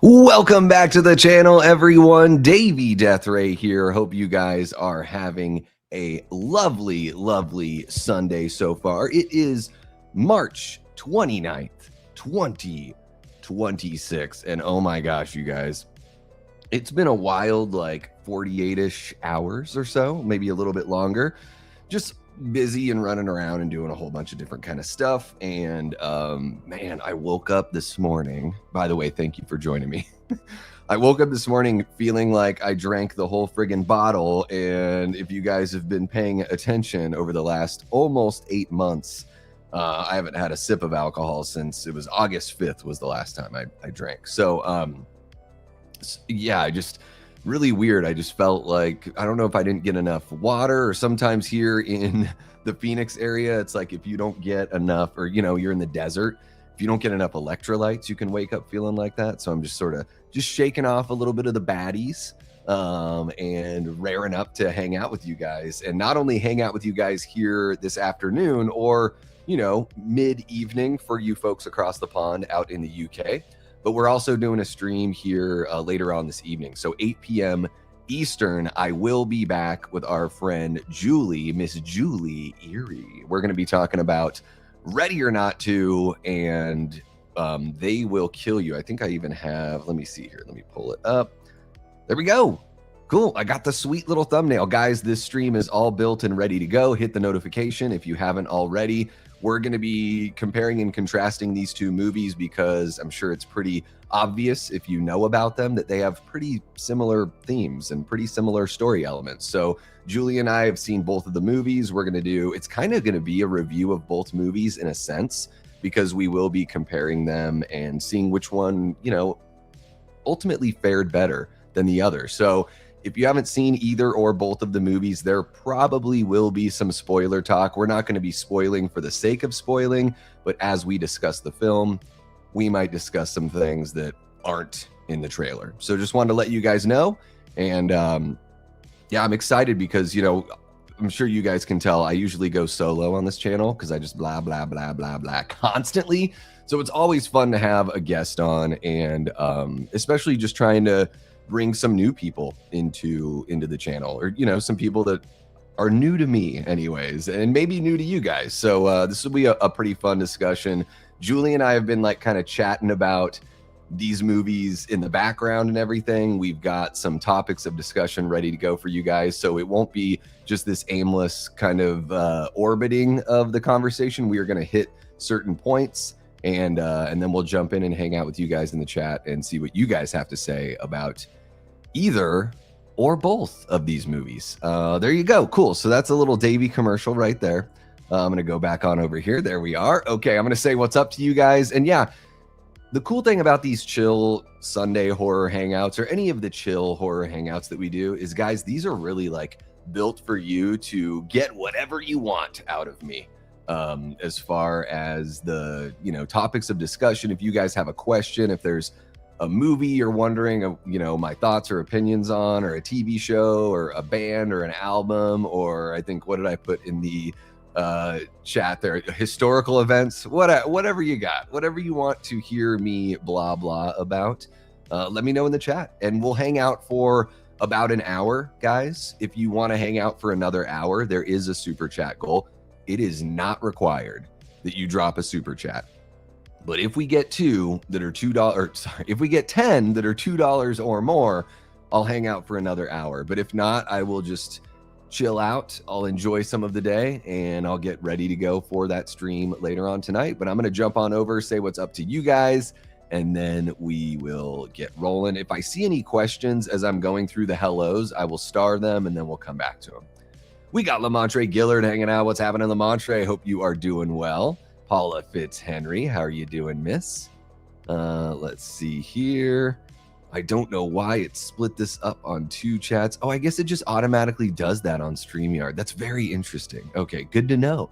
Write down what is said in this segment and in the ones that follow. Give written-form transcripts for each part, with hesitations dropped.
Welcome back to the channel, everyone. Davey Deathray here. Hope you guys are having a lovely, lovely Sunday so far. It is March 29th, 2026. And oh my gosh, you guys, it's been a wild, like 48-ish hours or so, maybe a little bit longer. Just busy and running around and doing a whole bunch of different kind of stuff. And man, I woke up this morning. By the way, thank you for joining me. I woke up this morning feeling like I drank the whole friggin' bottle. And if you guys have been paying attention over the last almost 8 months, I haven't had a sip of alcohol since it was August 5th was the last time I drank. So yeah, I just really weird. I just felt like, I don't know if I didn't get enough water, or sometimes here in the Phoenix area, it's like if you don't get enough, or you're in the desert, if you don't get enough electrolytes, you can wake up feeling like that. So I'm just sort of just shaking off a little bit of the baddies and raring up to hang out with you guys, and not only hang out with you guys here this afternoon or mid-evening for you folks across the pond out in the UK, but we're also doing a stream here later on this evening. So 8 p.m. Eastern, I will be back with our friend Julie, Miss Julie Erie. We're going to be talking about Ready or Not To, and They Will Kill You. I think I even have, let me see here. Let me pull it up. There we go. Cool. I got the sweet little thumbnail. Guys, this stream is all built and ready to go. Hit the notification if you haven't already. We're going to be comparing and contrasting these two movies because I'm sure it's pretty obvious if you know about them that they have pretty similar themes and pretty similar story elements. So Julie and I have seen both of the movies. We're going to do, it's kind of going to be a review of both movies in a sense, because we will be comparing them and seeing which one, ultimately fared better than the other. So if you haven't seen either or both of the movies, there probably will be some spoiler talk. We're not going to be spoiling for the sake of spoiling, but as we discuss the film, we might discuss some things that aren't in the trailer. So just wanted to let you guys know. And yeah, I'm excited because, I'm sure you guys can tell I usually go solo on this channel because I just blah, blah, blah, blah, blah constantly. So it's always fun to have a guest on, and especially just trying to bring some new people into the channel, or some people that are new to me anyways, and maybe new to you guys. So this will be a pretty fun discussion. Julie and I have been like kind of chatting about these movies in the background and everything. We've got some topics of discussion ready to go for you guys, so it won't be just this aimless kind of orbiting of the conversation. We are going to hit certain points, and then we'll jump in and hang out with you guys in the chat and see what you guys have to say about either or both of these movies. There you go. Cool. So that's a little Davey commercial right there. I'm going to go back on over here. There we are. Okay. I'm going to say what's up to you guys. And yeah, the cool thing about these Chill Sunday Horror Hangouts, or any of the Chill Horror Hangouts that we do, is, guys, these are really like built for you to get whatever you want out of me. As far as the, topics of discussion, if you guys have a question, if there's a movie you're wondering, my thoughts or opinions on, or a TV show, or a band, or an album, or I think, what did I put in the chat there? Historical events, whatever you got, whatever you want to hear me blah blah about, let me know in the chat, and we'll hang out for about an hour, guys. If you want to hang out for another hour, there is a super chat goal. It is not required that you drop a super chat. But if we get 2 that are $2, sorry, if we get 10 that are $2 or more, I'll hang out for another hour. But if not, I will just chill out. I'll enjoy some of the day, and I'll get ready to go for that stream later on tonight. But I'm going to jump on over, say what's up to you guys, and then we will get rolling. If I see any questions as I'm going through the hellos, I will star them, and then we'll come back to them. We got Lamontre Gillard hanging out. What's happening, Lamontre? I hope you are doing well. Paula Fitzhenry, how are you doing, miss? Let's see here. I don't know why it split this up on 2 chats. Oh, I guess it just automatically does that on StreamYard. That's very interesting. Okay, good to know.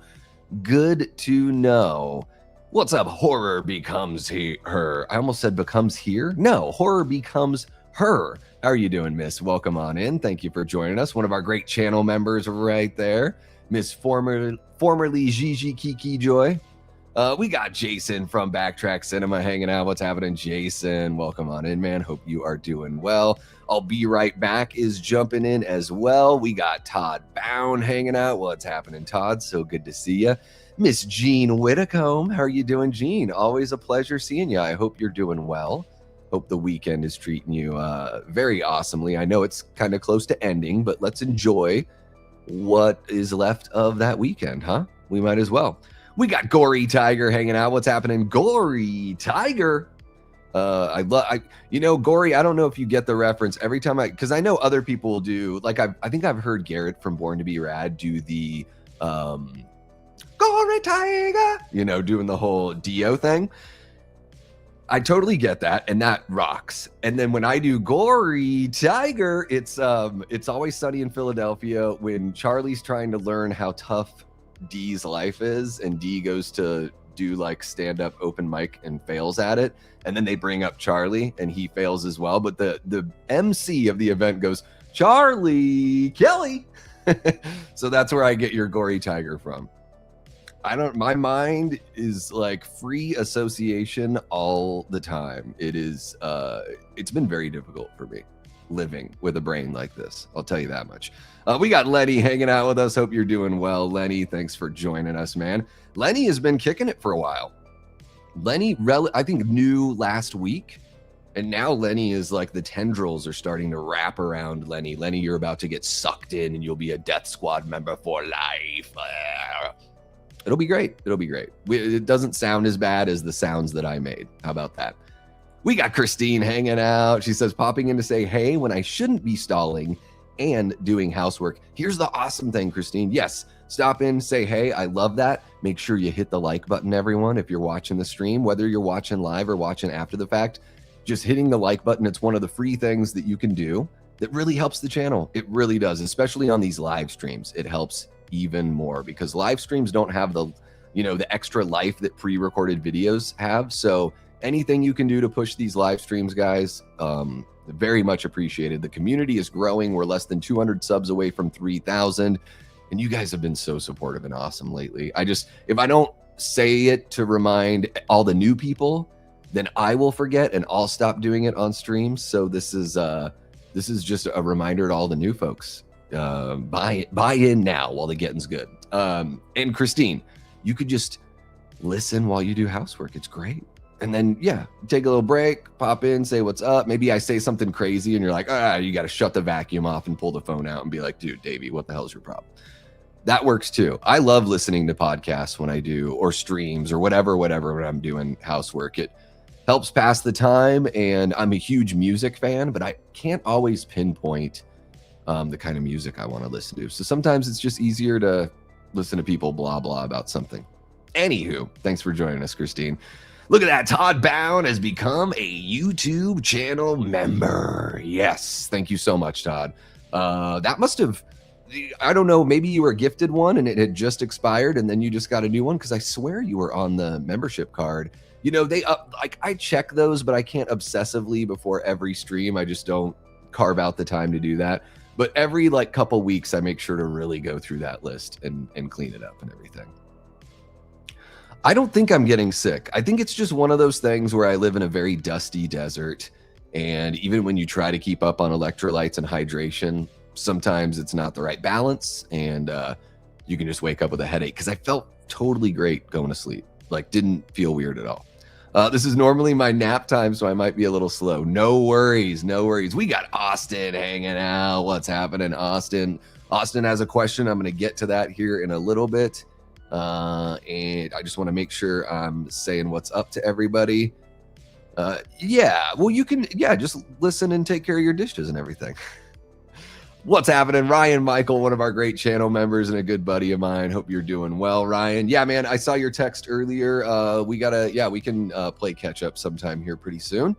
Good to know. What's up, Horror Becomes Her? I almost said becomes here. No, Horror Becomes Her. How are you doing, miss? Welcome on in. Thank you for joining us. One of our great channel members right there. Miss formerly Gigi Kiki Joy. We got Jason from Backtrack Cinema hanging out. What's happening, Jason? Welcome on in, man. Hope you are doing well. I'll Be Right Back is jumping in as well. We got Todd Bound hanging out. What's happening, Todd? So good to see you. Miss Jean Whitacombe. How are you doing, Jean? Always a pleasure seeing you. I hope you're doing well. Hope the weekend is treating you very awesomely. I know it's kind of close to ending, but let's enjoy what is left of that weekend, huh? We might as well. We got Gory Tiger hanging out. What's happening, Gory Tiger? Gory, I don't know if you get the reference every time because I know other people do. Like I think I've heard Garrett from Born to Be Rad do the Gory Tiger, doing the whole Dio thing. I totally get that, and that rocks. And then when I do Gory Tiger, it's Always Sunny in Philadelphia when Charlie's trying to learn how tough Dee's life is, and Dee goes to do like stand-up open mic and fails at it, and then they bring up Charlie and he fails as well, but the MC of the event goes, Charlie Kelly. So that's where I get your Gory Tiger from. My mind is like free association all the time. It's been very difficult for me living with a brain like this. I'll tell you that much. We got Lenny hanging out with us. Hope you're doing well, Lenny. Thanks for joining us, man. Lenny has been kicking it for a while. Lenny, I think, new last week. And now Lenny is like the tendrils are starting to wrap around Lenny. Lenny, you're about to get sucked in and you'll be a Death Squad member for life. It'll be great. It'll be great. It doesn't sound as bad as the sounds that I made. How about that? We got Christine hanging out. She says, popping in to say, hey, when I shouldn't be stalling and doing housework. Here's the awesome thing, Christine. Yes, stop in, say, hey, I love that. Make sure you hit the like button, everyone, if you're watching the stream, whether you're watching live or watching after the fact. Just hitting the like button. It's one of the free things that you can do that really helps the channel. It really does, especially on these live streams. It helps even more because live streams don't have the extra life that pre-recorded videos have. So anything you can do to push these live streams, guys, very much appreciated. The community is growing. We're less than 200 subs away from 3,000, and you guys have been so supportive and awesome lately. If I don't say it to remind all the new people, then I will forget and I'll stop doing it on streams. So this is just a reminder to all the new folks. Buy in now while the getting's good. And Christine, you could just listen while you do housework. It's great. And then, take a little break, pop in, say what's up. Maybe I say something crazy and you're like, you got to shut the vacuum off and pull the phone out and be like, dude, Davey, what the hell's your problem? That works too. I love listening to podcasts when I do, or streams or whatever, when I'm doing housework. It helps pass the time, and I'm a huge music fan, but I can't always pinpoint the kind of music I want to listen to. So sometimes it's just easier to listen to people blah, blah about something. Anywho, thanks for joining us, Christine. Look at that. Todd Bound has become a YouTube channel member. Yes. Thank you so much, Todd. That must have, I don't know, maybe you were gifted one and it had just expired and then you just got a new one, because I swear you were on the membership card. I check those, but I can't obsessively before every stream. I just don't carve out the time to do that. But every couple weeks, I make sure to really go through that list and clean it up and everything. I don't think I'm getting sick. I think it's just one of those things where I live in a very dusty desert. And even when you try to keep up on electrolytes and hydration, sometimes it's not the right balance. And you can just wake up with a headache, because I felt totally great going to sleep. Didn't feel weird at all. This is normally my nap time, so I might be a little slow. No worries, no worries. We got Austin hanging out. What's happening, Austin? Austin has a question. I'm going to get to that here in a little bit. And I just want to make sure I'm saying what's up to everybody. Well, you can, just listen and take care of your dishes and everything. What's happening? Ryan Michael, one of our great channel members and a good buddy of mine. Hope you're doing well, Ryan. Yeah, man, I saw your text earlier. We can play catch up sometime here pretty soon.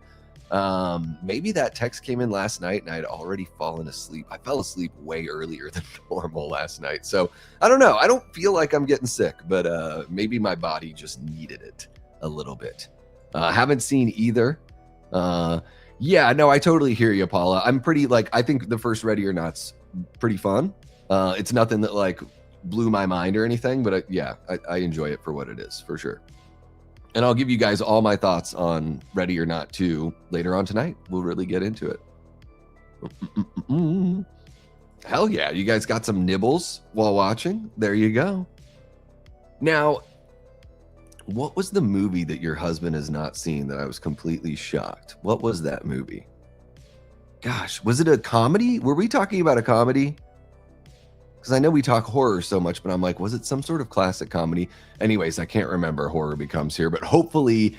Maybe that text came in last night and I had already fallen asleep. I fell asleep way earlier than normal last night. So I don't know. I don't feel like I'm getting sick, but maybe my body just needed it a little bit. Haven't seen either. I totally hear you, Paula. I'm pretty I think the first Ready or Not's pretty fun. It's nothing that blew my mind or anything, but I enjoy it for what it is, for sure. And I'll give you guys all my thoughts on Ready or Not 2 later on tonight. We'll really get into it. Hell yeah, you guys got some nibbles while watching? There you go. Now, what was the movie that your husband has not seen that I was completely shocked? What was that movie? Gosh, was it a comedy? Were we talking about a comedy? Because I know we talk horror so much, but I'm like, was it some sort of classic comedy? Anyways, I can't remember Horror Becomes Here, but hopefully,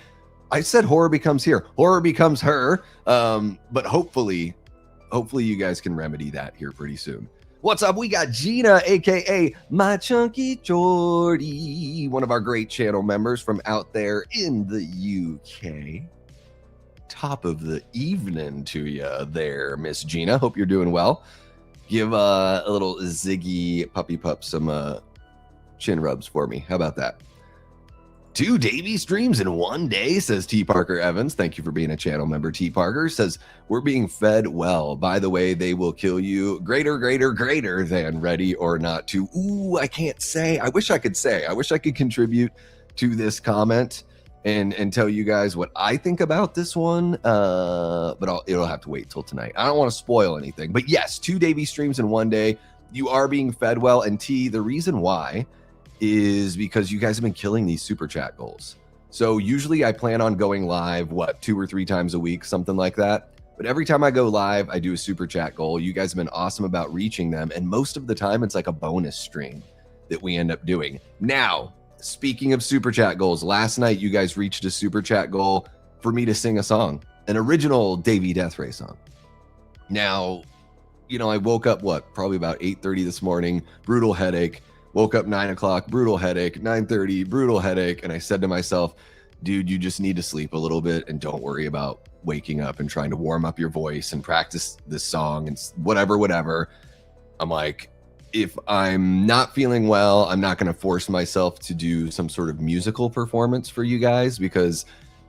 I said Horror Becomes Here. Horror Becomes Her. But hopefully you guys can remedy that here pretty soon. What's up? We got Gina, aka My Chunky Jordy, one of our great channel members from out there in the UK. Top of the evening to you there, Miss Gina. Hope you're doing well. Give a little Ziggy puppy pup some chin rubs for me. How about that? 2 Davey streams in one day, says T. Parker Evans. Thank you for being a channel member. T. Parker says, we're being fed well. By the way, they will kill you. Greater than Ready or Not 2. Ooh, I can't say. I wish I could say. I wish I could contribute to this comment and tell you guys what I think about this one. But it'll have to wait till tonight. I don't want to spoil anything. But yes, 2 Davey streams in one day. You are being fed well. And T, the reason why is because you guys have been killing these super chat goals. So usually I plan on going live, 2 or 3 times a week, something like that. But every time I go live, I do a super chat goal. You guys have been awesome about reaching them. And most of the time it's like a bonus stream that we end up doing. Now, speaking of super chat goals, last night you guys reached a super chat goal for me to sing a song, an original Davey Deathray song. Now, I woke up, probably about 8:30 this morning, brutal headache. Woke up 9 o'clock, brutal headache, 9:30, brutal headache. And I said to myself, dude, you just need to sleep a little bit and don't worry about waking up and trying to warm up your voice and practice this song and whatever. I'm like, if I'm not feeling well, I'm not going to force myself to do some sort of musical performance for you guys because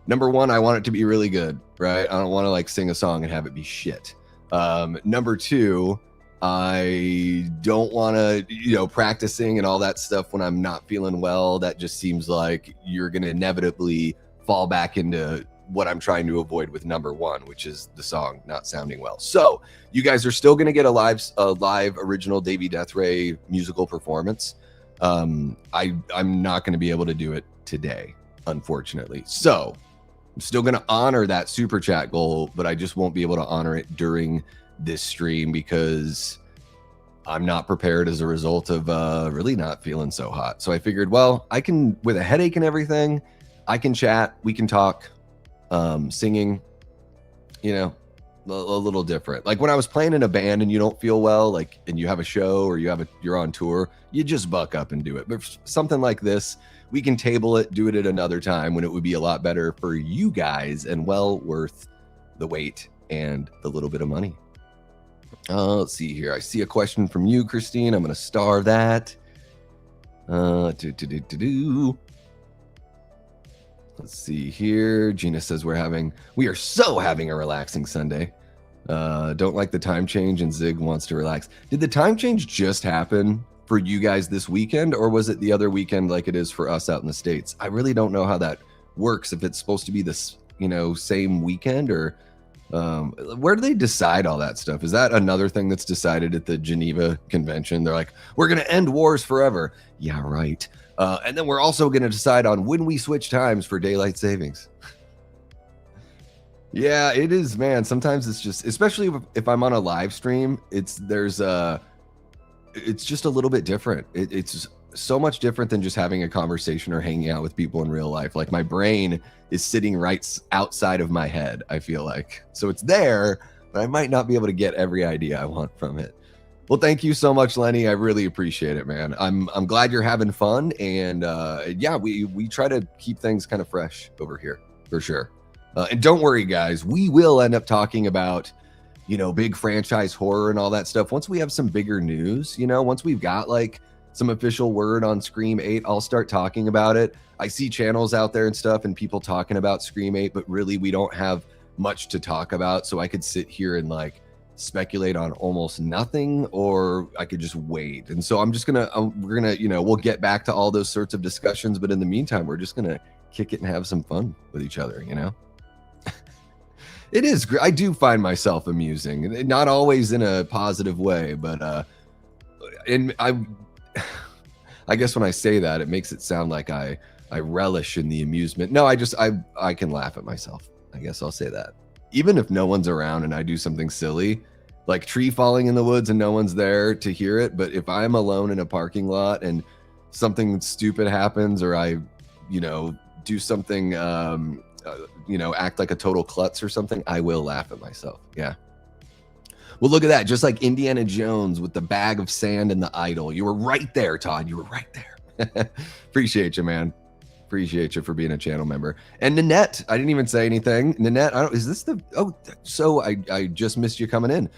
number one, I want it to be really good, right? I don't want to sing a song and have it be shit. Number two, I don't want to, practicing and all that stuff when I'm not feeling well. That just seems like you're going to inevitably fall back into what I'm trying to avoid with number one, which is the song not sounding well. So you guys are still going to get a live original Davey Deathray musical performance. I'm not going to be able to do it today, unfortunately. So I'm still going to honor that super chat goal, but I just won't be able to honor it during this stream because I'm not prepared as a result of really not feeling so hot. So I figured, well, I can, with a headache and everything, I can chat, we can talk, singing, a little different. Like when I was playing in a band and you don't feel well, and you have a show or you're on tour, you just buck up and do it. But something like this, we can table it, do it at another time when it would be a lot better for you guys and well worth the wait and the little bit of money. Let's see here. I see a question from you, Christine. I'm going to star that. Let's see here. Gina says we are so having a relaxing Sunday. Don't like the time change and Zig wants to relax. Did the time change just happen for you guys this weekend or was it the other weekend like it is for us out in the States? I really don't know how that works. If it's supposed to be this, same weekend or where do they decide all that stuff? Is that another thing that's decided at the Geneva Convention? They're like, we're going to end wars forever. Yeah, right. And then we're also going to decide on when we switch times for daylight savings. Yeah, it is, man. Sometimes it's just, especially if I'm on a live stream, it's just a little bit different. It's so much different than just having a conversation or hanging out with people in real life. Like my brain is sitting right outside of my head, I feel like. So it's there, but I might not be able to get every idea I want from it. Well, thank you so much, Lenny. I really appreciate it, man. I'm glad you're having fun. And yeah, we try to keep things kind of fresh over here for sure. And don't worry, guys, we will end up talking about, big franchise horror and all that stuff. Once we have some bigger news, once we've got some official word on Scream 8, I'll start talking about it. I see channels out there and stuff and people talking about Scream 8, but really we don't have much to talk about. So I could sit here and speculate on almost nothing, or I could just wait. And so I'm just we'll get back to all those sorts of discussions. But in the meantime, we're just gonna kick it and have some fun with each other, you know? It is great. I do find myself amusing, not always in a positive way, but and I guess when I say that, it makes it sound like I relish in the amusement. No, I can laugh at myself. I guess I'll say that. Even if no one's around and I do something silly, like tree falling in the woods and no one's there to hear it, but if I'm alone in a parking lot and something stupid happens, or I, do something, act like a total klutz or something, I will laugh at myself. Yeah. Well, look at that. Just like Indiana Jones with the bag of sand and the idol. You were right there, Todd. You were right there. Appreciate you, man. Appreciate you for being a channel member. And Nanette, I didn't even say anything. Nanette, I just missed you coming in.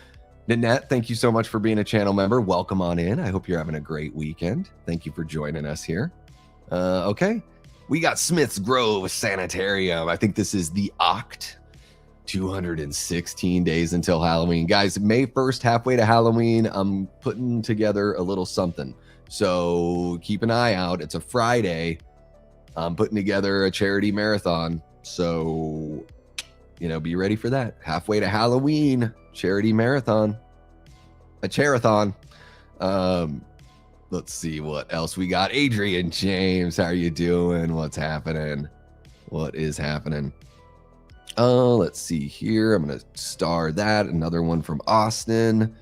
Nanette, thank you so much for being a channel member. Welcome on in. I hope you're having a great weekend. Thank you for joining us here. Okay. We got Smith's Grove Sanitarium. I think this is the Oct. 216 days until Halloween. Guys, May 1st, halfway to Halloween, I'm putting together a little something. So keep an eye out. It's a Friday. I'm putting together a charity marathon. So, be ready for that. Halfway to Halloween, charity marathon. A charathon. Let's see what else we got. Adrian James, how are you doing? What's happening? What is happening? Let's see here. I'm going to star that. Another one from Austin.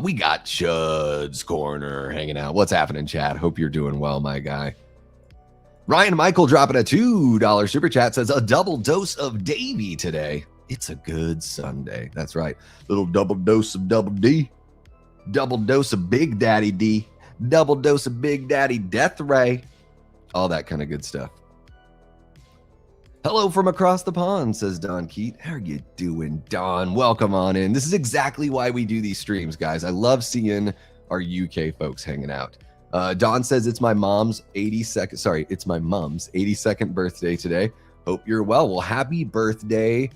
We got Chud's Corner hanging out. What's happening, chat? Hope you're doing well, my guy. Ryan Michael dropping a $2 super chat says, a double dose of Davey today. It's a good Sunday. That's right. Little double dose of Double D. Double dose of Big Daddy D. Double dose of Big Daddy Deathray. All that kind of good stuff. Hello from across the pond, says Don Keat. How are you doing, Don? Welcome on in. This is exactly why we do these streams, guys. I love seeing our UK folks hanging out. Don says it's my mom's 82nd birthday today. Hope you're well. Well, happy birthday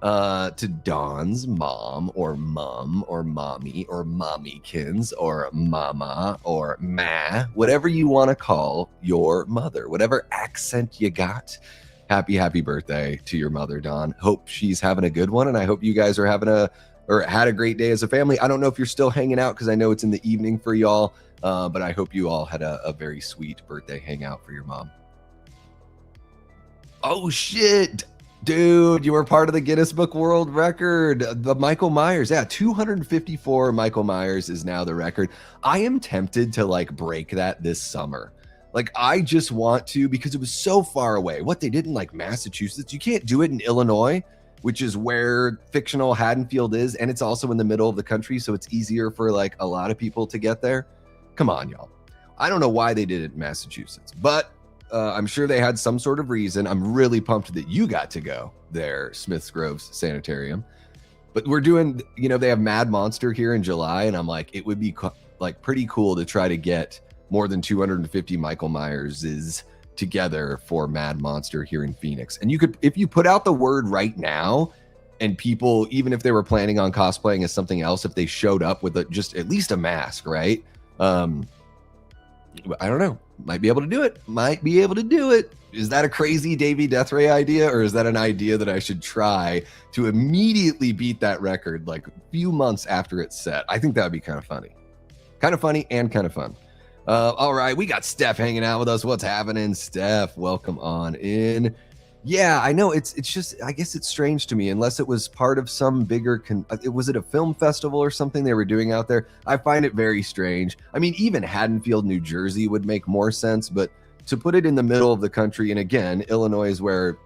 to Don's mom or mommy or mommykins or mama or ma, whatever you want to call your mother, whatever accent you got. Happy birthday to your mother, Don. Hope she's having a good one, and I hope you guys are had a great day as a family. I don't know if you're still hanging out because I know it's in the evening for y'all, but I hope you all had a very sweet birthday hangout for your mom. Oh shit, dude, you were part of the Guinness Book World Record. The Michael Myers, 254 Michael Myers is now the record. I am tempted to break that this summer. I just want to, because it was so far away. What, they did in Massachusetts? You can't do it in Illinois, which is where fictional Haddonfield is. And it's also in the middle of the country. So it's easier for a lot of people to get there. Come on, y'all. I don't know why they did it in Massachusetts, but I'm sure they had some sort of reason. I'm really pumped that you got to go there, Smith's Grove Sanitarium. But we're doing, they have Mad Monster here in July. And I'm it would be pretty cool to try to get more than 250 Michael Myerses together for Mad Monster here in Phoenix. And you could, if you put out the word right now, and people, even if they were planning on cosplaying as something else, if they showed up with just at least a mask, right? I don't know. Might be able to do it. Is that a crazy Davey Deathray idea, or is that an idea that I should try to immediately beat that record a few months after it's set? I think that would be kind of funny and kind of fun. All right, we got Steph hanging out with us. What's happening, Steph? Welcome on in. Yeah, I know it's just, I guess it's strange to me, unless it was part of some bigger, was it a film festival or something they were doing out there? I find it very strange. I mean, even Haddonfield, New Jersey would make more sense, but to put it in the middle of the country, and again, Illinois is where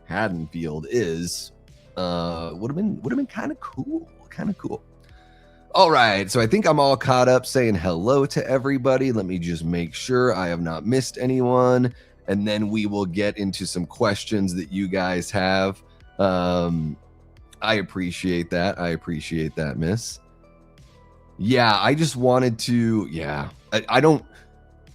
Haddonfield is, would have been kind of cool. All right, so I think I'm all caught up saying hello to everybody. Let me just make sure I have not missed anyone, and then we will get into some questions that you guys have. I appreciate that, miss. Yeah, I just wanted to, I don't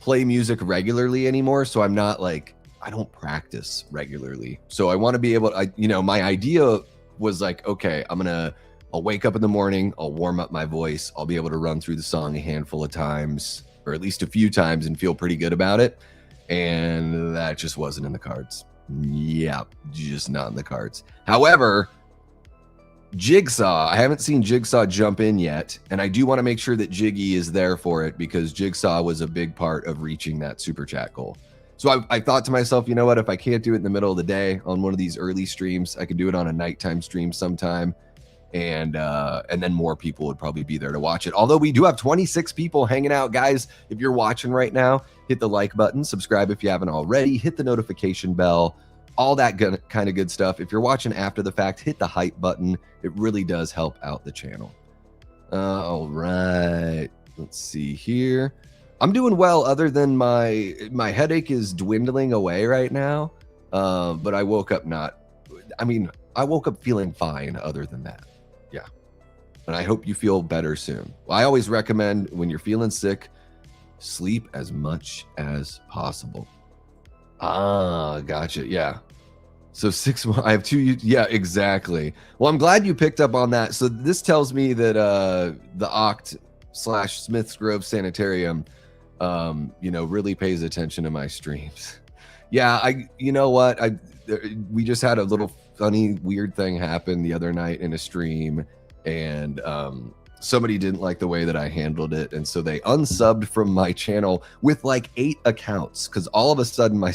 play music regularly anymore, so I'm not I don't practice regularly. So I want to be able to, my idea was okay, I'll wake up in the morning, I'll warm up my voice, I'll be able to run through the song a handful of times, or at least a few times, and feel pretty good about it. and that just wasn't in the cards. Yeah, just not in the cards. However, Jigsaw, I haven't seen Jigsaw jump in yet, and I do want to make sure that Jiggy is there for it because Jigsaw was a big part of reaching that super chat goal. So I thought to myself, you know what, if I can't do it in the middle of the day on one of these early streams, I could do it on a nighttime stream sometime, and then more people would probably be there to watch it. Although we do have 26 people hanging out. Guys, if you're watching right now, hit the like button, subscribe if you haven't already, hit the notification bell, all that kind of good stuff. If you're watching after the fact, hit the hype button. It really does help out the channel. All right, let's see here. I'm doing well, other than my headache is dwindling away right now. But I woke up I woke up feeling fine other than that. Yeah. And I hope you feel better soon. Well, I always recommend when you're feeling sick, sleep as much as possible. Ah, gotcha. Yeah. So 6 months, I have 2. Yeah, exactly. Well, I'm glad you picked up on that. So this tells me that the Oct/Smiths Grove Sanitarium, really pays attention to my streams. Yeah, you know what? We just had a little funny, weird thing happen the other night in a stream, and somebody didn't like the way that I handled it, and so they unsubbed from my channel with like 8 accounts, because all of a sudden my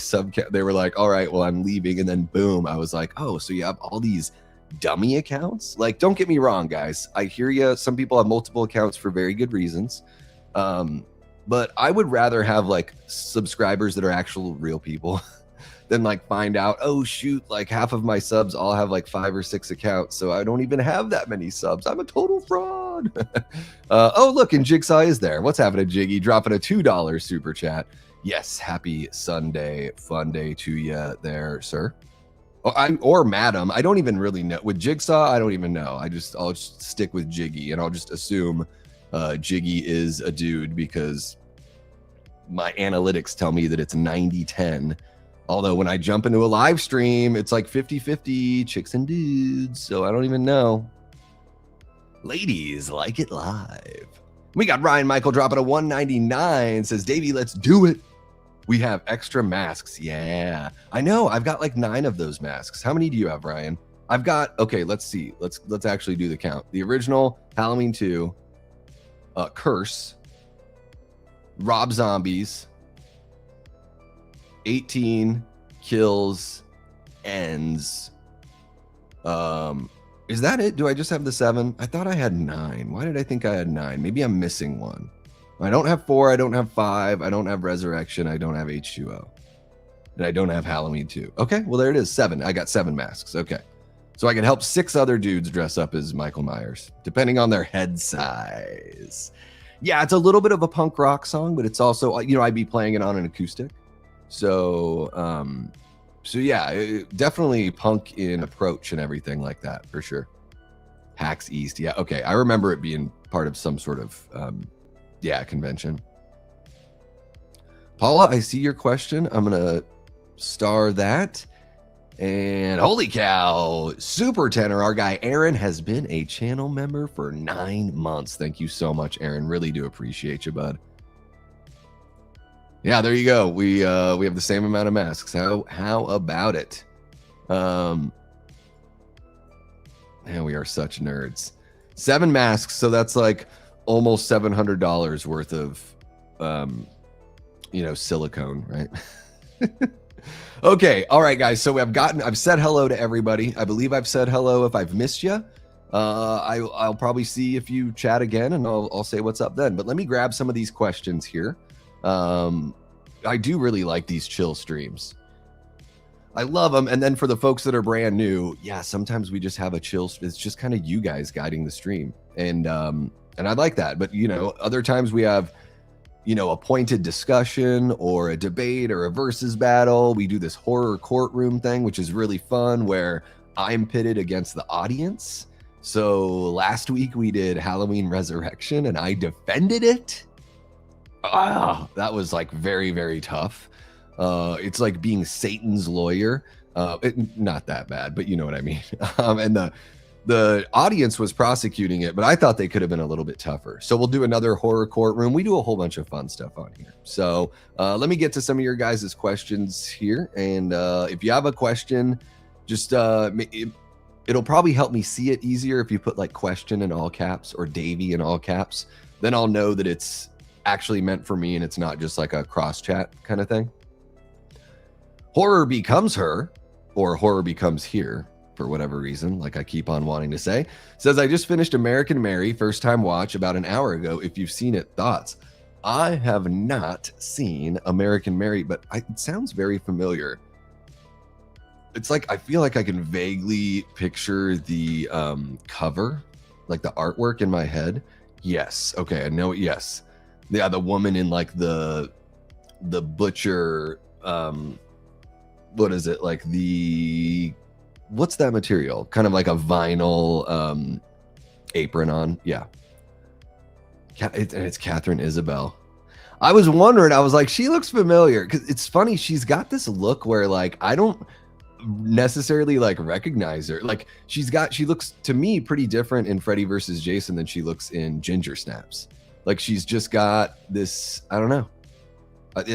they were like, all right, well, I'm leaving, and then boom, I was like, oh, so you have all these dummy accounts? Like, don't get me wrong, guys, I hear you. Some people have multiple accounts for very good reasons, but I would rather have like subscribers that are actual real people than like find out, oh shoot, like half of my subs all have like 5 or 6 accounts, so I don't even have that many subs. I'm a total fraud. Oh look, and Jigsaw is there. What's happening, Jiggy? Dropping a $2 super chat. Yes, happy Sunday fun day to you there, sir. Or madam. I don't even really know. With Jigsaw, I don't even know. I'll just stick with Jiggy, and I'll just assume Jiggy is a dude because my analytics tell me that it's 90-10. Although when I jump into a live stream, it's like 50-50 chicks and dudes. So I don't even know. Ladies like it live. We got Ryan Michael dropping a 199. Says, Davey, let's do it. We have extra masks. Yeah, I know. I've got like 9 of those masks. How many do you have, Ryan? I've got, okay, let's see. Let's actually do the count. The original Halloween 2, Curse, Rob Zombies, 18 kills, ends. Is that it? Do I just have the 7? I thought I had 9. Why did I think I had 9? Maybe I'm missing one. I don't have 4. I don't have 5. I don't have Resurrection. I don't have H2O. And I don't have Halloween 2. Okay, well, there it is. 7. I got 7 masks. Okay. So I can help 6 other dudes dress up as Michael Myers, depending on their head size. Yeah, it's a little bit of a punk rock song, but it's also, I'd be playing it on an acoustic. So yeah, definitely punk in approach and everything like that, for sure. Hacks East. Yeah. Okay. I remember it being part of some sort of, convention. Paula, I see your question. I'm going to star that. And holy cow, super tenor. Our guy, Aaron, has been a channel member for 9 months. Thank you so much, Aaron. Really do appreciate you, bud. Yeah, there you go. We have the same amount of masks. How about it? Man, we are such nerds. 7 masks, so that's like almost $700 worth of silicone, right? Okay, all right, guys. So I've said hello to everybody. I believe I've said hello. If I've missed you, I'll probably see if you chat again, and I'll say what's up then. But let me grab some of these questions here. I do really like these chill streams. I love them. And then for the folks that are brand new, yeah, sometimes we just have a chill. It's just kind of you guys guiding the stream, and I like that. But other times we have a pointed discussion or a debate or a versus battle. We do this horror courtroom thing, which is really fun, where I'm pitted against the audience. So last week we did Halloween Resurrection, and I defended it. That was like very, very tough. It's like being Satan's lawyer. Not that bad, but you know what I mean. And the audience was prosecuting it, but I thought they could have been a little bit tougher. So we'll do another horror courtroom. We do a whole bunch of fun stuff on here. So let me get to some of your guys' questions here. And if you have a question, just it'll probably help me see it easier if you put like question in all caps or Davey in all caps. Then I'll know that it's actually meant for me and it's not just like a cross chat kind of thing. Horror becomes her, or horror becomes here, for whatever reason, like I keep on wanting to say, says, I just finished American Mary, first time watch about an hour ago. If you've seen it, thoughts? I have not seen American Mary, but it sounds very familiar. It's like, I feel like I can vaguely picture the cover, like the artwork in my head. Yes. Okay. I know it. Yes. Yeah. The woman in like the butcher, what is it? Like what's that material? Kind of like a vinyl apron on. Yeah. It's Catherine Isabel. I was wondering, I was like, she looks familiar, because it's funny. She's got this look where like, I don't necessarily like recognize her. Like she looks to me pretty different in Freddy versus Jason than she looks in Ginger Snaps. Like she's just got this, I don't know.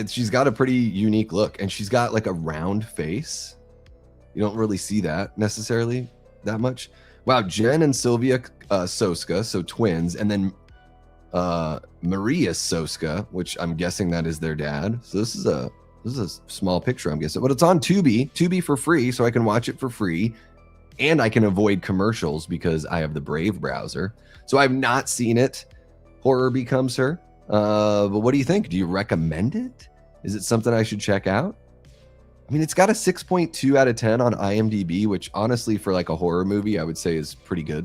She's got a pretty unique look, and she's got like a round face. You don't really see that necessarily that much. Wow, Jen and Sylvia Soska, so twins, and then Maria Soska, which I'm guessing that is their dad. So this is a small picture, I'm guessing, but it's on Tubi for free, so I can watch it for free, and I can avoid commercials because I have the Brave browser. So I've not seen it. Horror becomes her. But what do you think? Do you recommend it? Is it something I should check out? I mean, it's got a 6.2 out of 10 on IMDb, which honestly, for like a horror movie, I would say is pretty good.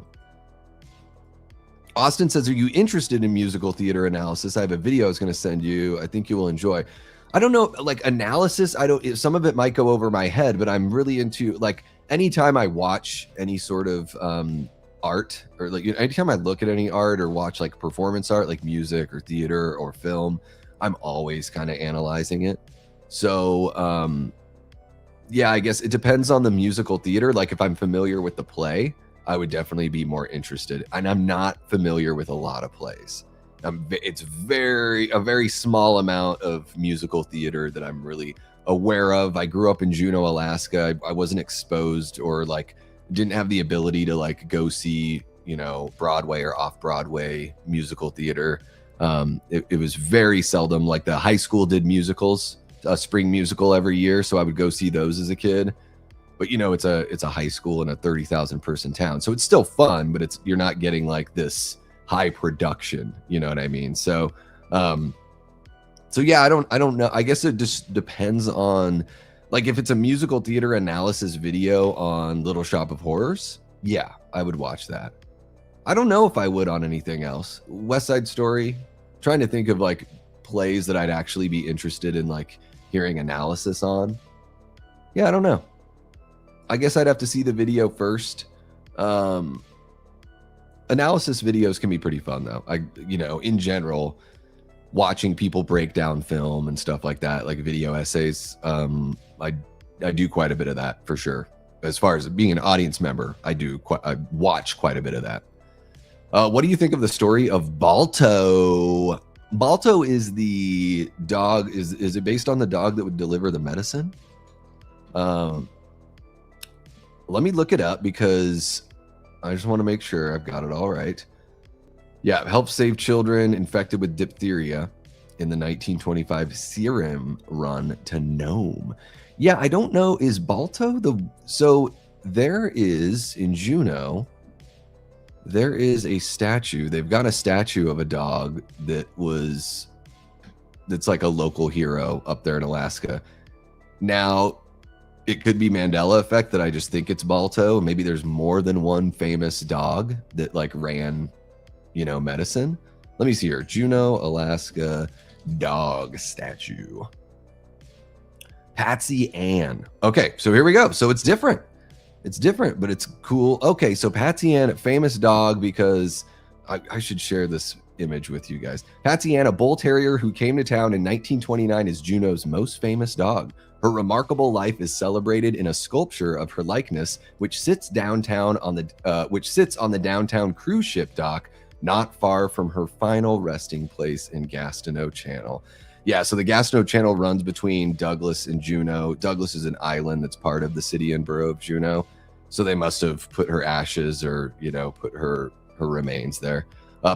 Austin says, are you interested in musical theater analysis? I have a video I was going to send you. I think you will enjoy. I don't know, like analysis, some of it might go over my head, but I'm really into, like, anytime I watch any sort of art, or like anytime I look at any art or watch like performance art, like music or theater or film, I'm always kind of analyzing it. So yeah, I guess it depends on the musical theater. Like if I'm familiar with the play, I would definitely be more interested, and I'm not familiar with a lot of plays. It's a very small amount of musical theater that I'm really aware of. I grew up in Juneau, Alaska. I wasn't exposed, or like didn't have the ability to like go see, Broadway or off Broadway musical theater. It was very seldom. Like the high school did musicals, a spring musical every year, so I would go see those as a kid. But it's a high school in a 30,000 person town, so it's still fun, but you're not getting like this high production, you know what I mean? So yeah, I don't know. I guess it just depends on, like, if it's a musical theater analysis video on Little Shop of Horrors, yeah, I would watch that. I don't know if I would on anything else. West Side Story, trying to think of like plays that I'd actually be interested in like hearing analysis on. Yeah, I don't know. I guess I'd have to see the video first. Analysis videos can be pretty fun though. In general, watching people break down film and stuff like that, like video essays, I do quite a bit of that for sure. As far as being an audience member, I watch quite a bit of that. What do you think of the story of Balto? Balto is the dog. Is it based on the dog that would deliver the medicine? Let me look it up because I just want to make sure I've got it all right. Yeah, helped save children infected with diphtheria in the 1925 serum run to Nome. Yeah, I don't know. Is Balto so there is in Juneau, there is a statue. They've got a statue of a dog that's like a local hero up there in Alaska. Now, it could be Mandela effect that I just think it's Balto. Maybe there's more than one famous dog that like ran, medicine. Let me see here. Juneau, Alaska dog statue. Patsy Ann. Okay, so here we go. So it's different. It's different, but it's cool. Okay, so Patsy Ann, famous dog, because I should share this image with you guys. Patsy Ann, a bull terrier who came to town in 1929, is Juneau's most famous dog. Her remarkable life is celebrated in a sculpture of her likeness, which sits on the downtown cruise ship dock, not far from her final resting place in Gastineau Channel. Yeah, so the Gastineau Channel runs between Douglas and Juneau. Douglas is an island that's part of the city and borough of Juneau. So they must have put her ashes or, put her remains there.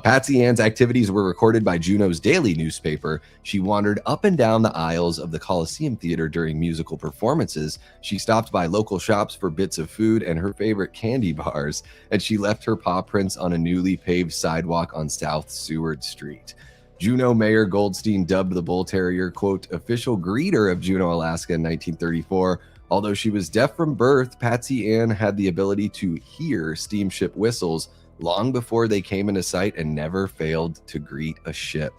Patsy Ann's activities were recorded by Juneau's daily newspaper. She wandered up and down the aisles of the Coliseum Theater during musical performances. She stopped by local shops for bits of food and her favorite candy bars, and she left her paw prints on a newly paved sidewalk on South Seward Street. Juneau Mayor Goldstein dubbed the bull terrier, quote, official greeter of Juneau, Alaska in 1934. Although she was deaf from birth, Patsy Ann had the ability to hear steamship whistles long before they came into sight and never failed to greet a ship.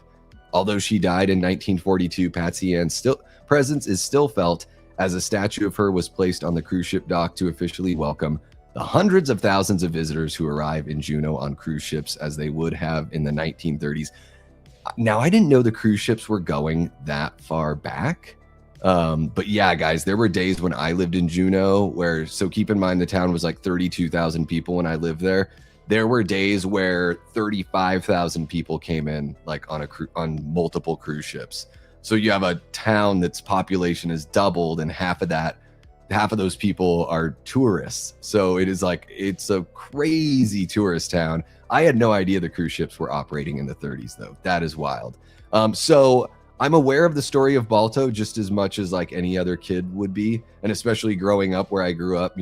Although she died in 1942, Patsy Ann's presence is still felt, as a statue of her was placed on the cruise ship dock to officially welcome the hundreds of thousands of visitors who arrive in Juneau on cruise ships, as they would have in the 1930s. Now, I didn't know the cruise ships were going that far back. But yeah, guys, there were days when I lived in Juneau so keep in mind the town was like 32,000 people when I lived there. There were days where 35,000 people came in, like on multiple cruise ships. So you have a town that's population is doubled, and half of those people are tourists. So it's a crazy tourist town. I had no idea the cruise ships were operating in the 30s, though. That is wild. So I'm aware of the story of Balto just as much as like any other kid would be, and especially growing up where I grew up.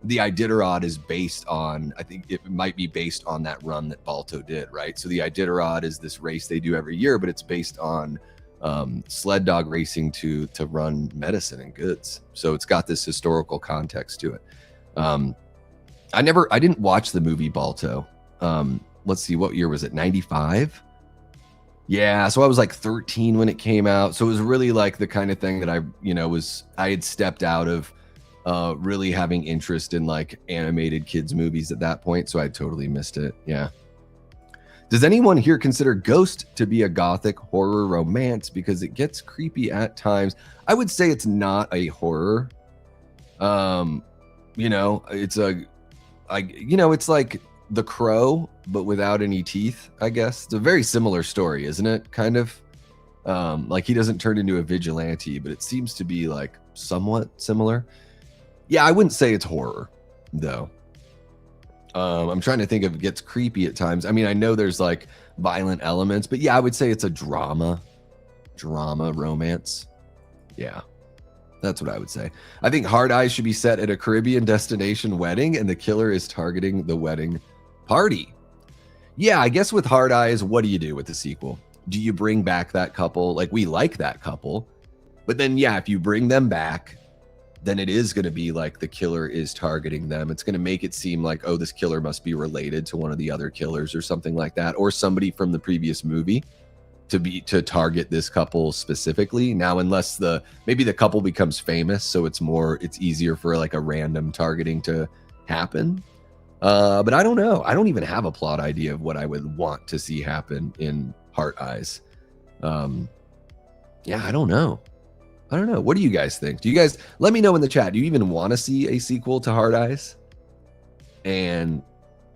The Iditarod is based on, I think it might be based on that run that Balto did, right? So the Iditarod is this race they do every year, but it's based on sled dog racing to run medicine and goods. So it's got this historical context to it. I didn't watch the movie Balto. Let's see, what year was it? 95? Yeah, so I was like 13 when it came out. So it was really like the kind of thing that I had stepped out of really having interest in like animated kids movies at that point. So I totally missed it. Yeah. Does anyone here consider Ghost to be a gothic horror romance? Because it gets creepy at times. I would say it's not a horror. It's it's like The Crow, but without any teeth, I guess. It's a very similar story, isn't it? Kind of. Like he doesn't turn into a vigilante, but it seems to be like somewhat similar. Yeah, I wouldn't say it's horror, though. I'm trying to think if it gets creepy at times. I mean, I know there's like violent elements, but yeah, I would say it's a drama romance. Yeah, that's what I would say. I think Hard Eyes should be set at a Caribbean destination wedding, and the killer is targeting the wedding party. Yeah, I guess with Hard Eyes, what do you do with the sequel? Do you bring back that couple? Like, we like that couple, but then yeah, if you bring them back, then it is going to be like the killer is targeting them. It's going to make it seem like, oh, this killer must be related to one of the other killers or something like that, or somebody from the previous movie to target this couple specifically. Now, unless maybe the couple becomes famous, so it's easier for like a random targeting to happen. But I don't know. I don't even have a plot idea of what I would want to see happen in Heart Eyes. Yeah, I don't know. What do you guys think? Do you guys let me know in the chat? Do you even want to see a sequel to Hard Eyes? And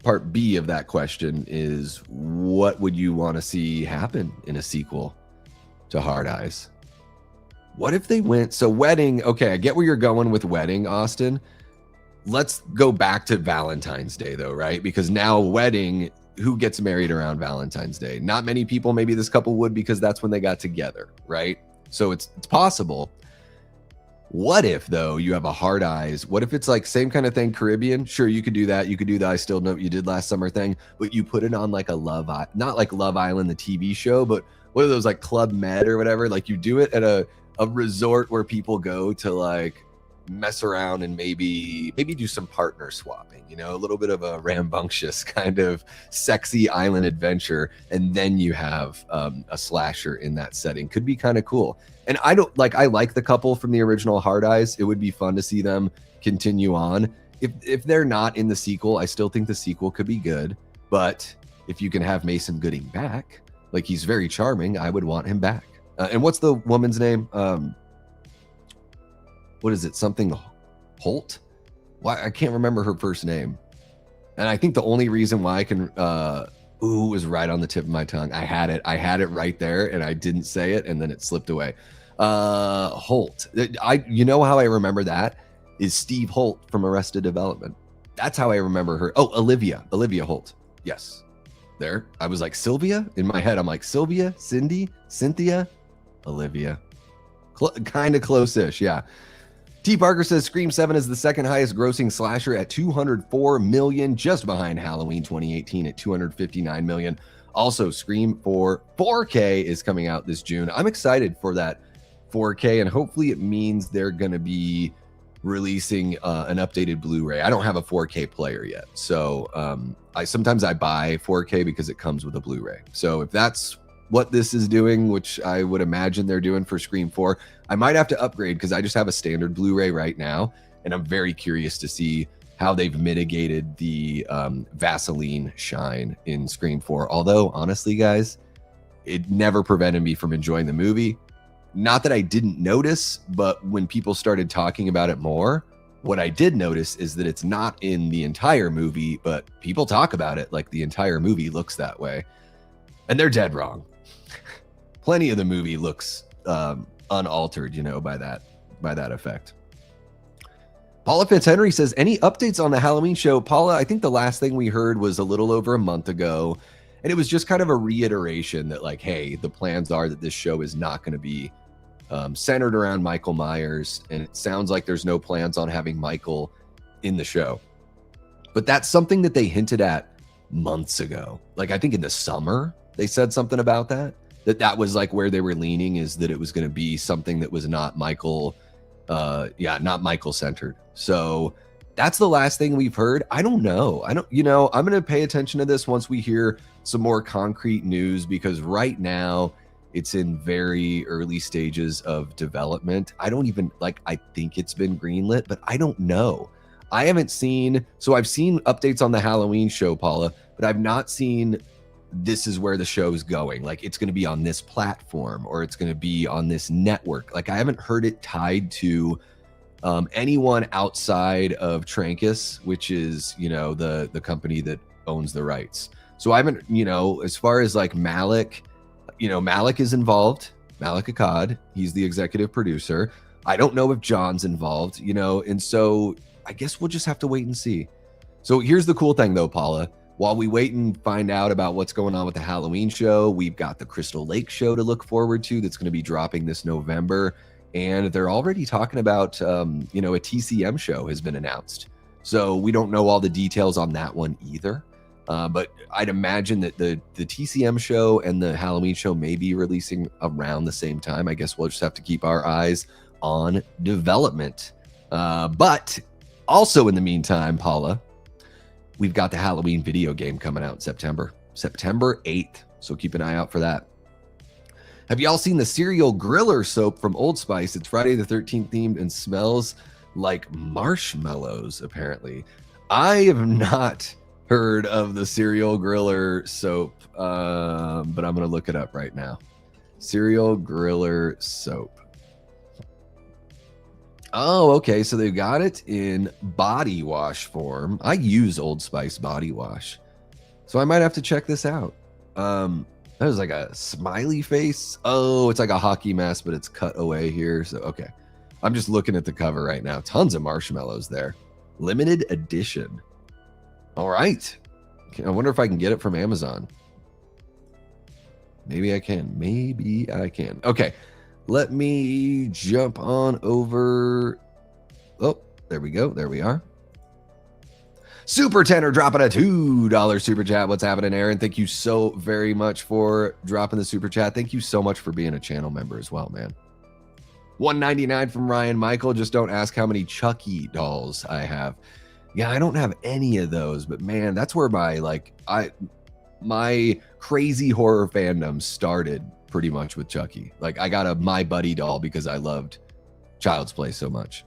part B of that question is, what would you want to see happen in a sequel to Hard Eyes? What if they went, so wedding, okay, I get where you're going with wedding, Austin. Let's go back to Valentine's Day though, right? Because now wedding, who gets married around Valentine's Day? Not many people. Maybe this couple would, because that's when they got together, right? So it's possible. What if though you have a Hard Eyes? What if it's like same kind of thing, Caribbean? Sure, you could do that. You could do the I Still Know What You Did Last Summer thing, but you put it on like a not like Love Island, the TV show, but what are those, like Club Med or whatever? Like you do it at a resort where people go to like mess around and maybe do some partner swapping, a little bit of a rambunctious kind of sexy island adventure, and then you have a slasher in that setting. Could be kind of cool. And I like the couple from the original Hard Eyes. It would be fun to see them continue on. If they're not in the sequel, I still think the sequel could be good, but if you can have Mason Gooding back, like he's very charming, I would want him back. And what's the woman's name? What is it? Something Holt? Why I can't remember her first name. And I think the only reason why I can was right on the tip of my tongue. I had it right there, and I didn't say it, and then it slipped away. Holt. You know how I remember that is Steve Holt from Arrested Development. That's how I remember her. Oh, Olivia Holt. Yes. There. I was like Sylvia in my head. I'm like Sylvia, Cindy, Cynthia, Olivia. Kind of close-ish. Yeah. T. Parker says Scream 7 is the second highest grossing slasher at $204 million, just behind Halloween 2018 at $259 million. Also, Scream 4 4K is coming out this June. I'm excited for that 4K, and hopefully it means they're going to be releasing an updated Blu-ray. I don't have a 4K player yet, so sometimes I buy 4K because it comes with a Blu-ray. So if that's what this is doing, which I would imagine they're doing for Scream 4, I might have to upgrade because I just have a standard Blu-ray right now, and I'm very curious to see how they've mitigated the Vaseline shine in Scream 4. Although, honestly, guys, it never prevented me from enjoying the movie. Not that I didn't notice, but when people started talking about it more, what I did notice is that it's not in the entire movie, but people talk about it like the entire movie looks that way. And they're dead wrong. Plenty of the movie looks unaltered, by that effect. Paula Fitzhenry says, any updates on the Halloween show? Paula, I think the last thing we heard was a little over a month ago. And it was just kind of a reiteration that, like, hey, the plans are that this show is not going to be centered around Michael Myers. And it sounds like there's no plans on having Michael in the show. But that's something that they hinted at months ago. Like, I think in the summer, they said something about that was like where they were leaning, is that it was going to be something that was not Michael, not Michael centered. So that's the last thing we've heard. I don't know. I'm going to pay attention to this once we hear some more concrete news, because right now it's in very early stages of development. I think it's been greenlit, but I don't know. I haven't seen, so I've seen updates on the Halloween show, Paula, but I've not seen this is where the show's going. Like, it's going to be on this platform or it's going to be on this network. Like, I haven't heard it tied to anyone outside of Trancas, which is, the company that owns the rights. So I haven't, as far as like Malik, Malik is involved. Malik Akkad, he's the executive producer. I don't know if John's involved, and so I guess we'll just have to wait and see. So here's the cool thing though, Paula. While we wait and find out about what's going on with the Halloween show, we've got the Crystal Lake show to look forward to that's going to be dropping this November. And they're already talking about, a TCM show has been announced. So we don't know all the details on that one either. But I'd imagine that the TCM show and the Halloween show may be releasing around the same time. I guess we'll just have to keep our eyes on development. But also in the meantime, Paula, we've got the Halloween video game coming out in September 8th. So keep an eye out for that. Have y'all seen the cereal griller soap from Old Spice? It's Friday the 13th themed and smells like marshmallows, apparently. I have not heard of the cereal griller soap, but I'm going to look it up right now. Cereal griller soap. Oh, okay. So they've got it in body wash form. I use Old Spice body wash, so I might have to check this out. That was like a smiley face. Oh, it's like a hockey mask, but it's cut away here. So, okay. I'm just looking at the cover right now. Tons of marshmallows there. Limited edition. All right. I wonder if I can get it from Amazon. Maybe I can. Okay. Let me jump on over. Oh, there we go. There we are. Super Tenor dropping a $2 super chat. What's happening, Aaron? Thank you so very much for dropping the super chat. Thank you so much for being a channel member as well, man. $1.99 from Ryan Michael. Just don't ask how many Chucky dolls I have. Yeah, I don't have any of those, but man, that's where my crazy horror fandom started pretty much with Chucky. Like, I got a My Buddy doll because I loved Child's Play so much.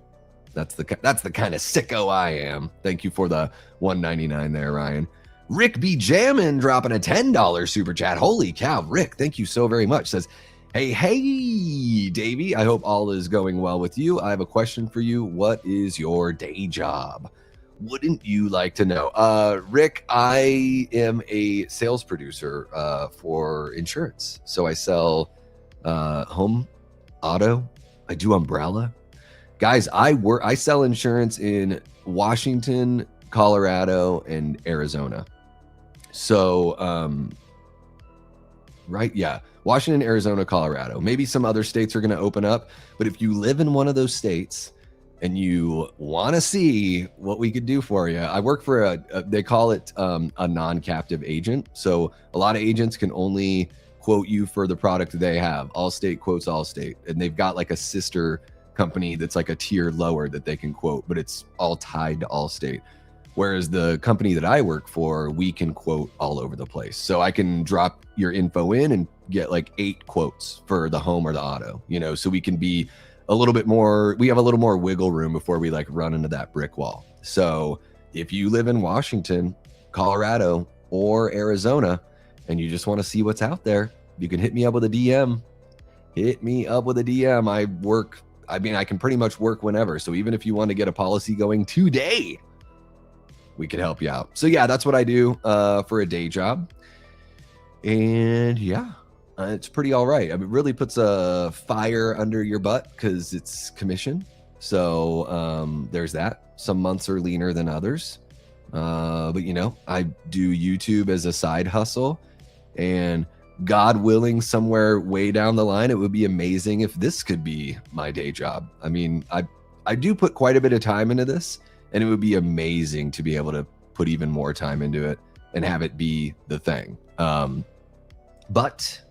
That's the kind of sicko I am. Thank you for the $1.99 there, Ryan. Rick B. Jammin dropping a $10 super chat. Holy cow, Rick, thank you so very much. Says, hey, Davey, I hope all is going well with you. I have a question for you. What is your day job? Wouldn't you like to know? Rick, I am a sales producer for insurance. So I sell home, auto, I do umbrella. Guys, I sell insurance in Washington, Colorado, and Arizona. So, right? Yeah. Washington, Arizona, Colorado. Maybe some other states are going to open up. But if you live in one of those states and you want to see what we could do for you, I work for they call it a non-captive agent. So a lot of agents can only quote you for the product they have. Allstate quotes Allstate. And they've got like a sister company that's like a tier lower that they can quote, but it's all tied to Allstate. Whereas the company that I work for, we can quote all over the place. So I can drop your info in and get like 8 quotes for the home or the auto, you know, so we can be a little bit more, we have a little more wiggle room before we like run into that brick wall. So if you live in Washington, Colorado, or Arizona, and you just want to see what's out there, you can hit me up with a DM. Hit me up with a DM. I can pretty much work whenever. So even if you want to get a policy going today, we can help you out. So yeah, that's what I do for a day job. And yeah, it's pretty all right. I mean, it really puts a fire under your butt because it's commission. So there's that. Some months are leaner than others. But you know, I do YouTube as a side hustle, and God willing, somewhere way down the line, it would be amazing if this could be my day job. I mean, I do put quite a bit of time into this, and it would be amazing to be able to put even more time into it and have it be the thing. But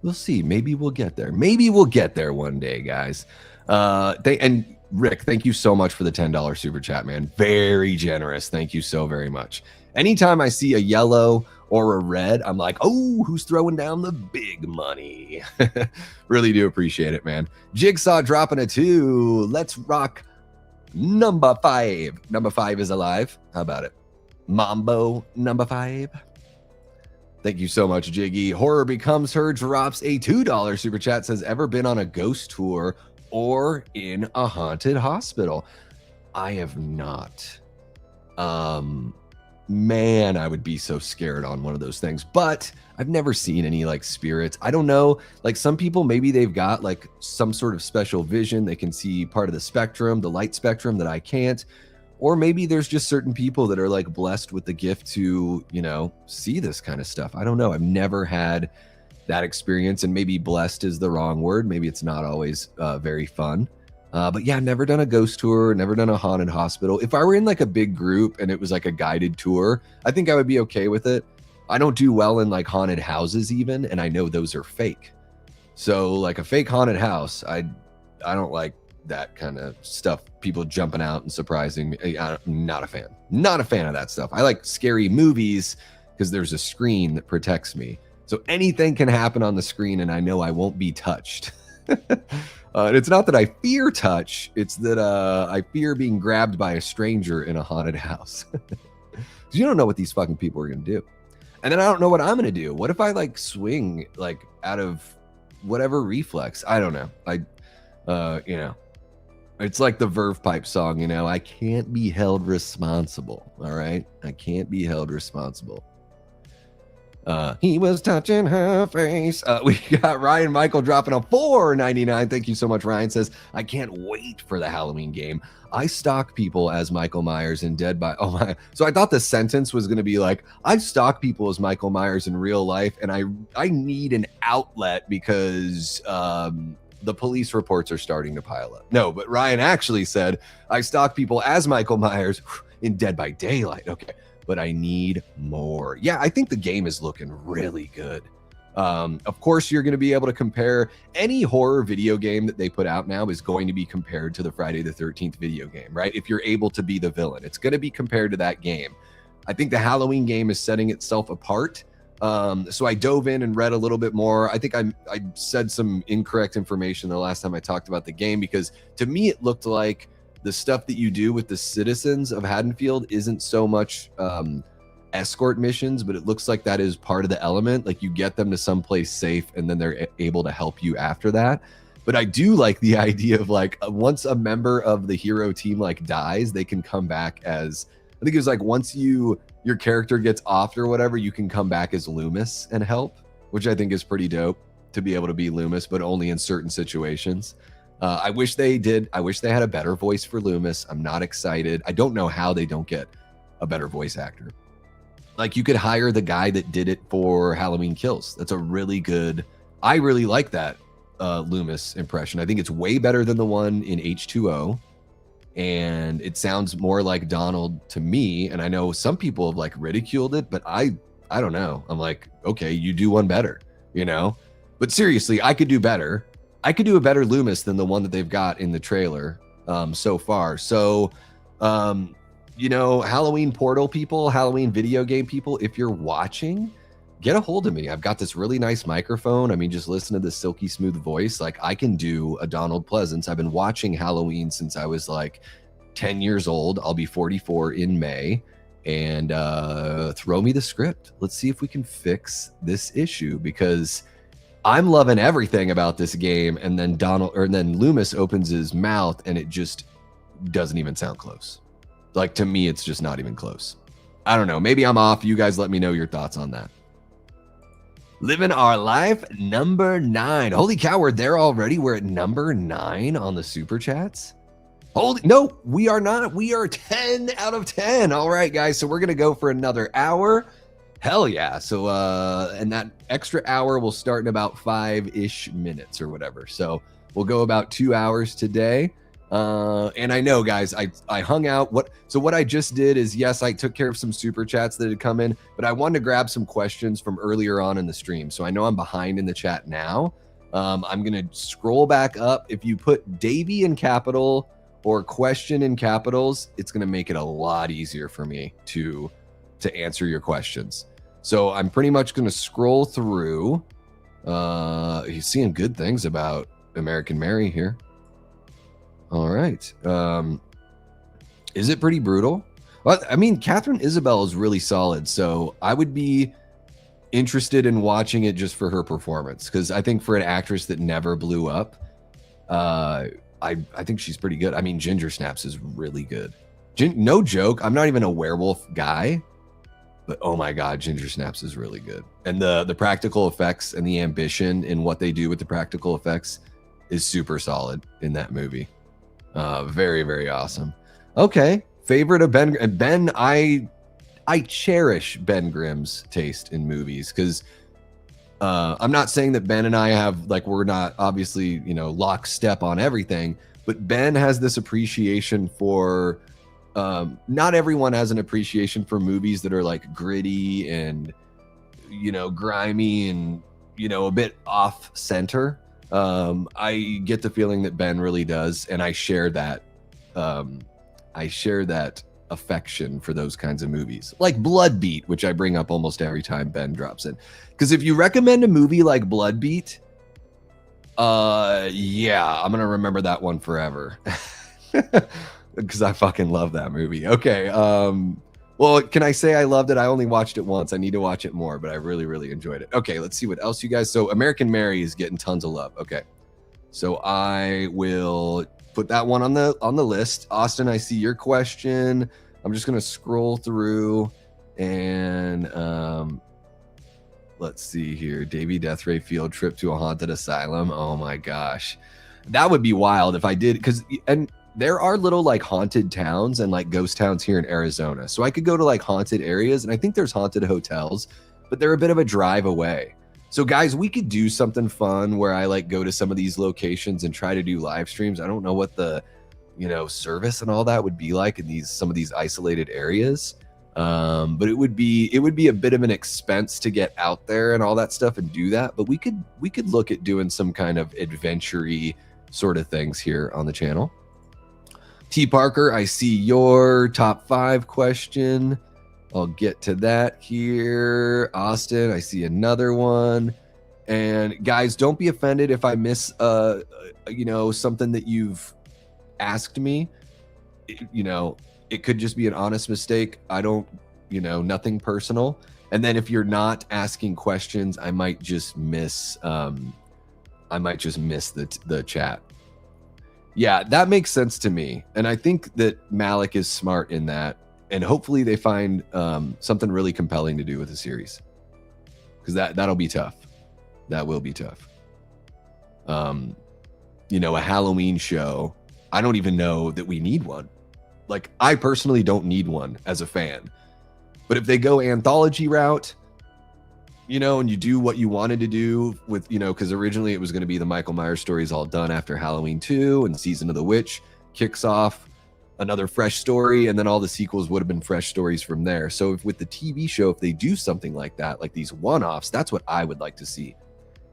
we'll see. Maybe we'll get there. Maybe we'll get there one day, guys. And Rick, thank you so much for the $10 super chat, man. Very generous. Thank you so very much. Anytime I see a yellow or a red, I'm like, oh, who's throwing down the big money? Really do appreciate it, man. Jigsaw dropping a 2. Let's rock number 5. Number 5 is alive. How about it? Mambo number 5. Thank you so much, Jiggy. Horror Becomes Her drops a $2 super chat. Says, ever been on a ghost tour or in a haunted hospital? I have not. Man, I would be so scared on one of those things, but I've never seen any like spirits. I don't know, like some people, maybe they've got like some sort of special vision. They can see part of the spectrum, the light spectrum that I can't. Or maybe there's just certain people that are like blessed with the gift to, you know, see this kind of stuff. I don't know. I've never had that experience, and maybe blessed is the wrong word. Maybe it's not always very fun. But yeah, never done a ghost tour, never done a haunted hospital. If I were in like a big group and it was like a guided tour, I think I would be okay with it. I don't do well in like haunted houses even, and I know those are fake. So like a fake haunted house, I don't like that kind of stuff. People jumping out and surprising me. I'm not a fan. Not a fan of that stuff. I like scary movies because there's a screen that protects me. So anything can happen on the screen and I know I won't be touched. And it's not that I fear touch, it's that I fear being grabbed by a stranger in a haunted house. You don't know what these fucking people are going to do. And then I don't know what I'm going to do. What if I like swing like out of whatever reflex? I don't know. You know, it's like the Verve Pipe song, you know, I can't be held responsible. All right. I can't be held responsible. He was touching her face. We got Ryan Michael dropping a $4.99. Thank you so much. Ryan says, I can't wait for the Halloween game. I stalk people as Michael Myers in Dead by... Oh my. So I thought the sentence was going to be like, I stalk people as Michael Myers in real life, and I need an outlet because the police reports are starting to pile up. No, but Ryan actually said, I stalk people as Michael Myers in Dead by Daylight. Okay. But I need more. Yeah, I think the game is looking really good. Of course, you're going to be able to compare any horror video game that they put out now is going to be compared to the Friday the 13th video game, right? If you're able to be the villain, it's going to be compared to that game. I think the Halloween game is setting itself apart. So I dove in and read a little bit more. I think I said some incorrect information the last time I talked about the game, because to me, it looked like the stuff that you do with the citizens of Haddonfield isn't so much escort missions, but it looks like that is part of the element. Like you get them to someplace safe and then they're able to help you after that. But I do like the idea of like once a member of the hero team like dies, they can come back as, I think it was like once your character gets offed or whatever, you can come back as Loomis and help, which I think is pretty dope to be able to be Loomis, but only in certain situations. I wish they had a better voice for Loomis. I'm not excited. I don't know how they don't get a better voice actor. Like you could hire the guy that did it for Halloween Kills. That's a really good, I really like that Loomis impression. I think it's way better than the one in H2O. And it sounds more like Donald to me. And I know some people have like ridiculed it, but I don't know. I'm like, okay, you do one better, you know? But seriously, I could do better. I could do a better Loomis than the one that they've got in the trailer so far. So, you know, Halloween Portal people, Halloween video game people, if you're watching, get a hold of me. I've got this really nice microphone. I mean, just listen to this silky smooth voice. Like I can do a Donald Pleasance. I've been watching Halloween since I was like 10 years old. I'll be 44 in May. And throw me the script. Let's see if we can fix this issue, because I'm loving everything about this game. And then Loomis opens his mouth and it just doesn't even sound close. Like to me, it's just not even close. I don't know. Maybe I'm off. You guys let me know your thoughts on that. Living Our Life, number 9. Holy cow, we're there already. We're at number 9 on the super chats. No, we are not. We are 10 out of 10. All right, guys. So we're going to go for another hour. Hell yeah. So, and that extra hour will start in about 5-ish minutes or whatever. So we'll go about 2 hours today. And I know, guys, I hung out. What I just did is, yes, I took care of some super chats that had come in, but I wanted to grab some questions from earlier on in the stream. So I know I'm behind in the chat now. I'm going to scroll back up. If you put Davey in capital or question in capitals, it's going to make it a lot easier for me to answer your questions. So I'm pretty much going to scroll through. He's seeing good things about American Mary here. All right. Is it pretty brutal? Well, I mean, Catherine Isabel is really solid, so I would be interested in watching it just for her performance, because I think for an actress that never blew up, I think she's pretty good. I mean, Ginger Snaps is really good. No joke. I'm not even a werewolf guy, but oh my God, Ginger Snaps is really good. And the practical effects and the ambition in what they do with the practical effects is super solid in that movie. Very, very awesome. Okay. Favorite of Ben. I cherish Ben Grimm's taste in movies, because I'm not saying that Ben and I have, like, we're not obviously, you know, lockstep on everything, but Ben has this appreciation for, not everyone has an appreciation for movies that are like gritty and, you know, grimy and, you know, a bit off center. I get the feeling that Ben really does, and I share that affection for those kinds of movies, like Blood Beat, which I bring up almost every time Ben drops in. Because if you recommend a movie like Blood Beat, yeah, I'm gonna remember that one forever. Because I fucking love that movie. Okay, well, can I say I loved it? I only watched it once. I need to watch it more, but I really, really enjoyed it. Okay, let's see what else you guys. So American Mary is getting tons of love. Okay, so I will put that one on the list. Austin, I see your question. I'm just gonna scroll through and let's see here. Davey Deathray field trip to a haunted asylum. Oh my gosh, that would be wild if I did. And there are little like haunted towns and like ghost towns here in Arizona. So I could go to like haunted areas, and I think there's haunted hotels, but they're a bit of a drive away. So guys, we could do something fun where I like go to some of these locations and try to do live streams. I don't know what the, you know, service and all that would be like in some of these isolated areas. But it would be a bit of an expense to get out there and all that stuff and do that. But we could look at doing some kind of adventure-y sort of things here on the channel. T. Parker, I see your top 5 question. I'll get to that here. Austin, I see another one. And guys, don't be offended if I miss, you know, something that you've asked me. You know, it could just be an honest mistake. I don't you know, nothing personal. And then if you're not asking questions, I might just miss the chat. Yeah, that makes sense to me. And I think that Malik is smart in that. And hopefully they find something really compelling to do with the series. Because that'll be tough. That will be tough. You know, a Halloween show, I don't even know that we need one. Like, I personally don't need one as a fan. But if they go anthology route, you know, and you do what you wanted to do with, you know, because originally it was going to be the Michael Myers stories all done after Halloween 2, and Season of the Witch kicks off another fresh story, and then all the sequels would have been fresh stories from there. So if with the TV show, if they do something like that, like these one-offs, that's what I would like to see,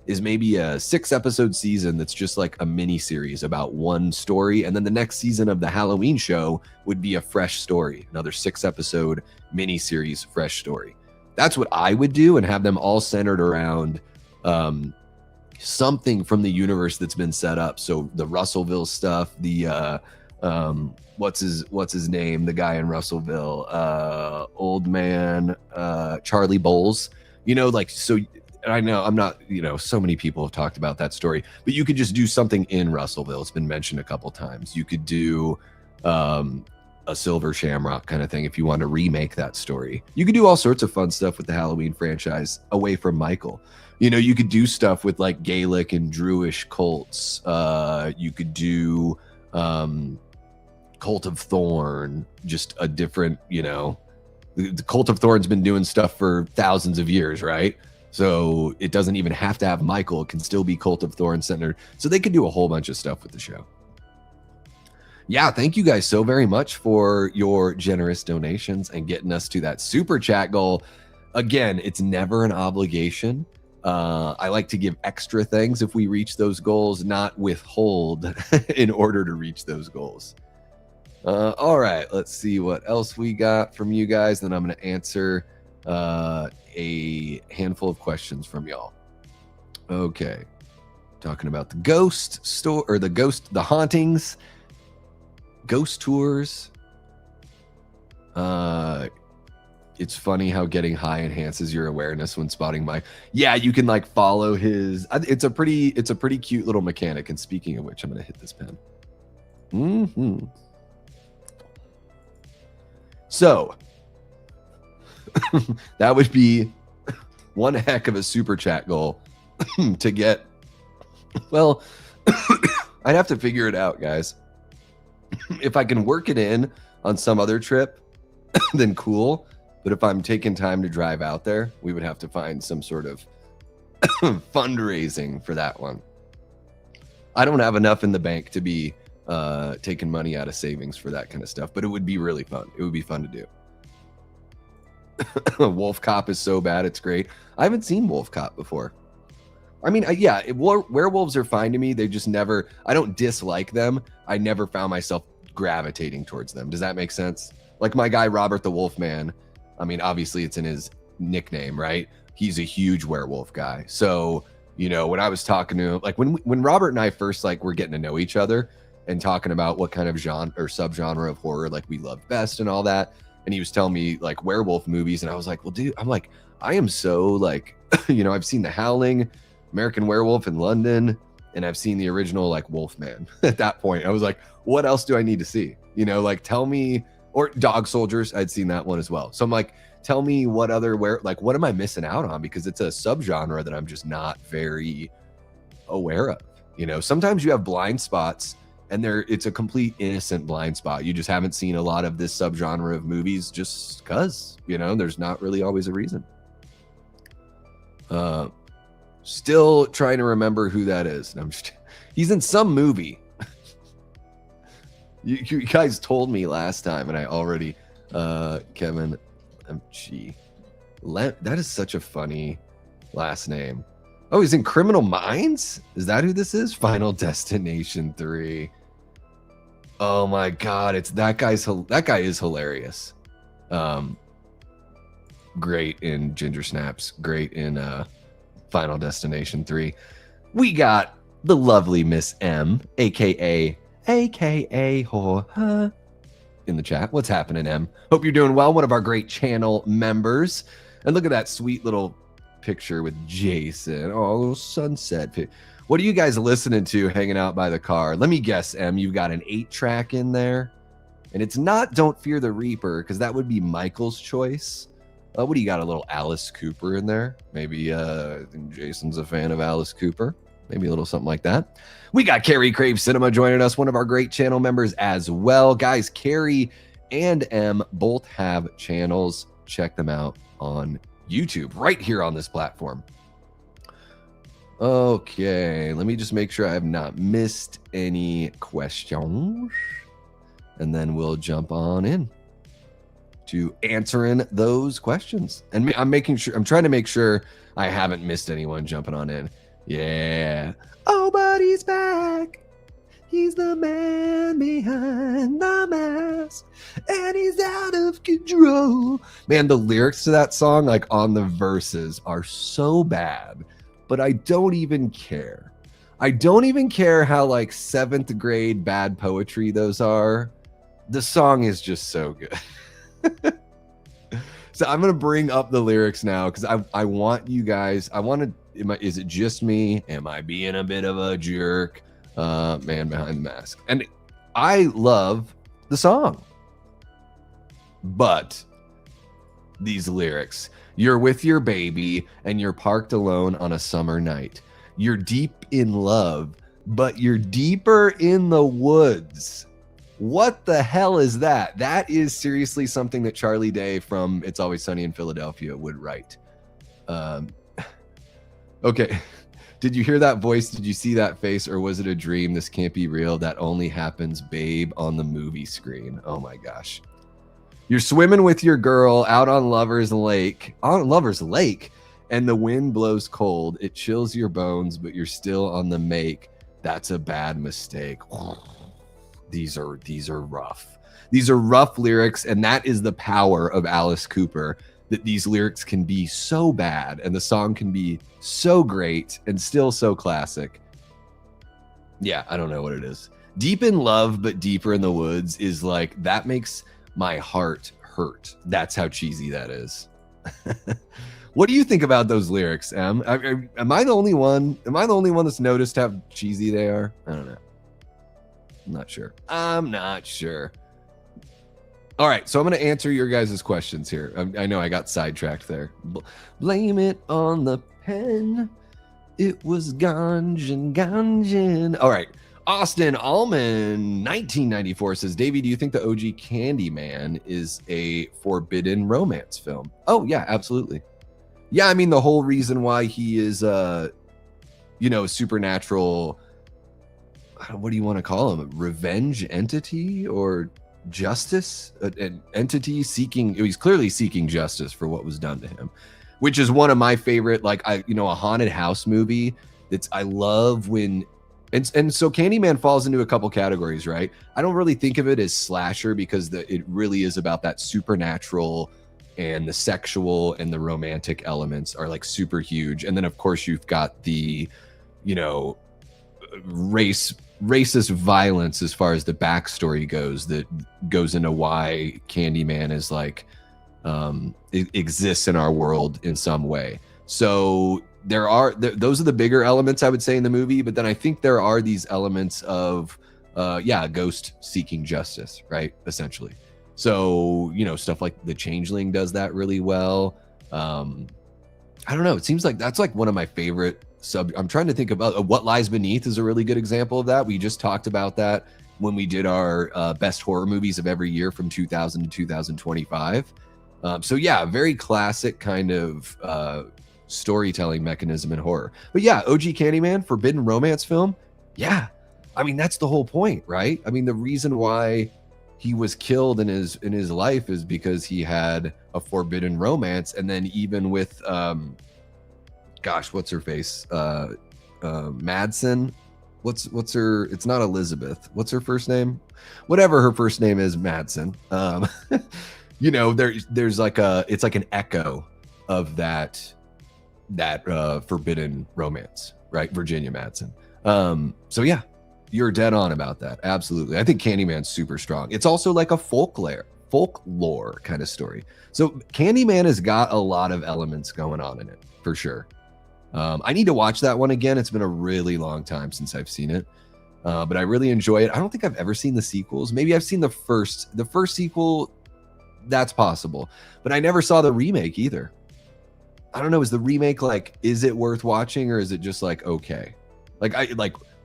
is maybe a 6-episode season that's just like a mini series about one story, and then the next season of the Halloween show would be a fresh story, another 6-episode mini series, fresh story. That's what I would do, and have them all centered around something from the universe that's been set up. So the Russellville stuff, the what's his name, the guy in Russellville, old man, Charlie Bowles, you know, like, so I know I'm not, you know, so many people have talked about that story, but you could just do something in Russellville. It's been mentioned a couple times. You could do a Silver Shamrock kind of thing if you want to remake that story. You could do all sorts of fun stuff with the Halloween franchise away from Michael. You know, you could do stuff with like Gaelic and Druish cults. You could do Cult of Thorn, just a different, you know, the Cult of Thorn's been doing stuff for thousands of years, right? So it doesn't even have to have Michael. It can still be Cult of Thorn centered. So they could do a whole bunch of stuff with the show. Yeah, thank you guys so very much for your generous donations and getting us to that super chat goal. Again, it's never an obligation. I like to give extra things if we reach those goals, not withhold in order to reach those goals. All right, let's see what else we got from you guys. Then I'm going to answer a handful of questions from y'all. Okay. Talking about the ghost store, or the hauntings, ghost tours. It's funny how getting high enhances your awareness when spotting Mike. Yeah, you can like follow his. It's a pretty cute little mechanic. And speaking of which, I'm gonna hit this pen. So that would be one heck of a super chat goal to get. Well, I'd have to figure it out, guys. If I can work it in on some other trip, then cool. But if I'm taking time to drive out there, we would have to find some sort of fundraising for that one. I don't have enough in the bank to be taking money out of savings for that kind of stuff, but it would be really fun. It would be fun to do. Wolf Cop is so bad, it's great. I haven't seen Wolf Cop before. I mean, werewolves are fine to me. They just never, I don't dislike them. I never found myself gravitating towards them. Does that make sense? Like my guy, Robert the Wolfman. I mean, obviously it's in his nickname, right? He's a huge werewolf guy. So, you know, when I was talking to him, like when Robert and I first like were getting to know each other and talking about what kind of genre or subgenre of horror like we loved best and all that, and he was telling me like werewolf movies, and I was like, well, dude, I'm like, I am so like, you know, I've seen The Howling, American Werewolf in London, and I've seen the original like Wolfman. At that point, I was like, what else do I need to see? You know, like tell me, or Dog Soldiers, I'd seen that one as well. So I'm like, tell me what other, what am I missing out on? Because it's a subgenre that I'm just not very aware of. You know, sometimes you have blind spots, and it's a complete innocent blind spot. You just haven't seen a lot of this subgenre of movies just because, you know, there's not really always a reason. Still trying to remember who that is. He's in some movie. You guys told me last time, and I already, Kevin MG. That is such a funny last name. Oh, he's in Criminal Minds? Is that who this is? Final Destination 3. Oh my God, that guy is hilarious. Great in Ginger Snaps, great in Final Destination 3. We got the lovely Miss M, aka Horror. in the chat. What's happening, Em? Hope you're doing well. One of our great channel members. And look at that sweet little picture with Jason. Oh, a little sunset pic. What are you guys listening to hanging out by the car? Let me guess, Em, you've got an 8-track in there. And it's not Don't Fear the Reaper, because that would be Michael's choice. What do you got? A little Alice Cooper in there? Maybe I think Jason's a fan of Alice Cooper. Maybe a little something like that. We got Carrie Crave Cinema joining us, one of our great channel members as well. Guys, Carrie and Em both have channels. Check them out on YouTube, right here on this platform. Okay, let me just make sure I have not missed any questions. And then we'll jump on in to answering those questions. And I'm trying to make sure I haven't missed anyone jumping on in. Yeah. Oh, but he's back. He's the man behind the mask. And he's out of control. Man, the lyrics to that song, like on the verses, are so bad. But I don't even care. I don't even care how like 7th grade bad poetry those are. The song is just so good. So I'm going to bring up the lyrics now because I want you guys, is it just me? Am I being a bit of a jerk? Man behind the mask. And I love the song. But these lyrics, you're with your baby and you're parked alone on a summer night. You're deep in love, but you're deeper in the woods. What the hell is that? That is seriously something that Charlie Day from It's Always Sunny in Philadelphia would write. Okay. Did you hear that voice? Did you see that face? Or was it a dream? This can't be real. That only happens, babe, on the movie screen. Oh my gosh. You're swimming with your girl out on Lover's Lake. On Lover's Lake. And the wind blows cold. It chills your bones, but you're still on the make. That's a bad mistake. These are rough. These are rough lyrics, and that is the power of Alice Cooper, that these lyrics can be so bad and the song can be so great and still so classic. Yeah, I don't know what it is. Deep in love, but deeper in the woods is like, that makes my heart hurt. That's how cheesy that is. What do you think about those lyrics, Em? Am I the only one? Am I the only one that's noticed how cheesy they are? I don't know. I'm not sure. All right, so I'm going to answer your guys' questions here. I know I got sidetracked there. Blame it on the pen. It was ganjin. All right. Austin Allman, 1994 says, Davey, do you think the OG Candyman is a forbidden romance film? Oh, yeah, absolutely. Yeah, I mean, the whole reason why he is, supernatural, what do you want to call him? Revenge entity or justice? An entity seeking, he's clearly seeking justice for what was done to him, which is one of my favorite, a haunted house movie I love when, and so Candyman falls into a couple categories, right? I don't really think of it as slasher because it really is about that supernatural, and the sexual and the romantic elements are like super huge. And then of course you've got the, racist violence as far as the backstory goes, that goes into why Candyman is like, it exists in our world in some way. So those are the bigger elements I would say in the movie, but then I think there are these elements of, a ghost seeking justice, right? Essentially. So, stuff like The Changeling does that really well. I don't know. It seems like that's like one of my favorite I'm trying to think about What Lies Beneath is a really good example of that. We just talked about that when we did our best horror movies of every year from 2000 to 2025. So yeah, very classic kind of storytelling mechanism in horror. But yeah, OG Candyman, forbidden romance film. Yeah. I mean, that's the whole point, right? I mean, the reason why he was killed in his life is because he had a forbidden romance. And then even with what's her face? Madsen. What's her? It's not Elizabeth. What's her first name? Whatever her first name is, Madsen. There's like it's like an echo of that forbidden romance, right? Virginia Madsen. So yeah, You're dead on about that. Absolutely. I think Candyman's super strong. It's also like a folklore kind of story. So Candyman has got a lot of elements going on in it, for sure. I need to watch that one again. It's been a really long time since I've seen it. But I really enjoy it. I don't think I've ever seen the sequels. Maybe I've seen the first sequel. That's possible. But I never saw the remake either. I don't know. Is the remake like, is it worth watching, or is it just like, okay?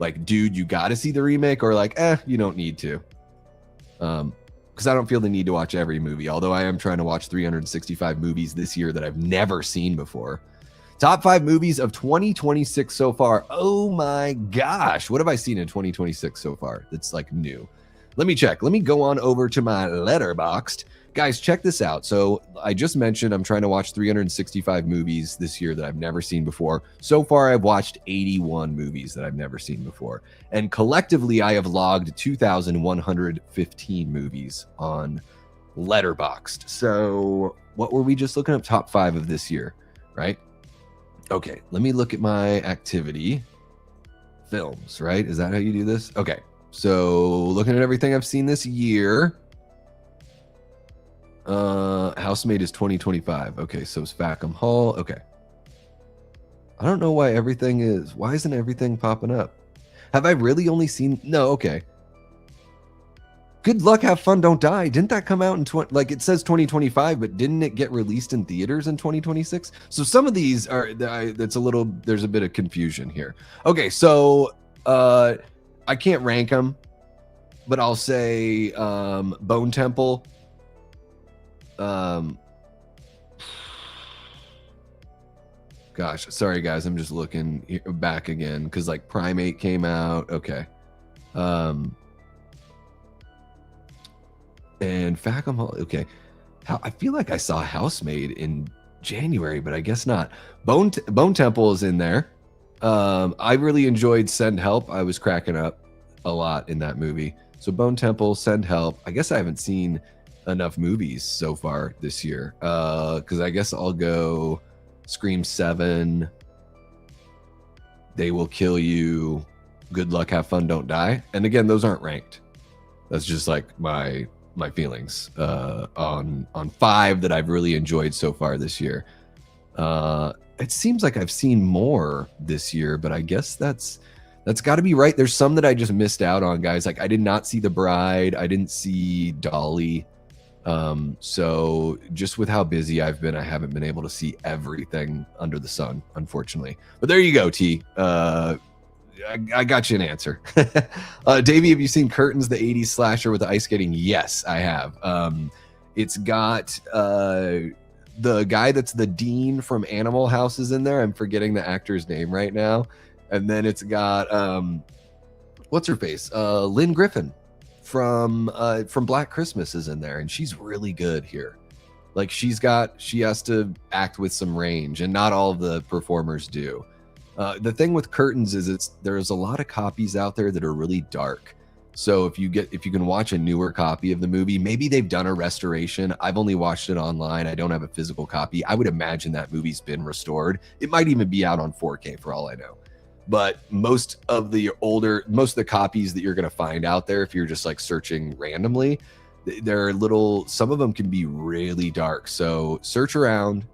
Like, dude, you got to see the remake, or like, you don't need to. Because I don't feel the need to watch every movie. Although I am trying to watch 365 movies this year that I've never seen before. Top 5 movies of 2026 so far. Oh my gosh. What have I seen in 2026 so far that's like new? Let me check. Let me go on over to my Letterboxd. Guys, check this out. So I just mentioned I'm trying to watch 365 movies this year that I've never seen before. So far, I've watched 81 movies that I've never seen before. And collectively, I have logged 2,115 movies on Letterboxd. So what were we just looking up? Top 5 of this year, right? Okay, let me look at my activity. Films, right? Is that how you do this? Okay, so looking at everything I've seen this year. Housemaid is 2025. Okay, so it's Fackham Hall. Okay. I don't know why isn't everything popping up? Have I really only seen, no, okay. Good Luck, Have Fun, Don't Die. Didn't that come out in like it says 2025, but didn't it get released in theaters in 2026? So some of these are, there's a bit of confusion here. Okay, so I can't rank them, but I'll say Bone Temple. Gosh, sorry guys, I'm just looking back again because like Primate came out. Okay. And Fackham Hall. Okay. I feel like I saw Housemaid in January, but I guess not. Bone Temple is in there. I really enjoyed Send Help. I was cracking up a lot in that movie. So Bone Temple, Send Help. I guess I haven't seen enough movies so far this year. Because I guess I'll go Scream 7, They Will Kill You, Good Luck, Have Fun, Don't Die. And again, those aren't ranked. That's just like my feelings on 5 that I've really enjoyed so far this year. It seems like I've seen more this year, but I guess that's got to be right. There's some that I just missed out on, guys. Like I did not see The Bride. I didn't see Dolly. So just with how busy I've been, I haven't been able to see everything under the sun, unfortunately. But there you go, T. I got you an answer. Davey, have you seen Curtains, the 80s slasher with the ice skating? Yes, I have. It's got the guy that's the dean from Animal House is in there. I'm forgetting the actor's name right now. And then it's got what's her face? Lynn Griffin from Black Christmas is in there, and she's really good here. Like she has to act with some range, and not all of the performers do. The thing with Curtains is there's a lot of copies out there that are really dark. So if you can watch a newer copy of the movie, maybe they've done a restoration. I've only watched it online. I don't have a physical copy. I would imagine that movie's been restored. It might even be out on 4K for all I know. But most of the copies that you're going to find out there, if you're just like searching randomly, some of them can be really dark. So search around,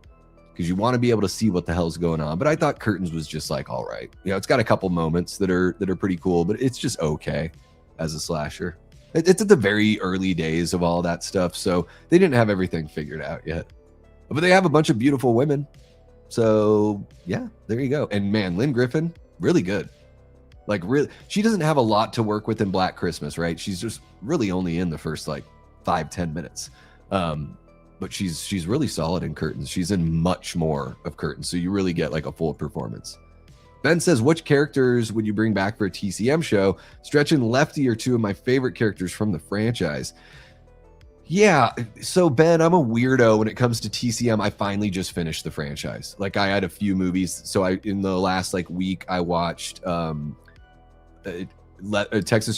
because you want to be able to see what the hell's going on. But I thought Curtains was just like, all right. You know, it's got a couple moments that are pretty cool, but it's just okay as a slasher. It's at the very early days of all that stuff, so they didn't have everything figured out yet. But they have a bunch of beautiful women. So, yeah, there you go. And man, Lynn Griffin, really good. Like, really, she doesn't have a lot to work with in Black Christmas, right? She's just really only in the first, like, 5-10 minutes. But she's really solid in Curtains. She's in much more of Curtains, so you really get like a full performance. Ben says, which characters would you bring back for a TCM show? Stretch and Lefty are 2 of my favorite characters from the franchise. Yeah, so Ben, I'm a weirdo when it comes to TCM. I finally just finished the franchise. Like I had a few movies. So in the last like week, I watched Texas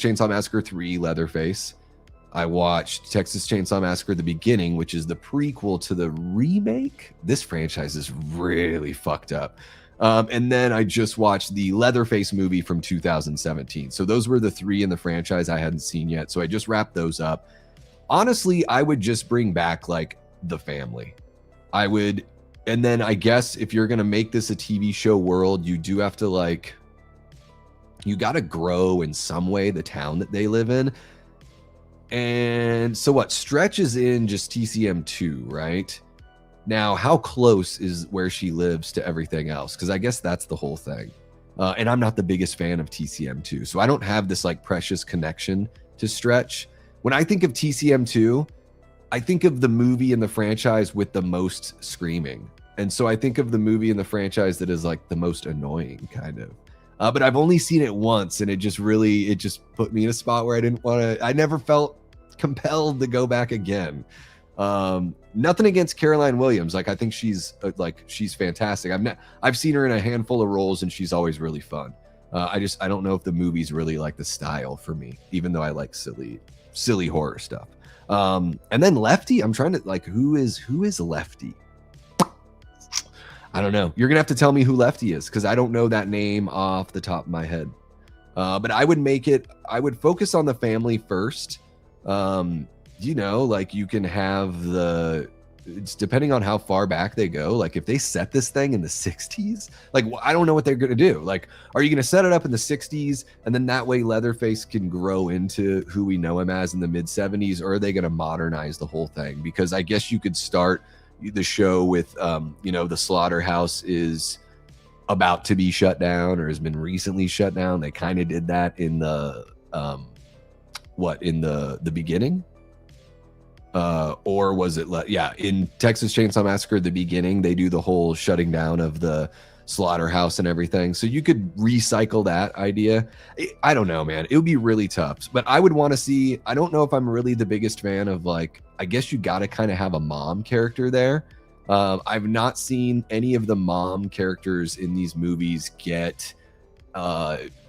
Chainsaw Massacre 3, Leatherface. I watched Texas Chainsaw Massacre: The Beginning, which is the prequel to the remake. This franchise is really fucked up. And then I just watched the Leatherface movie from 2017. So those were the 3 in the franchise I hadn't seen yet. So I just wrapped those up. Honestly, I would just bring back like the family. I would, and then I guess if you're going to make this a TV show world, you do have to like, you got to grow in some way the town that they live in. And so what stretches in just TCM2, right? Now, how close is where she lives to everything else? Because I guess that's the whole thing. And I'm not the biggest fan of TCM2, so I don't have this like precious connection to Stretch. When I think of TCM2, I think of the movie in the franchise with the most screaming. And so I think of the movie in the franchise that is like the most annoying kind of. But I've only seen it once, and it just put me in a spot where I didn't want to, I never felt compelled to go back again. Nothing against Caroline Williams. Like, I think she's fantastic. I've seen her in a handful of roles, and she's always really fun. I don't know if the movie's really like the style for me, even though I like silly horror stuff. And then Lefty, I'm trying to like, who is Lefty? I don't know. You're gonna have to tell me who Lefty is, because I don't know that name off the top of my head. But I would focus on the family first. You know, like you can have it's depending on how far back they go. Like if they set this thing in the 60s, like I don't know what they're going to do. Like, are you going to set it up in the 60s and then that way Leatherface can grow into who we know him as in the mid 70s, or are they going to modernize the whole thing? Because I guess you could start the show with, you know, the slaughterhouse is about to be shut down or has been recently shut down. They kind of did that in the, in the beginning? Or was it in Texas Chainsaw Massacre, the beginning, they do the whole shutting down of the slaughterhouse and everything. So you could recycle that idea. I don't know, man. It would be really tough. But I would want to see, I don't know if I'm really the biggest fan of like, I guess you got to kind of have a mom character there. I've not seen any of the mom characters in these movies get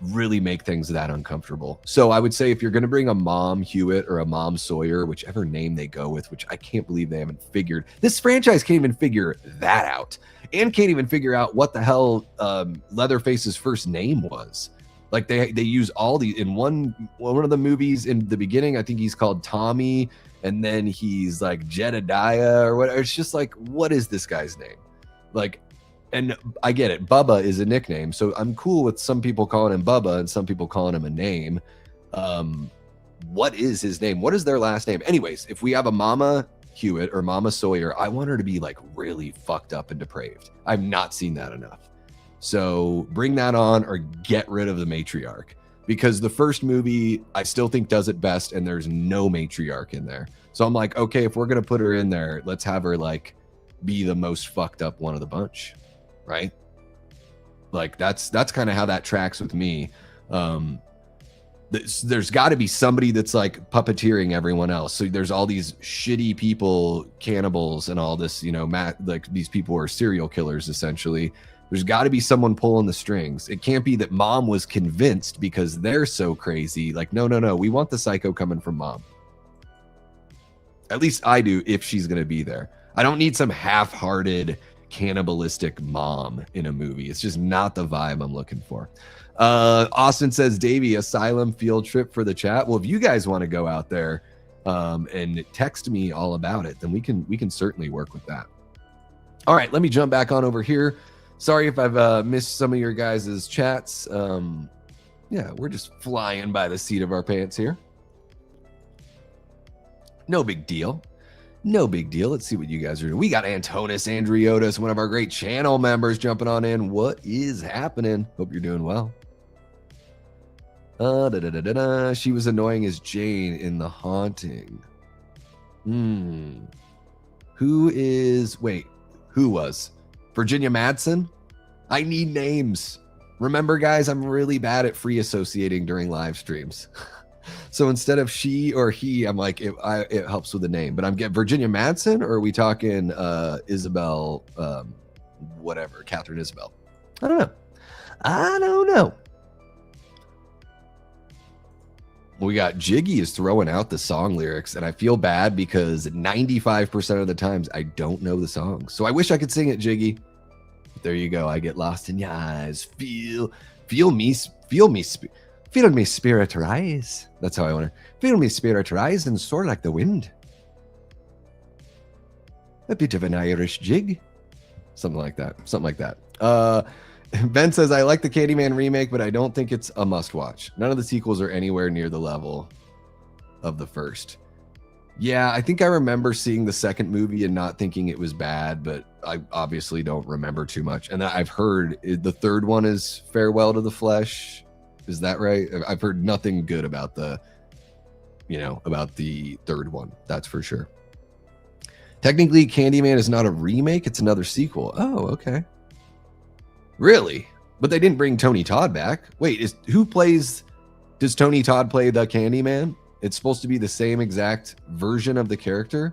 really make things that uncomfortable. So I would say if you're going to bring a mom Hewitt or a mom Sawyer, whichever name they go with, which I can't believe they haven't figured, this franchise can't even figure that out, and can't even figure out what the hell Leatherface's first name was. Like they use all these in one of the movies in the beginning. I think he's called Tommy, and then he's like Jedediah or whatever. It's just like, what is this guy's name? Like, and I get it, Bubba is a nickname, so I'm cool with some people calling him Bubba and some people calling him a name. What is his name? What is their last name? Anyways, if we have a Mama Hewitt or Mama Sawyer, I want her to be like really fucked up and depraved. I've not seen that enough. So bring that on or get rid of the matriarch, because the first movie I still think does it best and there's no matriarch in there. So I'm like, okay, if we're going to put her in there, let's have her like be the most fucked up one of the bunch. Right? Like that's kind of how that tracks with me. There's got to be somebody that's like puppeteering everyone else. So there's all these shitty people, cannibals and all this, you know, like these people are serial killers essentially. There's got to be someone pulling the strings. It can't be that mom was convinced because they're so crazy. Like, no, we want the psycho coming from mom. At least I do, if she's going to be there. I don't need some half-hearted cannibalistic mom in a movie. It's just not the vibe I'm looking for. Austin says, Davey, asylum field trip for the chat. Well, if you guys want to go out there and text me all about it, then we can certainly work with that. All right, let me jump back on over here. Sorry if I've missed some of your guys' chats. Yeah, we're just flying by the seat of our pants here. No big deal. No big deal. Let's see what you guys are doing. We got Antonis Andriotis, one of our great channel members, jumping on in. What is happening? Hope you're doing well. She was annoying as Jane in The Haunting. Who was? Virginia Madsen? I need names. Remember, guys, I'm really bad at free associating during live streams. So instead of she or he, I'm like, it helps with the name. But I'm getting Virginia Madsen, or are we talking Isabel, whatever, Catherine Isabel? I don't know. We got Jiggy is throwing out the song lyrics, and I feel bad because 95% of the times I don't know the song. So I wish I could sing it, Jiggy. There you go. I get lost in your eyes. Feel me spirit rise. That's how I want to. Feel me spirit rise and soar like the wind. A bit of an Irish jig. Something like that. Ben says, I like the Candyman remake, but I don't think it's a must watch. None of the sequels are anywhere near the level of the first. Yeah, I think I remember seeing the second movie and not thinking it was bad, but I obviously don't remember too much. And I've heard the third one is Farewell to the Flesh. Is that right? I've heard nothing good about the third one. That's for sure. Technically, Candyman is not a remake. It's another sequel. Oh, okay. Really? But they didn't bring Tony Todd back. Wait, does Tony Todd play the Candyman? It's supposed to be the same exact version of the character?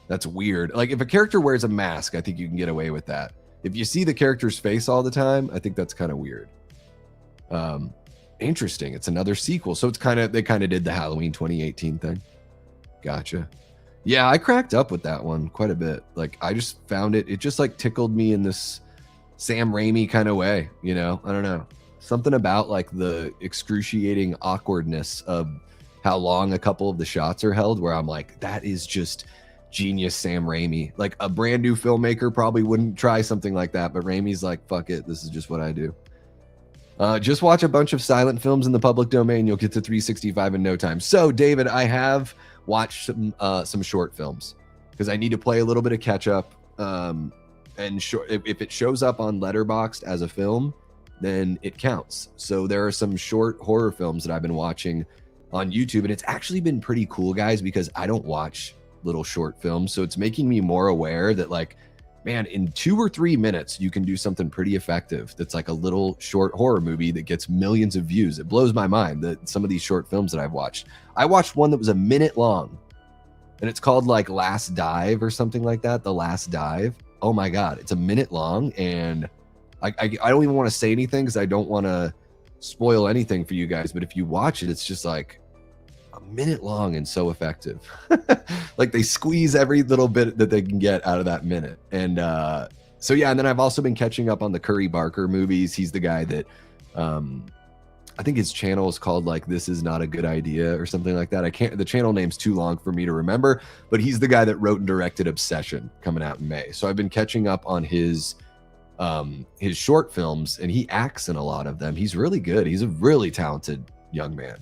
That's weird. Like, if a character wears a mask, I think you can get away with that. If you see the character's face all the time, I think that's kind of weird. Interesting. It's another sequel. So they kind of did the Halloween 2018 thing. Gotcha. Yeah, I cracked up with that one quite a bit. Like, I just found it just like tickled me in this Sam Raimi kind of way, I don't know. Something about like the excruciating awkwardness of how long a couple of the shots are held where I'm like, that is just genius Sam Raimi. Like, a brand new filmmaker probably wouldn't try something like that, but Raimi's like, fuck it, this is just what I do. Just watch a bunch of silent films in the public domain. You'll get to 365 in no time. So, David, I have watched some short films because I need to play a little bit of catch up. And if it shows up on Letterboxd as a film, then it counts. So there are some short horror films that I've been watching on YouTube, and it's actually been pretty cool, guys, because I don't watch little short films. So it's making me more aware that, like, man, in 2 or 3 minutes, you can do something pretty effective. That's like a little short horror movie that gets millions of views. It blows my mind that some of these short films that I've watched. I watched one that was a minute long, and it's called like Last Dive or something like that. The Last Dive. Oh my God, it's a minute long, and I don't even want to say anything because I don't want to spoil anything for you guys. But if you watch it, it's just like a minute long and so effective. Like, they squeeze every little bit that they can get out of that minute. And so yeah, and then I've also been catching up on the Curry Barker movies. He's the guy that I think his channel is called like This Is Not a Good Idea or something like that. The channel name's too long for me to remember, but he's the guy that wrote and directed Obsession, coming out in May. So I've been catching up on his short films, and he acts in a lot of them. He's really good. He's a really talented young man,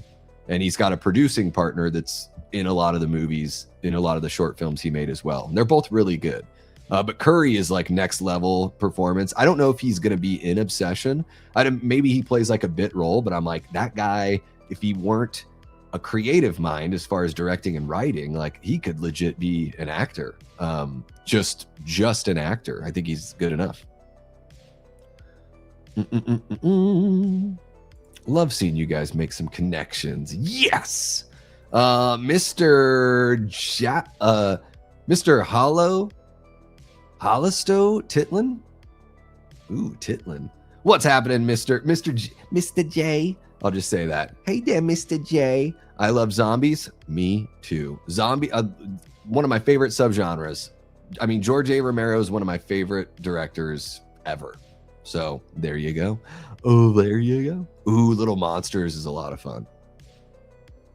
and he's got a producing partner that's in a lot of the movies, in a lot of the short films he made as well. And they're both really good. But Curry is like next level performance. I don't know if he's going to be in Obsession. Maybe he plays like a bit role, but I'm like, that guy, if he weren't a creative mind as far as directing and writing, like, he could legit be an actor. Just an actor. I think he's good enough. Love seeing you guys make some connections. Yes. Mr. Hollistow Titlin. Ooh, Titlin. What's happening, Mr. J? I'll just say that. Hey there, Mr. J. I love zombies. Me too. Zombie, one of my favorite subgenres. I mean, George A. Romero is one of my favorite directors ever. So there you go. Oh, there you go. Ooh, Little Monsters is a lot of fun.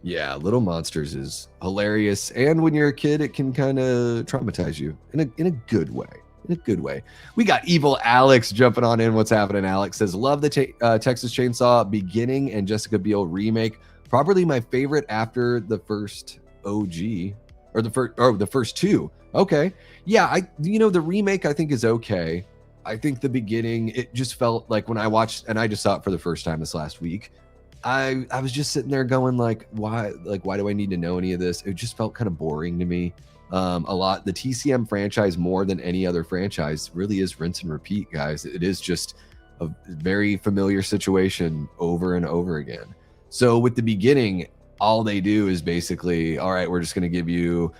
Yeah, Little Monsters is hilarious, and when you're a kid, it can kind of traumatize you in a good way. In a good way. We got Evil Alex jumping on in. What's happening? Alex says, love the Texas Chainsaw beginning and Jessica Biel remake. Probably my favorite after the first OG, or the first two. Okay, yeah, the remake I think is okay. I think the beginning, it just felt like when I watched, and I just saw it for the first time this last week, I was just sitting there going like, why do I need to know any of this? It just felt kind of boring to me. A lot. The TCM franchise, more than any other franchise, really is rinse and repeat, guys. It is just a very familiar situation over and over again. So with the beginning, all they do is basically, all right, we're just going to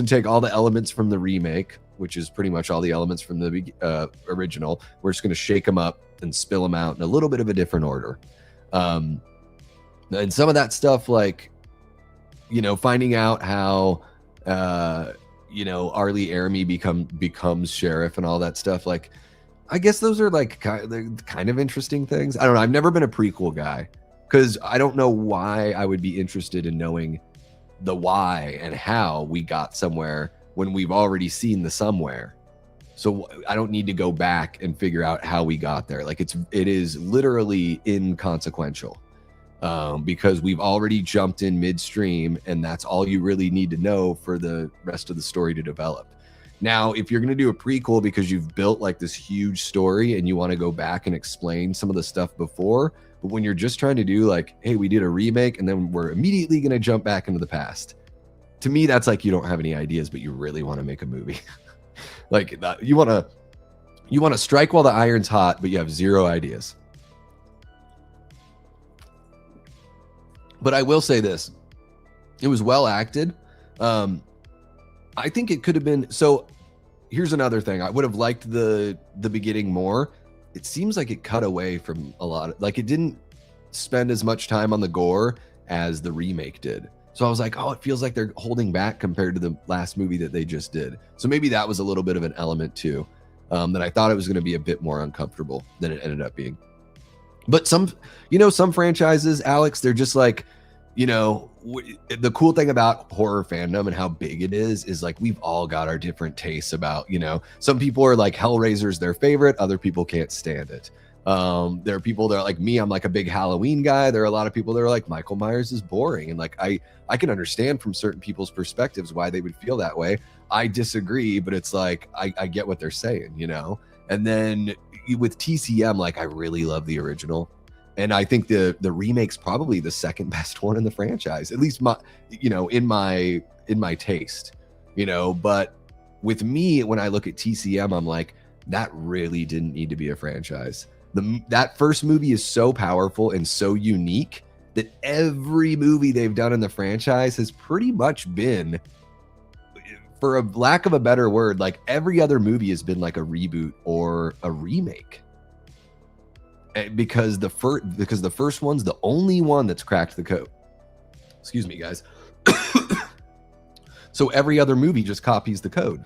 take all the elements from the remake, which is pretty much all the elements from the original. We're just going to shake them up and spill them out in a little bit of a different order. And some of that stuff, like, finding out how, Arlie Army becomes sheriff and all that stuff. Like, I guess those are like kind of interesting things. I don't know. I've never been a prequel guy because I don't know why I would be interested in knowing the why and how we got somewhere when we've already seen the somewhere. So I don't need to go back and figure out how we got there. Like it is literally inconsequential because we've already jumped in midstream, and that's all you really need to know for the rest of the story to develop. Now, if you're going to do a prequel because you've built like this huge story and you want to go back and explain some of the stuff before, but when you're just trying to do like, hey, we did a remake and then we're immediately going to jump back into the past. To me, that's like you don't have any ideas, but you really want to make a movie. Like you want to strike while the iron's hot, but you have zero ideas. But I will say this. It was well acted. I think it could have been. So here's another thing. I would have liked the beginning more. It seems like it cut away from a lot of, like it didn't spend as much time on the gore as the remake did. So I was like, oh, it feels like they're holding back compared to the last movie that they just did. So maybe that was a little bit of an element too, that I thought it was going to be a bit more uncomfortable than it ended up being. But some franchises, Alex, they're just like, the cool thing about horror fandom and how big it is like we've all got our different tastes about, some people are like Hellraiser's their favorite, other people can't stand it. There are people that are like me, I'm like a big Halloween guy. There are a lot of people that are like Michael Myers is boring, and like I can understand from certain people's perspectives why they would feel that way. I disagree, but it's like I get what they're saying, And then with TCM, like I really love the original. And I think the remake's probably the second best one in the franchise, at least in my taste, but with me, when I look at TCM, I'm like, that really didn't need to be a franchise. That first movie is so powerful and so unique that every movie they've done in the franchise has pretty much been, for a lack of a better word, like every other movie has been like a reboot or a remake. Because the first one's the only one that's cracked the code. Excuse me, guys. So every other movie just copies the code.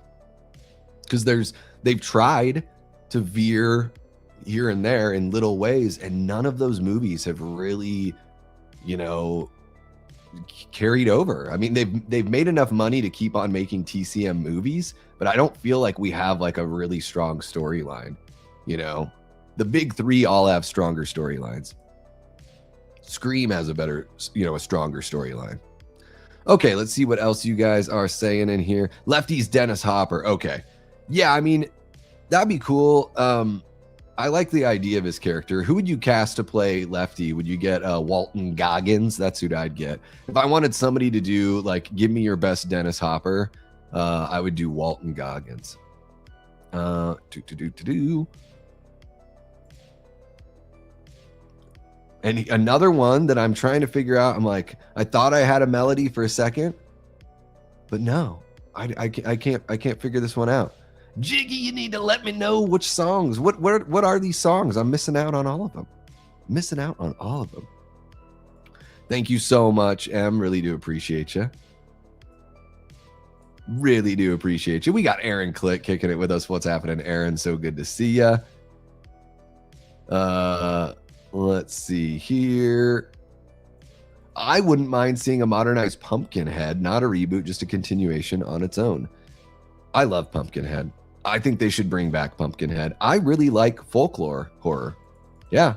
Because they've tried to veer here and there in little ways, and none of those movies have really, carried over. I mean, they've made enough money to keep on making TCM movies, but I don't feel like we have like a really strong storyline, The big three all have stronger storylines. Scream has a stronger storyline. Okay, let's see what else you guys are saying in here. Lefty's Dennis Hopper. Okay. Yeah, I mean, that'd be cool. I like the idea of his character. Who would you cast to play Lefty? Would you get Walton Goggins? That's who I'd get. If I wanted somebody to do, like, give me your best Dennis Hopper, I would do Walton Goggins. And another one that I'm trying to figure out, I'm like, I thought I had a melody for a second, but no, I can't figure this one out. Jiggy, you need to let me know which songs. What are these songs? I'm missing out on all of them. Thank you so much, Em. Really do appreciate you. We got Aaron Click kicking it with us. What's happening, Aaron? So good to see ya. Let's see here. I wouldn't mind seeing a modernized Pumpkinhead, not a reboot, just a continuation on its own. I love Pumpkinhead. I think they should bring back Pumpkinhead. I really like folklore horror. Yeah,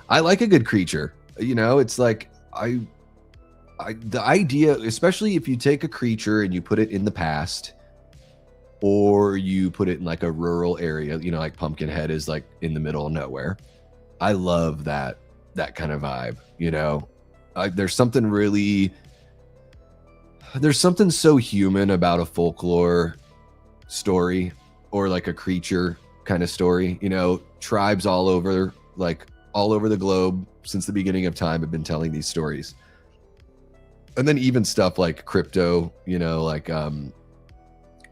I like a good creature. It's like the idea, especially if you take a creature and you put it in the past, or you put it in like a rural area, like Pumpkinhead is like in the middle of nowhere. I love that kind of vibe, there's something so human about a folklore story or like a creature kind of story. Tribes all over the globe since the beginning of time have been telling these stories. And then even stuff like crypto,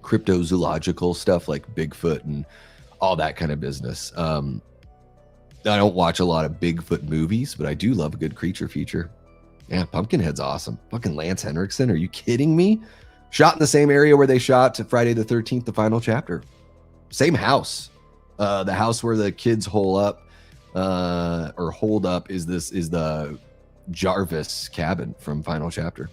cryptozoological stuff like Bigfoot and all that kind of business. I don't watch a lot of Bigfoot movies, but I do love a good creature feature. Yeah, Pumpkinhead's awesome. Fucking Lance Henriksen, are you kidding me? Shot in the same area where they shot Friday the 13th, the final chapter. Same house. The house where the kids hole up or hold up is the Jarvis cabin from Final Chapter.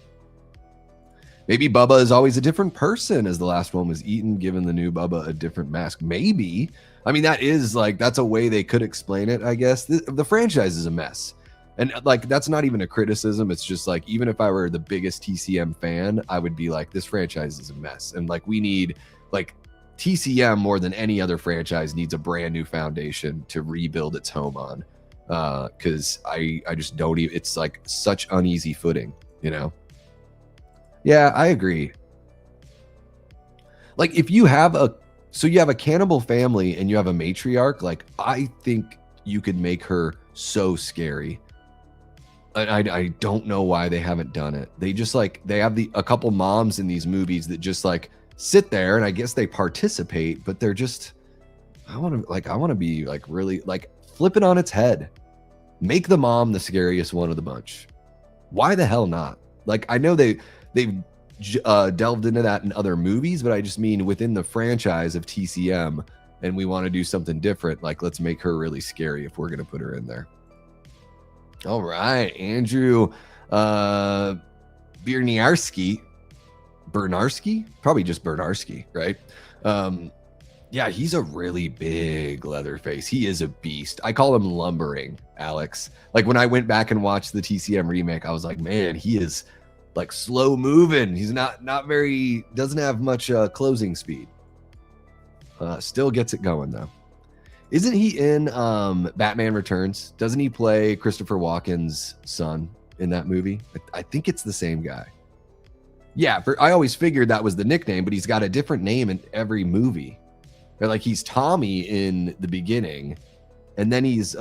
Maybe Bubba is always a different person as the last one was eaten, giving the new Bubba a different mask. Maybe. I mean, that's a way they could explain it, I guess. The franchise is a mess. And like, that's not even a criticism. It's just like, even if I were the biggest TCM fan, I would be like, this franchise is a mess. And like, we need, like, TCM more than any other franchise needs a brand new foundation to rebuild its home on. Because I just don't even, it's like such uneasy footing, you know? Yeah, I agree. Like, if you have you have a cannibal family and you have a matriarch, like, I think you could make her so scary. I don't know why they haven't done it. They just like, they have a couple moms in these movies that just like sit there, and I guess they participate, but they're just, I want to be like really like flip it on its head. Make the mom the scariest one of the bunch. Why the hell not? Like, I know they've delved into that in other movies, but I just mean within the franchise of TCM, and we want to do something different. Like, let's make her really scary if we're going to put her in there. All right, Andrew Bernarski, probably just Bernarski, right? Yeah, he's a really big Leatherface. He is a beast. I call him lumbering, Alex. Like, when I went back and watched the TCM remake, I was like, man, he is like slow moving. He's not very, doesn't have much closing speed. Still gets it going though. Isn't he in Batman Returns? Doesn't he play Christopher Walken's son in that movie? I think it's the same guy. Yeah, I always figured that was the nickname, but he's got a different name in every movie. They're like, he's Tommy in the beginning, and then he's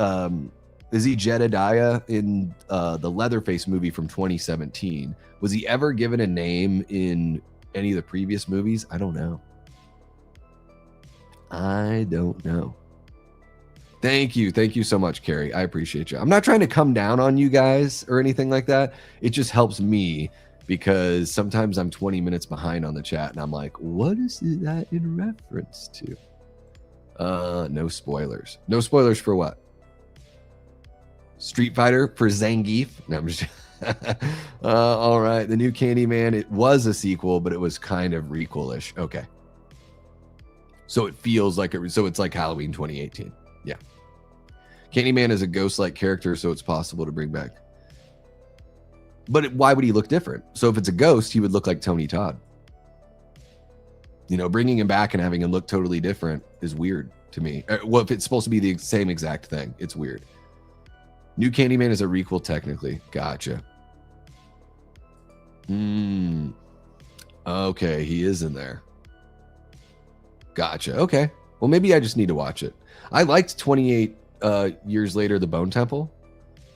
is he Jedediah in the Leatherface movie from 2017? Was he ever given a name in any of the previous movies? I don't know. Thank you so much, Carrie. I appreciate you. I'm not trying to come down on you guys or anything like that. It just helps me, because sometimes I'm 20 minutes behind on the chat and I'm like, what is that in reference to? No spoilers. No spoilers for what? Street Fighter for Zangief? No, I'm just all right. The new Candyman, it was a sequel, but it was kind of requel-ish. Okay. So it feels like so it's like Halloween 2018. Yeah. Candyman is a ghost-like character, so it's possible to bring back. But why would he look different? So if it's a ghost, he would look like Tony Todd. You know, bringing him back and having him look totally different is weird to me. Well, if it's supposed to be the same exact thing, it's weird. New Candyman is a requel, technically. Gotcha. Okay, he is in there. Gotcha. Okay. Well, maybe I just need to watch it. I liked 28 Years Later, The Bone Temple.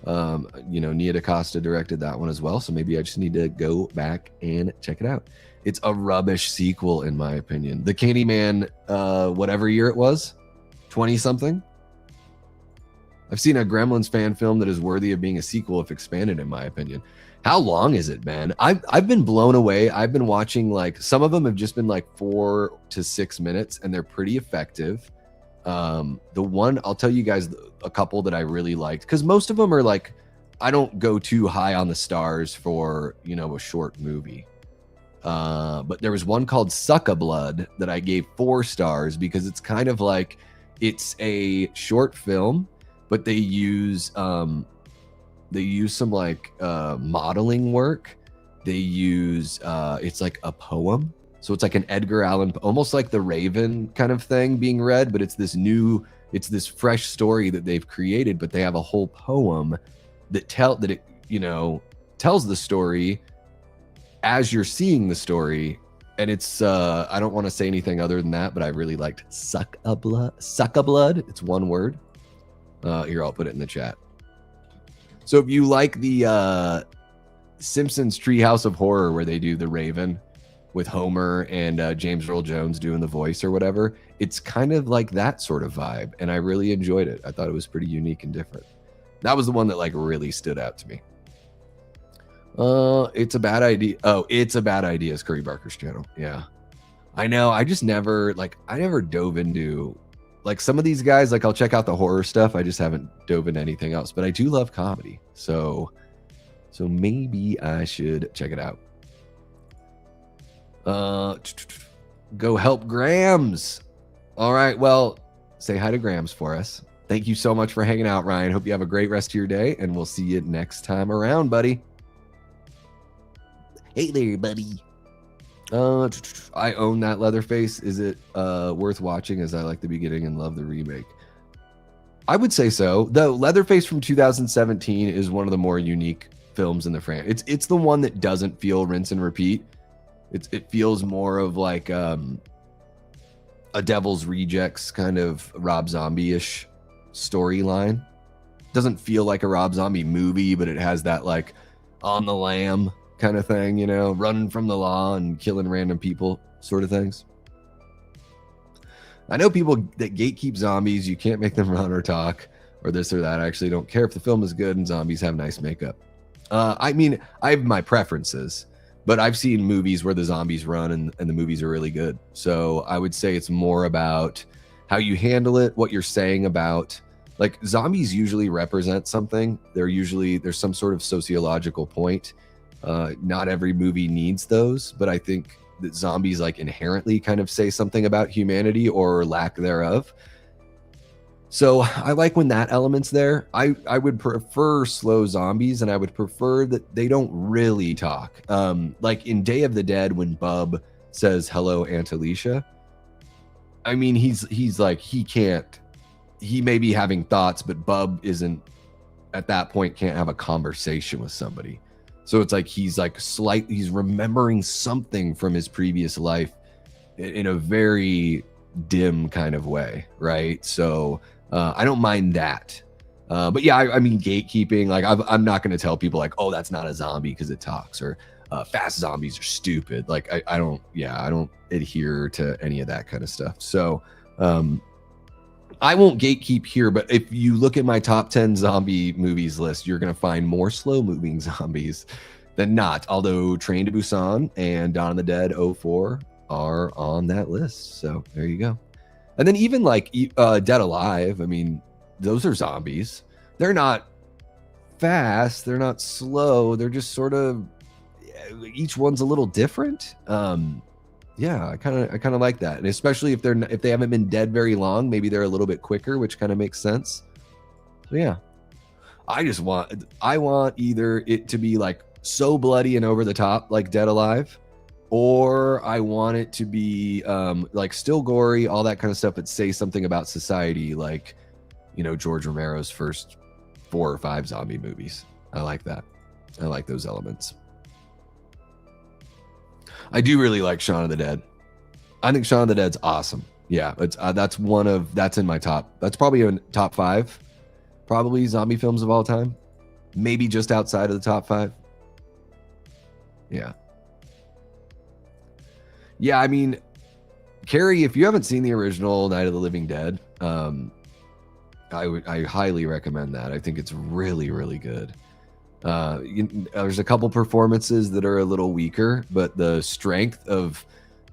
You know, Nia DaCosta directed that one as well, so maybe I just need to go back and check it out. It's a rubbish sequel, in my opinion. The Candyman, whatever year it was, 20-something. I've seen a Gremlins fan film that is worthy of being a sequel if expanded, in my opinion. How long is it, man? I've been blown away. I've been watching, like, some of them have just been like 4 to 6 minutes, and they're pretty effective. The one, I'll tell you guys a couple that I really liked, because most of them are like, I don't go too high on the stars for, you know, a short movie. But there was one called Suck-a-Blood that I gave 4 stars because it's kind of like, it's a short film, but they use some like modeling work. They use it's like a poem. So it's like an Edgar Allan, almost like The Raven kind of thing being read, but it's this fresh story that they've created, but they have a whole poem that tells the story as you're seeing the story. And it's I don't want to say anything other than that, but I really liked Suck-a-Blood. It's one word. Here, I'll put it in the chat. So if you like the Simpsons Treehouse of Horror, where they do The Raven with Homer and James Earl Jones doing the voice or whatever, it's kind of like that sort of vibe, and I really enjoyed it. I thought it was pretty unique and different. That was the one that like really stood out to me. It's a bad idea. Oh, It's a Bad Idea is Curry Barker's channel. Yeah, I know. I just never I never dove into like some of these guys, like I'll check out the horror stuff. I just haven't dove into anything else, but I do love comedy. So maybe I should check it out. Go help Grams. All right. Well, say hi to Grams for us. Thank you so much for hanging out, Ryan. Hope you have a great rest of your day, and we'll see you next time around, buddy. Hey there, buddy. I own that Leatherface. Is it worth watching, as I like the beginning and love the remake? I would say so. Though Leatherface from 2017 is one of the more unique films in the franchise. It's the one that doesn't feel rinse and repeat. It feels more of like a Devil's Rejects kind of Rob Zombie-ish storyline. Doesn't feel like a Rob Zombie movie, but it has that like on the lam kind of thing, you know, running from the law and killing random people sort of things. I know people that gatekeep zombies. You can't make them run or talk or this or that. I actually don't care if the film is good and zombies have nice makeup. I mean, I have my preferences, but I've seen movies where the zombies run and the movies are really good. So I would say it's more about how you handle it, what you're saying about, like, zombies usually represent something. There's some sort of sociological point. Not every movie needs those, but I think that zombies like inherently kind of say something about humanity or lack thereof. So I like when that element's there. I would prefer slow zombies, and I would prefer that they don't really talk. Like in Day of the Dead, when Bub says hello, Aunt Alicia. I mean, he's like, he may be having thoughts, but Bub isn't at that point, can't have a conversation with somebody. So it's like he's remembering something from his previous life in a very dim kind of way, right? So I don't mind that. But yeah, I mean, gatekeeping, like I'm not going to tell people like, oh, that's not a zombie because it talks, or fast zombies are stupid. Like I don't adhere to any of that kind of stuff. So I won't gatekeep here, but if you look at my top 10 zombie movies list, you're going to find more slow moving zombies than not. Although Train to Busan and Dawn of the Dead 04 are on that list. So there you go. And then even like Dead Alive, I mean, those are zombies. They're not fast. They're not slow. They're just sort of, each one's a little different. Yeah, I kind of like that, and especially if they haven't been dead very long, maybe they're a little bit quicker, which kind of makes sense. So yeah, I want either it to be like so bloody and over the top, like Dead Alive, or I want it to be like still gory, all that kind of stuff, but say something about society, like, you know, George Romero's first 4 or 5 zombie movies. I like that. I like those elements. I do really like Shaun of the Dead. I think Shaun of the Dead's awesome. Yeah, it's that's in my top. That's probably in top 5, probably zombie films of all time. Maybe just outside of the top 5. Yeah. Yeah, I mean, Carrie, if you haven't seen the original Night of the Living Dead, I highly recommend that. I think it's really, really good. There's a couple performances that are a little weaker, but the strength of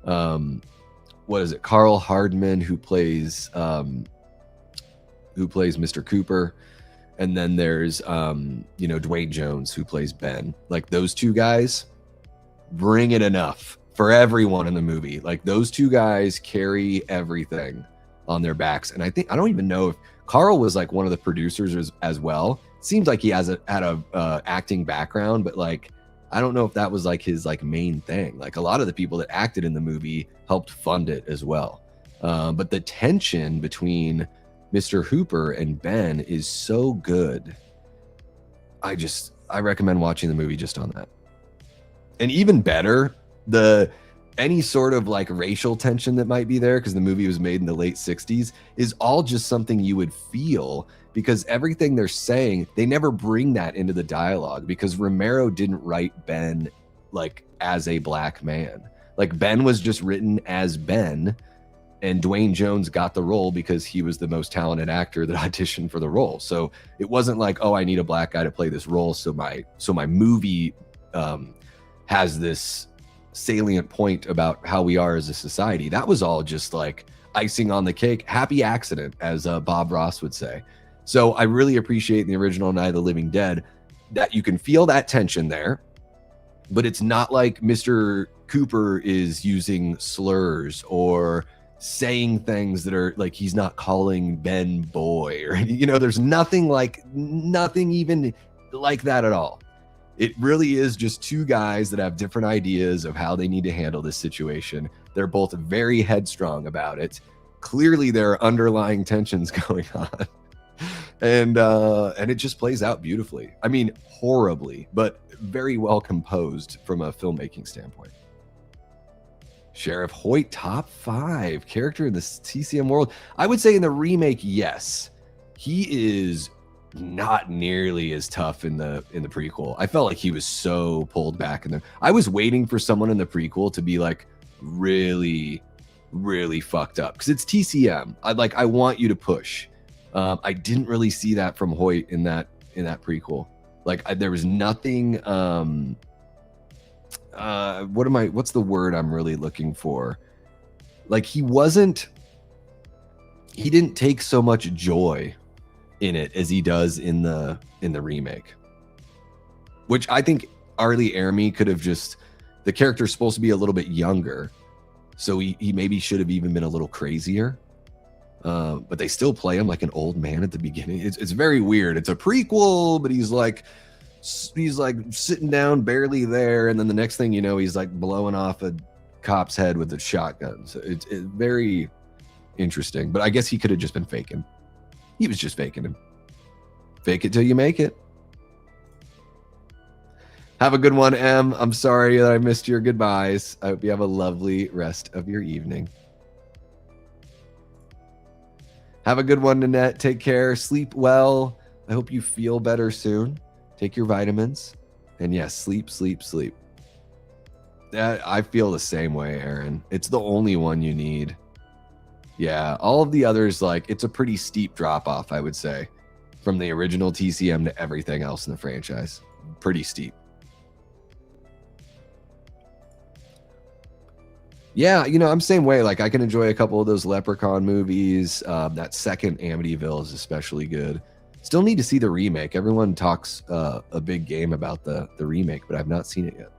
what is it, Carl Hardman, who plays Mr. Cooper, and then there's Dwayne Jones, who plays Ben. Like, those two guys bring it enough for everyone in the movie. Like, those two guys carry everything on their backs. And I don't even know if Carl was like one of the producers as well. Seems like he had a acting background, but like I don't know if that was like his like main thing. Like, a lot of the people that acted in the movie helped fund it as well. But the tension between Mr. Hooper and Ben is so good. I recommend watching the movie just on that. And even better, any sort of like racial tension that might be there, because the movie was made in the late 60s, is all just something you would feel, because everything they're saying, they never bring that into the dialogue, because Romero didn't write Ben like as a black man. Like, Ben was just written as Ben, and Dwayne Jones got the role because he was the most talented actor that auditioned for the role. So it wasn't like, oh, I need a black guy to play this role, so my movie has this salient point about how we are as a society. That was all just like, icing on the cake, happy accident, as Bob Ross would say. So I really appreciate in the original Night of the Living Dead that you can feel that tension there, but it's not like Mr. Cooper is using slurs or saying things that are like he's not calling Ben boy, or there's nothing even like that at all. It really is just two guys that have different ideas of how they need to handle this situation. They're both very headstrong about it. Clearly there are underlying tensions going on. And it just plays out beautifully. I mean, horribly, but very well composed from a filmmaking standpoint. Sheriff Hoyt, top 5 character in the TCM world. I would say in the remake, yes. He is not nearly as tough in the prequel. I felt like he was so pulled back in there. I was waiting for someone in the prequel to be like really, really fucked up, because it's TCM. I want you to push. I didn't really see that from Hoyt in that prequel. There was nothing. What's the word I'm really looking for? He didn't take so much joy in it as he does in the remake, which I think Arlie Ermy could have just, the character's supposed to be a little bit younger, so he maybe should have even been a little crazier. But they still play him like an old man at the beginning. It's very weird. It's a prequel, but he's like sitting down, barely there, and then the next thing you know, he's like blowing off a cop's head with a shotgun. So it's very interesting. But I guess he could have just been faking. He was just faking him. Fake it till you make it. Have a good one, Em. I'm sorry that I missed your goodbyes. I hope you have a lovely rest of your evening. Have a good one, Nanette. Take care. Sleep well. I hope you feel better soon. Take your vitamins. And yes, sleep, sleep, sleep. I feel the same way, Aaron. It's the only one you need. Yeah, all of the others, it's a pretty steep drop-off, I would say, from the original TCM to everything else in the franchise. Pretty steep. Yeah, I'm same way. I can enjoy a couple of those Leprechaun movies. That second Amityville is especially good. Still need to see the remake. Everyone talks a big game about the remake, but I've not seen it yet.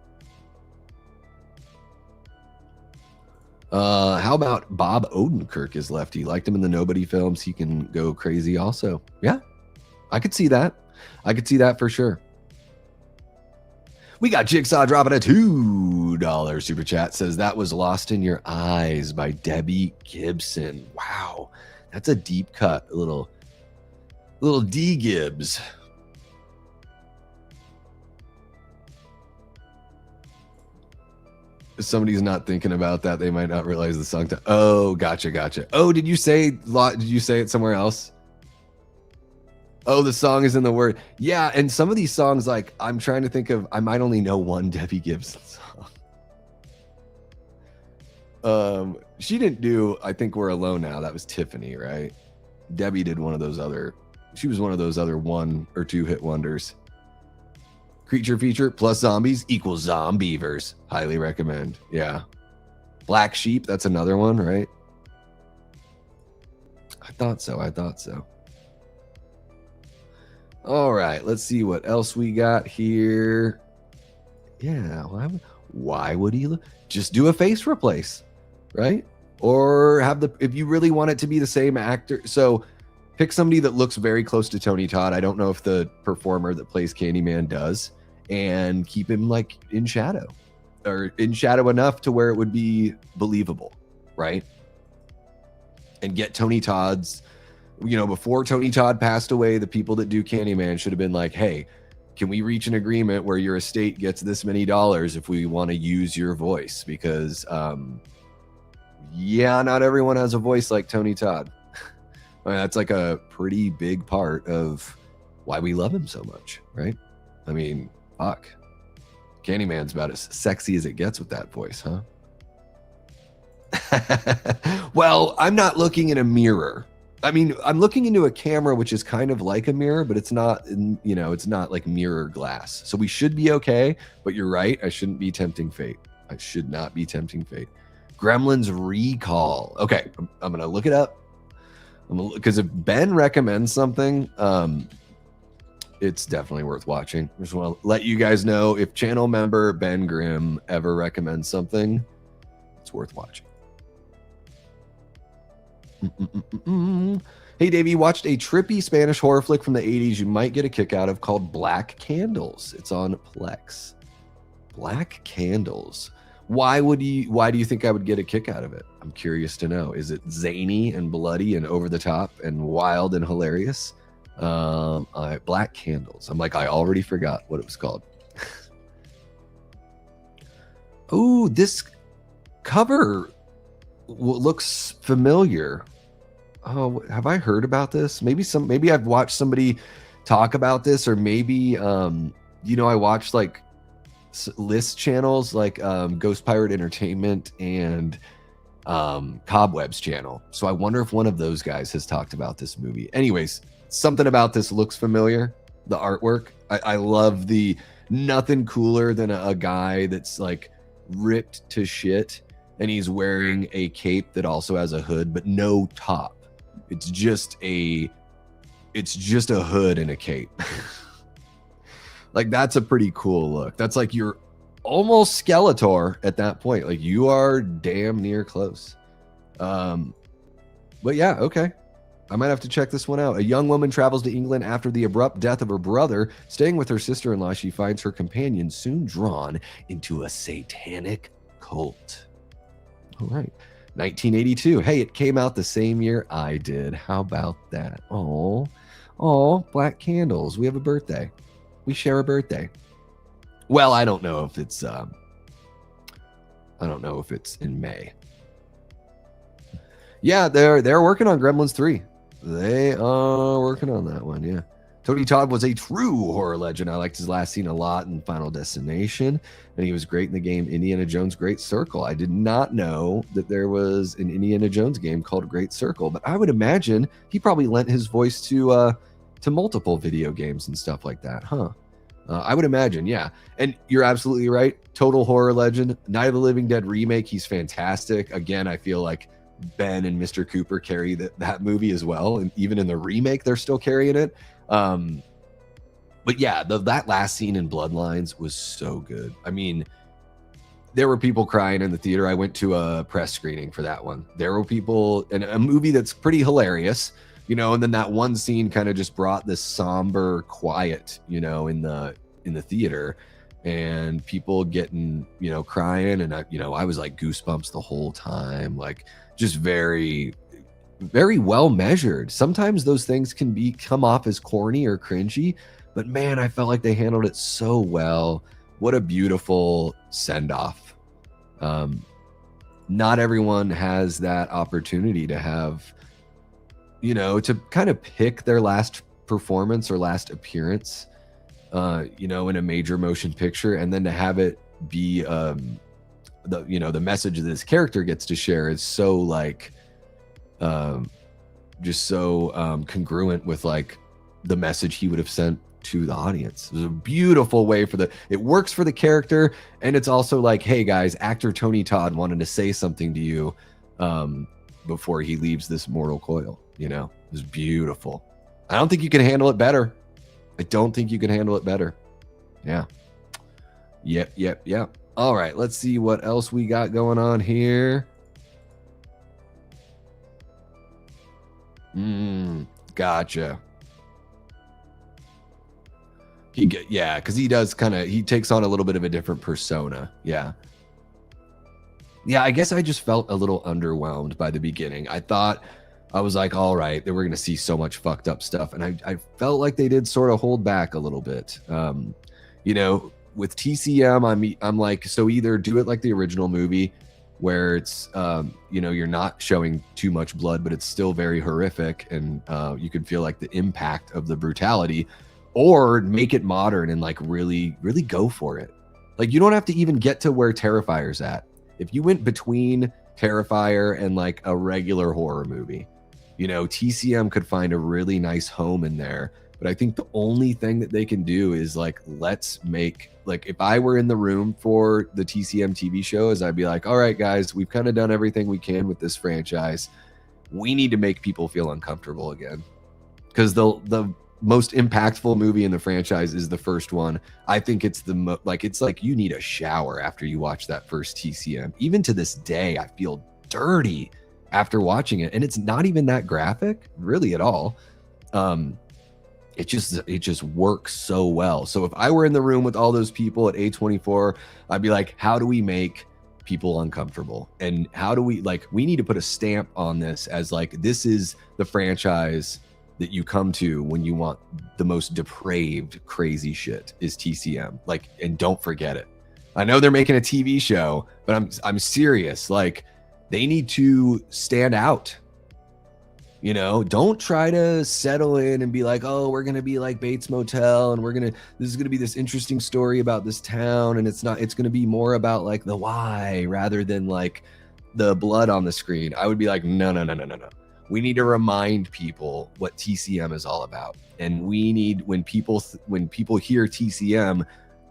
How about Bob Odenkirk is Lefty? Liked him in the Nobody films. He can go crazy also. Yeah, I could see that. I could see that for sure. We got Jigsaw dropping a $2 super chat. Says that was Lost in Your Eyes by Debbie Gibson. Wow, that's a deep cut. A little D Gibbs. If somebody's not thinking about that, they might not realize the song. Oh, gotcha. Oh, did you say it somewhere else? Oh, the song is in the word. Yeah, and some of these songs, I'm trying to think of, I might only know one Debbie Gibson song. She didn't do I Think We're Alone Now. That was Tiffany, right? Debbie did she was one of those other 1 or 2 hit wonders. Creature feature plus zombies equals Zombievers. Highly recommend. Yeah. Black Sheep, that's another one, right? I thought so. All right, let's see what else we got here. Yeah, why would he just do a face replace, right? Or if you really want it to be the same actor, so pick somebody that looks very close to Tony Todd. I don't know if the performer that plays Candyman does, and keep him in shadow, or in shadow enough to where it would be believable, right? And get Tony Todd's, before Tony Todd passed away, the people that do Candyman should have been like, hey, can we reach an agreement where your estate gets this many dollars if we want to use your voice? Because, not everyone has a voice like Tony Todd. I mean, that's a pretty big part of why we love him so much, right? I mean, fuck. Candyman's about as sexy as it gets with that voice, huh? Well, I'm not looking in a mirror. I mean, I'm looking into a camera, which is kind of like a mirror, but it's not, it's not like mirror glass. So we should be okay, but you're right. I shouldn't be tempting fate. I should not be tempting fate. Gremlins Recall. Okay, I'm gonna look it up. Because if Ben recommends something, it's definitely worth watching. I just want to let you guys know, if channel member Ben Grimm ever recommends something, it's worth watching. Hey, Davey, watched a trippy Spanish horror flick from the 80s you might get a kick out of called Black Candles. It's on Plex. Black Candles. Why do you think I would get a kick out of it? I'm curious to know. Is it zany and bloody and over the top and wild and hilarious? Black Candles. I'm like, I already forgot what it was called. Oh, this cover looks familiar. Oh, have I heard about this? Maybe I've watched somebody talk about this, or maybe I watched like list channels like Ghost Pirate Entertainment and Cobweb's channel. So I wonder if one of those guys has talked about this movie. Anyways, something about this looks familiar. The artwork. I love the nothing cooler than a guy that's like ripped to shit and he's wearing a cape that also has a hood but no top. It's just a hood and a cape. Like, that's a pretty cool look. That's like you're almost Skeletor at that point. Like, you are damn near close. But yeah, okay. I might have to check this one out. A young woman travels to England after the abrupt death of her brother. Staying with her sister-in-law, she finds her companion soon drawn into a satanic cult. All right. 1982. Hey, it came out the same year I did. How about that? Oh, Black Candles. We have a birthday. We share a birthday. Well, I don't know if it's in May. Yeah, they're working on Gremlins 3. They are working on that one, yeah. Tony Todd was a true horror legend. I liked his last scene a lot in Final Destination, and he was great in the game Indiana Jones Great Circle. I did not know that there was an Indiana Jones game called Great Circle, but I would imagine he probably lent his voice to multiple video games and stuff like that, huh? I would imagine, yeah. And you're absolutely right. Total horror legend. Night of the Living Dead remake, he's fantastic. Again, I feel like Ben and Mr. Cooper carry that movie as well, and even in the remake, they're still carrying it. But yeah, that last scene in Bloodlines was so good. I mean, there were people crying in the theater. I went to a press screening for that one. There were people, and a movie that's pretty hilarious, and then that one scene kind of just brought this somber quiet, in the theater, and people getting, crying, and I was like goosebumps the whole time, like just very, very well measured. Sometimes those things can come off as corny or cringy, but man, I felt like they handled it so well. What a beautiful send-off. Not everyone has that opportunity to have, to kind of pick their last performance or last appearance, in a major motion picture, and then to have it be the message that this character gets to share is so like just so congruent with like the message he would have sent to the audience. It was a beautiful way it works for the character, and it's also like, hey guys, actor Tony Todd wanted to say something to you before he leaves this mortal coil. It was beautiful. I don't think you can handle it better. Yeah. Yep. All right, let's see what else we got going on here. Gotcha. Because he does he takes on a little bit of a different persona. Yeah, I guess I just felt a little underwhelmed by the beginning. I was like, all right, they were going to see so much fucked up stuff, and I felt like they did sort of hold back a little bit. With TCM, I'm like, so either do it like the original movie, where it's you're not showing too much blood, but it's still very horrific, and you can feel like the impact of the brutality, or make it modern and like really, really go for it. Like, you don't have to even get to where Terrifier's at. If you went between Terrifier and like a regular horror movie, TCM could find a really nice home in there But I think the only thing that they can do is like, let's make, like, if I were in the room for the TCM TV shows, I'd be like, all right, guys, we've kind of done everything we can with this franchise. We need to make people feel uncomfortable again. Because the most impactful movie in the franchise is the first one. I think it's it's like you need a shower after you watch that first TCM. Even to this day, I feel dirty after watching it. And it's not even that graphic, really, at all. It just works so well. So if I were in the room with all those people at A24, I'd be like, how do we make people uncomfortable? And how do we, like, we need to put a stamp on this as like, this is the franchise that you come to when you want the most depraved, crazy shit is TCM. Like, and don't forget it. I know they're making a TV show, but I'm serious. Like, they need to stand out. You know, don't try to settle in and be like, oh, we're going to be like Bates Motel and this is going to be this interesting story about this town. And it's going to be more about like the why rather than like the blood on the screen. I would be like, no. We need to remind people what TCM is all about. And we need, when people hear TCM,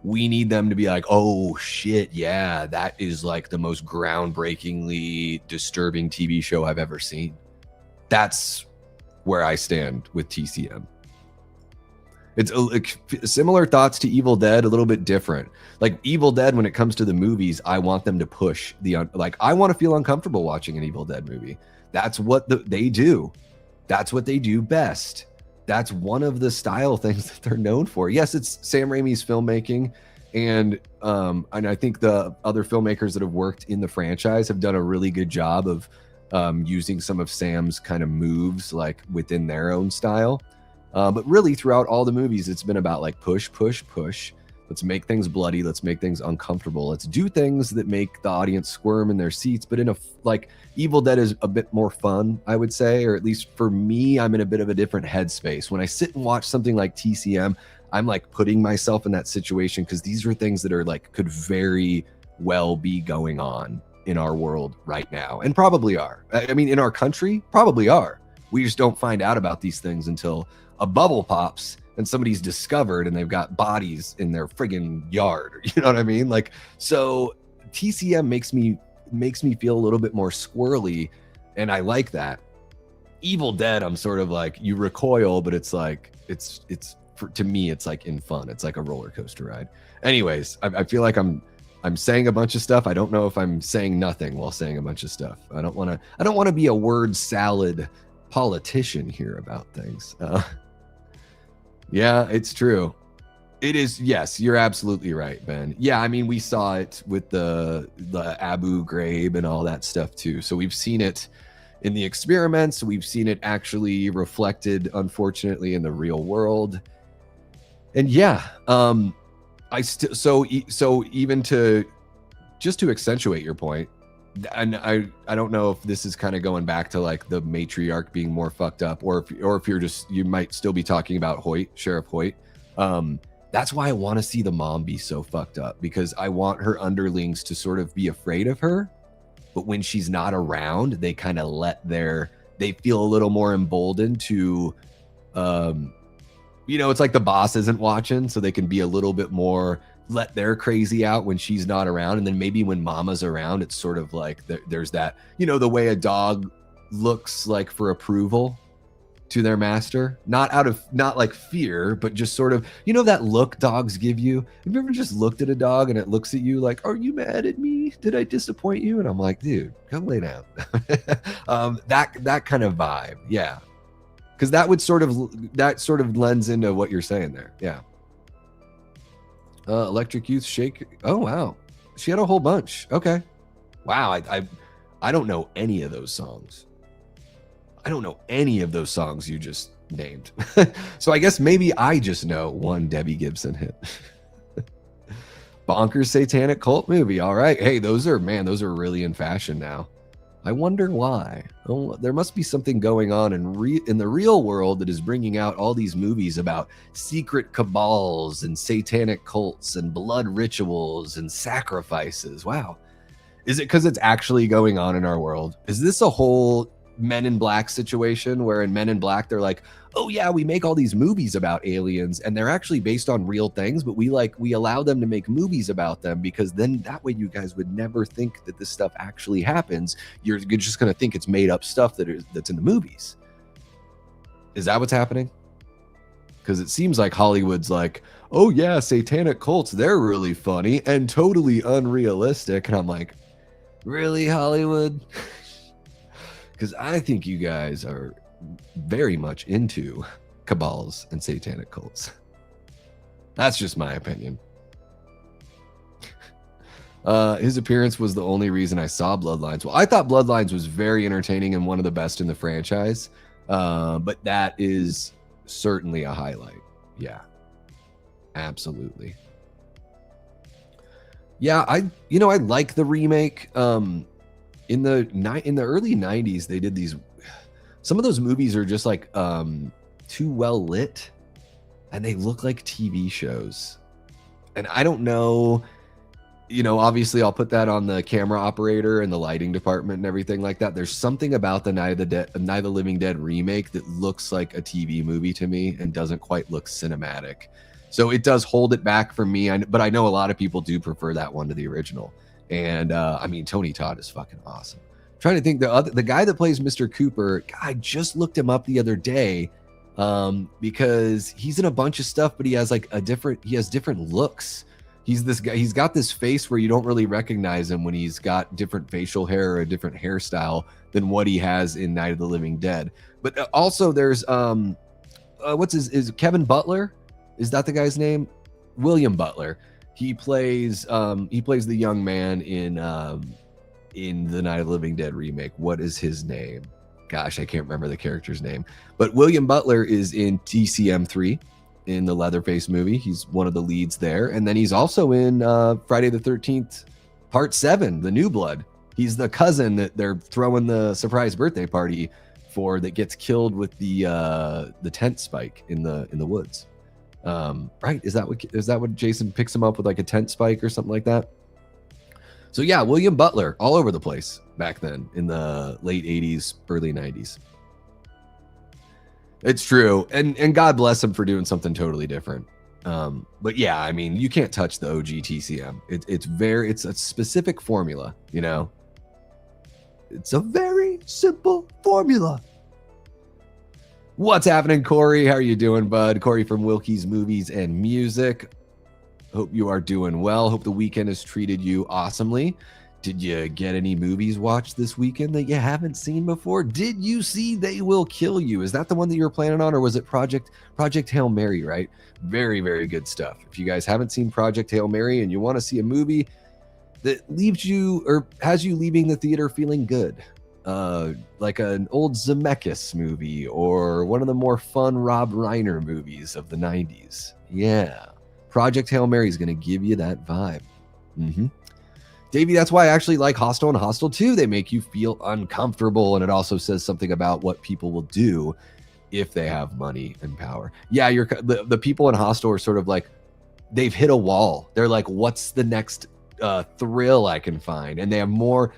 we need them to be like, oh shit, yeah, that is like the most groundbreakingly disturbing TV show I've ever seen. That's where I stand with TCM. It's similar thoughts to Evil Dead, a little bit different. Like Evil Dead, when it comes to the movies, I want them to push like I want to feel uncomfortable watching an Evil Dead movie. That's what they do. That's what they do best. That's one of the style things that they're known for. Yes, it's Sam Raimi's filmmaking, and I think the other filmmakers that have worked in the franchise have done a really good job of using some of Sam's kind of moves like within their own style. But really throughout all the movies, it's been about like push. Let's make things bloody. Let's make things uncomfortable. Let's do things that make the audience squirm in their seats. But in a like Evil Dead is a bit more fun, I would say, or at least for me, I'm in a bit of a different headspace. When I sit and watch something like TCM, I'm like putting myself in that situation because these are things that are like could very well be going on in our world right now, and probably are. I mean, in our country, probably are. We just don't find out about these things until a bubble pops and somebody's discovered and they've got bodies in their friggin' yard. You know what I mean? Like, so TCM makes me feel a little bit more squirrely, and I like that. Evil Dead, I'm sort of like, you recoil, but it's like, to me, it's like in fun. It's like a roller coaster ride. Anyways, I feel like I'm saying a bunch of stuff. I don't know if I'm saying nothing while saying a bunch of stuff. I don't want to be a word salad politician here about things. Yeah, it's true. It is. Yes, you're absolutely right, Ben. Yeah, I mean, we saw it with the Abu Ghraib and all that stuff too. So we've seen it in the experiments. We've seen it actually reflected, unfortunately, in the real world. And yeah, so even to just to accentuate your point, and I don't know if this is kind of going back to like the matriarch being more fucked up, or if you might still be talking about Hoyt, Sheriff Hoyt. That's why I want to see the mom be so fucked up, because I want her underlings to sort of be afraid of her, but when she's not around, they kind of they feel a little more emboldened to, it's like the boss isn't watching, so they can be a little bit more let their crazy out when she's not around. And then maybe when mama's around, it's sort of like there's that, the way a dog looks like for approval to their master, not like fear, but just sort of, that look dogs give you. Have you ever just looked at a dog and it looks at you like, are you mad at me? Did I disappoint you? And I'm like, dude, come lay down. That kind of vibe. Yeah. Because that sort of lends into what you're saying there. Yeah. Electric Youth Shake. Oh wow, she had a whole bunch. Okay, wow. I don't know any of those songs. I don't know any of those songs you just named. So I guess maybe I just know one Debbie Gibson hit. Bonkers Satanic Cult Movie. All right, hey, those are really in fashion now. I wonder why. Oh, there must be something going on in the real world that is bringing out all these movies about secret cabals and satanic cults and blood rituals and sacrifices. Wow. Is it because it's actually going on in our world? Is this a whole Men in Black situation, where in Men in Black they're like, oh yeah, we make all these movies about aliens and they're actually based on real things, but we allow them to make movies about them because then that way you guys would never think that this stuff actually happens. You're just going to think it's made up stuff that's in the movies. Is that what's happening? Because it seems like Hollywood's like, oh yeah, satanic cults, they're really funny and totally unrealistic. And I'm like, really, Hollywood? Because I think you guys are very much into cabals and satanic cults. That's just my opinion. His appearance was the only reason I saw Bloodlines. Well, I thought Bloodlines was very entertaining and one of the best in the franchise. But that is certainly a highlight. Yeah, absolutely. Yeah, I like the remake. In the early 90s, they did these. Some of those movies are just like too well lit, and they look like TV shows. And I don't know, obviously I'll put that on the camera operator and the lighting department and everything like that. There's something about the Night of the Living Dead remake that looks like a TV movie to me and doesn't quite look cinematic. So it does hold it back for me. But I know a lot of people do prefer that one to the original. And I mean, Tony Todd is fucking awesome. I'm trying to think, the guy that plays Mr. Cooper, I just looked him up the other day because he's in a bunch of stuff, but he has different looks. He's this guy. He's got this face where you don't really recognize him when he's got different facial hair or a different hairstyle than what he has in Night of the Living Dead. But also there's is Kevin Butler? Is that the guy's name? William Butler. He plays the young man in the Night of the Living Dead remake. What is his name? Gosh, I can't remember the character's name. But William Butler is in TCM3 in the Leatherface movie. He's one of the leads there. And then he's also in Friday the 13th, Part 7, The New Blood. He's the cousin that they're throwing the surprise birthday party for that gets killed with the tent spike in the woods. Right? Is that what Jason picks him up with, like a tent spike or something like that? So yeah, William Butler all over the place back then in the late 80s, early 90s. It's true. And God bless him for doing something totally different. But yeah, I mean, you can't touch the OG TCM. It's a specific formula, It's a very simple formula. What's happening, Corey? How are you doing, bud? Corey from Wilkie's Movies and Music. Hope you are doing well. Hope the weekend has treated you awesomely. Did you get any movies watched this weekend that you haven't seen before? Did you see They Will Kill You? Is that the one that you were planning on, or was it Project Hail Mary, right? Very, very good stuff. If you guys haven't seen Project Hail Mary and you want to see a movie that leaves you or has you leaving the theater feeling good, like an old Zemeckis movie or one of the more fun Rob Reiner movies of the 90s. Yeah. Project Hail Mary is going to give you that vibe. Davey, that's why I actually like Hostel and Hostel 2. They make you feel uncomfortable, and it also says something about what people will do if they have money and power. Yeah, the people in Hostel are sort of like, they've hit a wall. They're like, what's the next thrill I can find? And they have more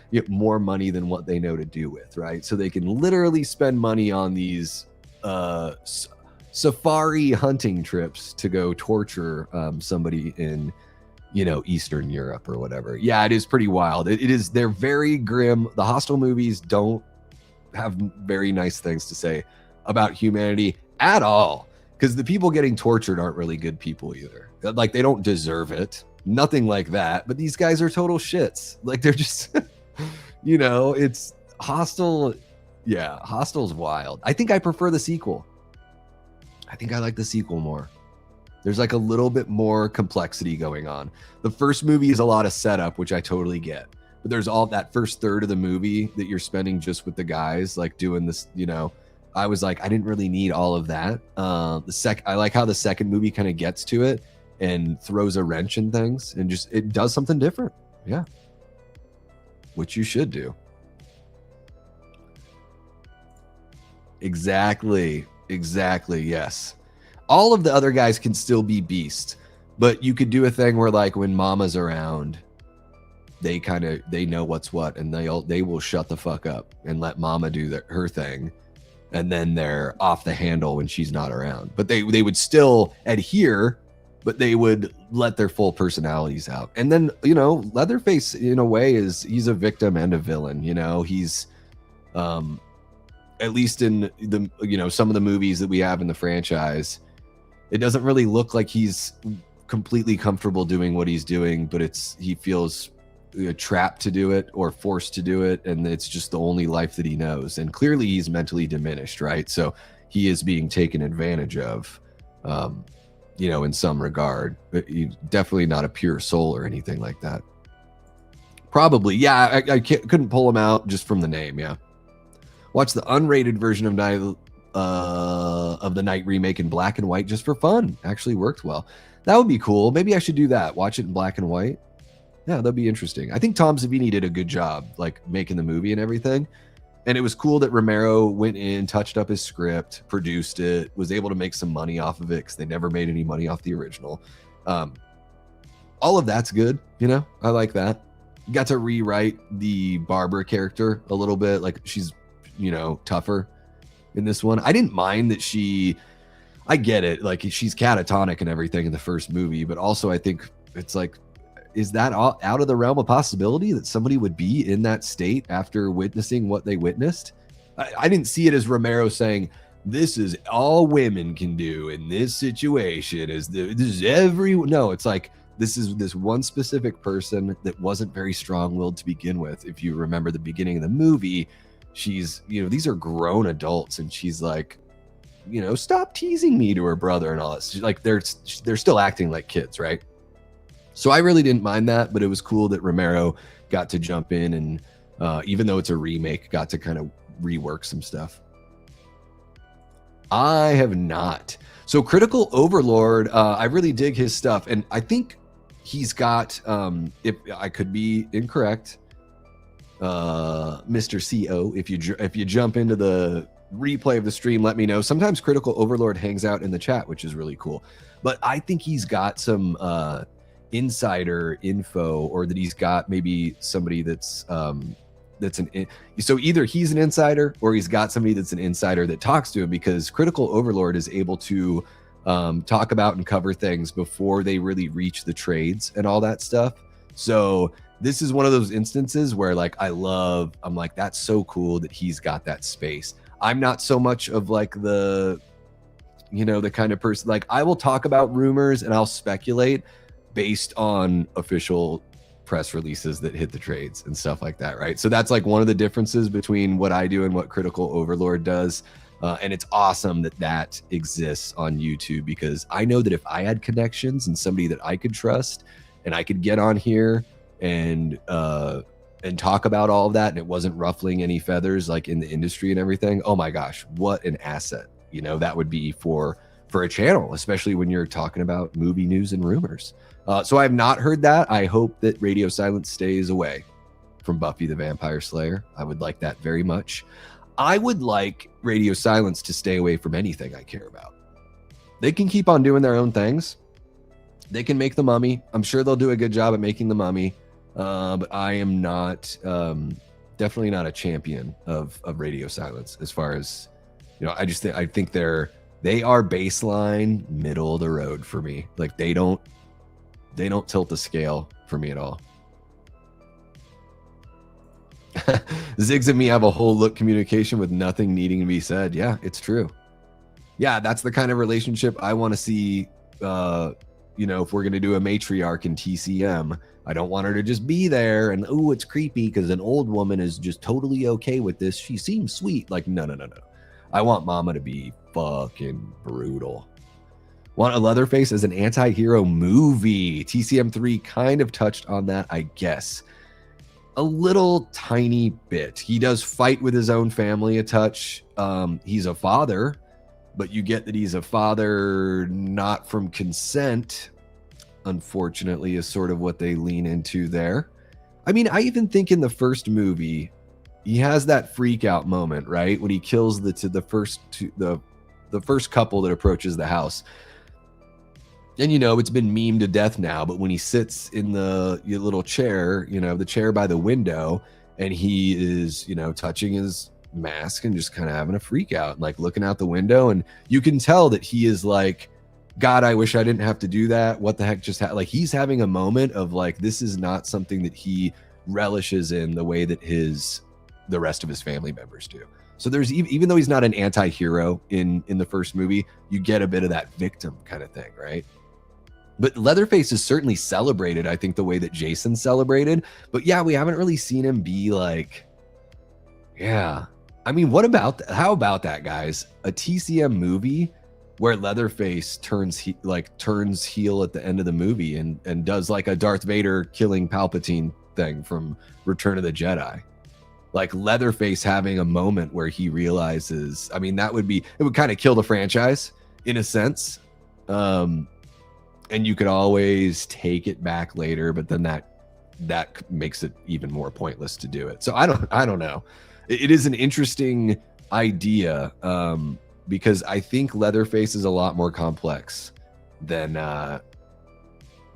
money than what they know to do with, right? So they can literally spend money on these safari hunting trips to go torture somebody in Eastern Europe or whatever. Yeah, it is pretty wild. They're very grim. The Hostel movies don't have very nice things to say about humanity at all, because the people getting tortured aren't really good people either. Like, they don't deserve it. Nothing like that. But these guys are total shits. Like, they're just it's Hostel. Yeah, Hostel's wild. I think I prefer the sequel. I think I like the sequel more. There's like a little bit more complexity going on. The first movie is a lot of setup, which I totally get. But there's all that first third of the movie that you're spending just with the guys, like doing this, I was like, I didn't really need all of that. I like how the second movie kind of gets to it and throws a wrench in things and just, it does something different. Yeah. Which you should do. Exactly. Yes. All of the other guys can still be beast, but you could do a thing where, like, when Mama's around, they know what's what, and they will shut the fuck up and let mama do her thing, and then they're off the handle when she's not around. But they would still adhere, but they would let their full personalities out. And then, Leatherface in a way he's a victim and a villain. He's at least in the some of the movies that we have in the franchise, it doesn't really look like he's completely comfortable doing what he's doing, but he feels trapped to do it or forced to do it, and it's just the only life that he knows. And clearly he's mentally diminished, right? So he is being taken advantage of, in some regard. But he's definitely not a pure soul or anything like that. Probably, yeah. I couldn't pull him out just from the name. Yeah, watch the unrated version of the Night remake in black and white just for fun. Actually worked well. That would be cool. Maybe I should do that. Watch it in black and white. Yeah, that'd be interesting. I think Tom Savini did a good job, like making the movie and everything. And it was cool that Romero went in, touched up his script, produced it, was able to make some money off of it because they never made any money off the original. All of that's good. I like that. Got to rewrite the Barbara character a little bit. Like she's, tougher in this one. I didn't mind that I get it. Like she's catatonic and everything in the first movie, but also I think it's like, is that out of the realm of possibility that somebody would be in that state after witnessing what they witnessed? I didn't see it as Romero saying, this is all women can do in this situation. No, it's like, this is this one specific person that wasn't very strong-willed to begin with. If you remember the beginning of the movie, she's, these are grown adults, and she's like, stop teasing me to her brother and all that. She's like, they're still acting like kids, right? So I really didn't mind that, but it was cool that Romero got to jump in and even though it's a remake, got to kind of rework some stuff. I have not. So Critical Overlord, I really dig his stuff, and I think he's got, if I could be incorrect, Mr. CO, if you jump into the replay of the stream, let me know. Sometimes Critical Overlord hangs out in the chat, which is really cool. But I think he's got some insider info, or that he's got maybe somebody that's so either he's an insider or he's got somebody that's an insider that talks to him, because Critical Overlord is able to talk about and cover things before they really reach the trades and all that stuff. So this is one of those instances where I'm like, that's so cool that he's got that space. I'm not so much of like the kind of person, like I will talk about rumors and I'll speculate based on official press releases that hit the trades and stuff like that, right? So that's like one of the differences between what I do and what Critical Overlord does. And it's awesome that exists on YouTube, because I know that if I had connections and somebody that I could trust and I could get on here and talk about all of that, and it wasn't ruffling any feathers like in the industry and everything, oh my gosh, what an asset, that would be for a channel, especially when you're talking about movie news and rumors. So I have not heard that. I hope that Radio Silence stays away from Buffy the Vampire Slayer. I would like that very much. I would like Radio Silence to stay away from anything I care about. They can keep on doing their own things. They can make The Mummy. I'm sure they'll do a good job at making The Mummy. But I am not, definitely not a champion of Radio Silence as far as, I think they are baseline, middle of the road for me. Like they don't tilt the scale for me at all. Ziggs and me have a whole look communication with nothing needing to be said. Yeah, it's true. Yeah, that's the kind of relationship I want to see. If we're going to do a matriarch in TCM, I don't want her to just be there and, oh, it's creepy because an old woman is just totally okay with this. She seems sweet. Like, no. I want Mama to be fucking brutal. Want a Leatherface as an anti-hero movie. TCM3 kind of touched on that, I guess. A little tiny bit. He does fight with his own family a touch. He's a father, but you get that he's a father not from consent, unfortunately, is sort of what they lean into there. I mean, I even think in the first movie, he has that freak out moment, right? When he kills the first couple that approaches the house. And, you know, it's been memed to death now, but when he sits in the little chair, you know, the chair by the window, and he is, you know, touching his mask and just kind of having a freak out, like looking out the window. And you can tell that he is like, God, I wish I didn't have to do that. What the heck just happened? Like, he's having a moment of like, this is not something that he relishes in the way that the rest of his family members do. So there's, even though he's not an anti-hero in the first movie, you get a bit of that victim kind of thing, right? But Leatherface is certainly celebrated, I think, the way that Jason celebrated. But yeah, we haven't really seen him be like, yeah. I mean, how about that, guys? A TCM movie where Leatherface turns heel at the end of the movie and does like a Darth Vader killing Palpatine thing from Return of the Jedi. Like Leatherface having a moment where he realizes, I mean, it would kind of kill the franchise in a sense. And you could always take it back later, but then that makes it even more pointless to do it. So I don't know. It is an interesting idea, because I think Leatherface is a lot more complex than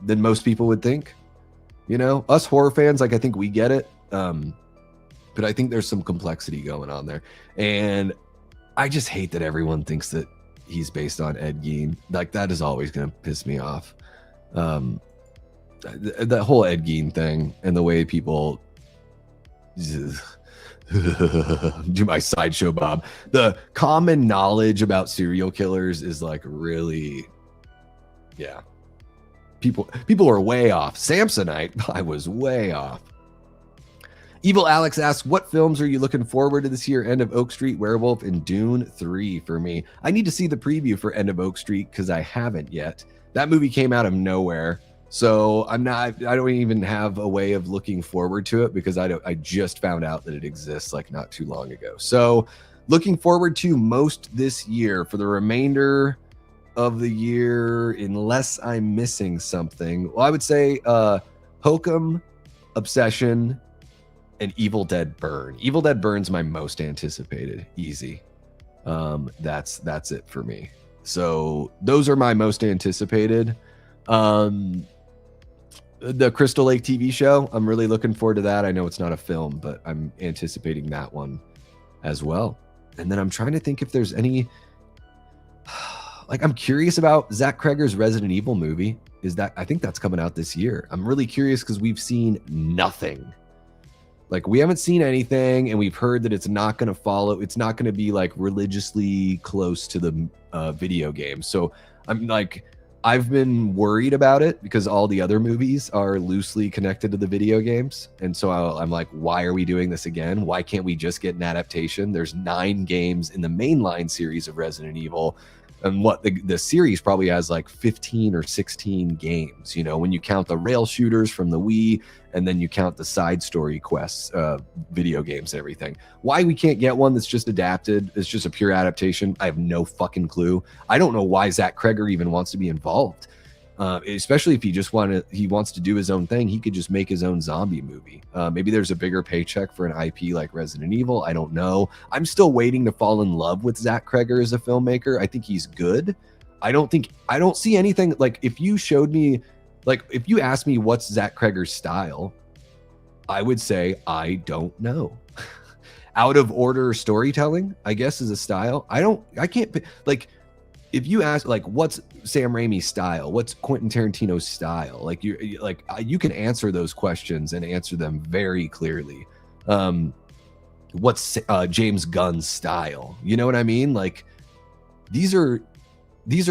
most people would think. You know, us horror fans, like, I think we get it, but I think there's some complexity going on there, and I just hate that everyone thinks that he's based on Ed Gein. Like, that is always going to piss me off. The whole Ed Gein thing and the way people do my sideshow Bob. The common knowledge about serial killers is like really, yeah. People are way off. Samsonite, I was way off. Evil Alex asks, what films are you looking forward to this year? End of Oak Street, Werewolf, and Dune 3 for me. I need to see the preview for End of Oak Street because I haven't yet. That movie came out of nowhere. So I don't even have a way of looking forward to it because I just found out that it exists like not too long ago. So looking forward to most this year for the remainder of the year, unless I'm missing something. Well, I would say Hokum, Obsession, and Evil Dead Burn. Evil Dead Burn's my most anticipated. Easy. That's it for me. So those are my most anticipated. The Crystal Lake TV show, I'm really looking forward to that. I know it's not a film, but I'm anticipating that one as well. And then I'm trying to think if there's any, like, I'm curious about Zach Kreger's Resident Evil movie. I think that's coming out this year. I'm really curious because we've seen nothing. Like, we haven't seen anything, and we've heard that it's not going to follow. It's not going to be like religiously close to the video game. So I'm like, I've been worried about it because all the other movies are loosely connected to the video games. And so I'm like, why are we doing this again? Why can't we just get an adaptation? There's 9 games in the mainline series of Resident Evil. And what the series probably has like 15 or 16 games, you know, when you count the rail shooters from the Wii, and then you count the side story quests, video games and everything. Why we can't get one that's just adapted, it's just a pure adaptation, I have no fucking clue. I don't know why Zach Kreger even wants to be involved. Especially if he wants to do his own thing, he could just make his own zombie movie. Maybe there's a bigger paycheck for an IP like Resident Evil. I don't know. I'm still waiting to fall in love with Zach Kreger as a filmmaker. I think he's good. I don't see anything. Like, if you showed me, like, if you asked me what's Zach Kreger's style, I would say I don't know. Out of order storytelling, I guess, is a style. I can't, like, if you ask, like, what's Sam Raimi's style? What's Quentin Tarantino's style? Like, you can answer those questions and answer them very clearly. What's James Gunn's style? You know what I mean? Like, these are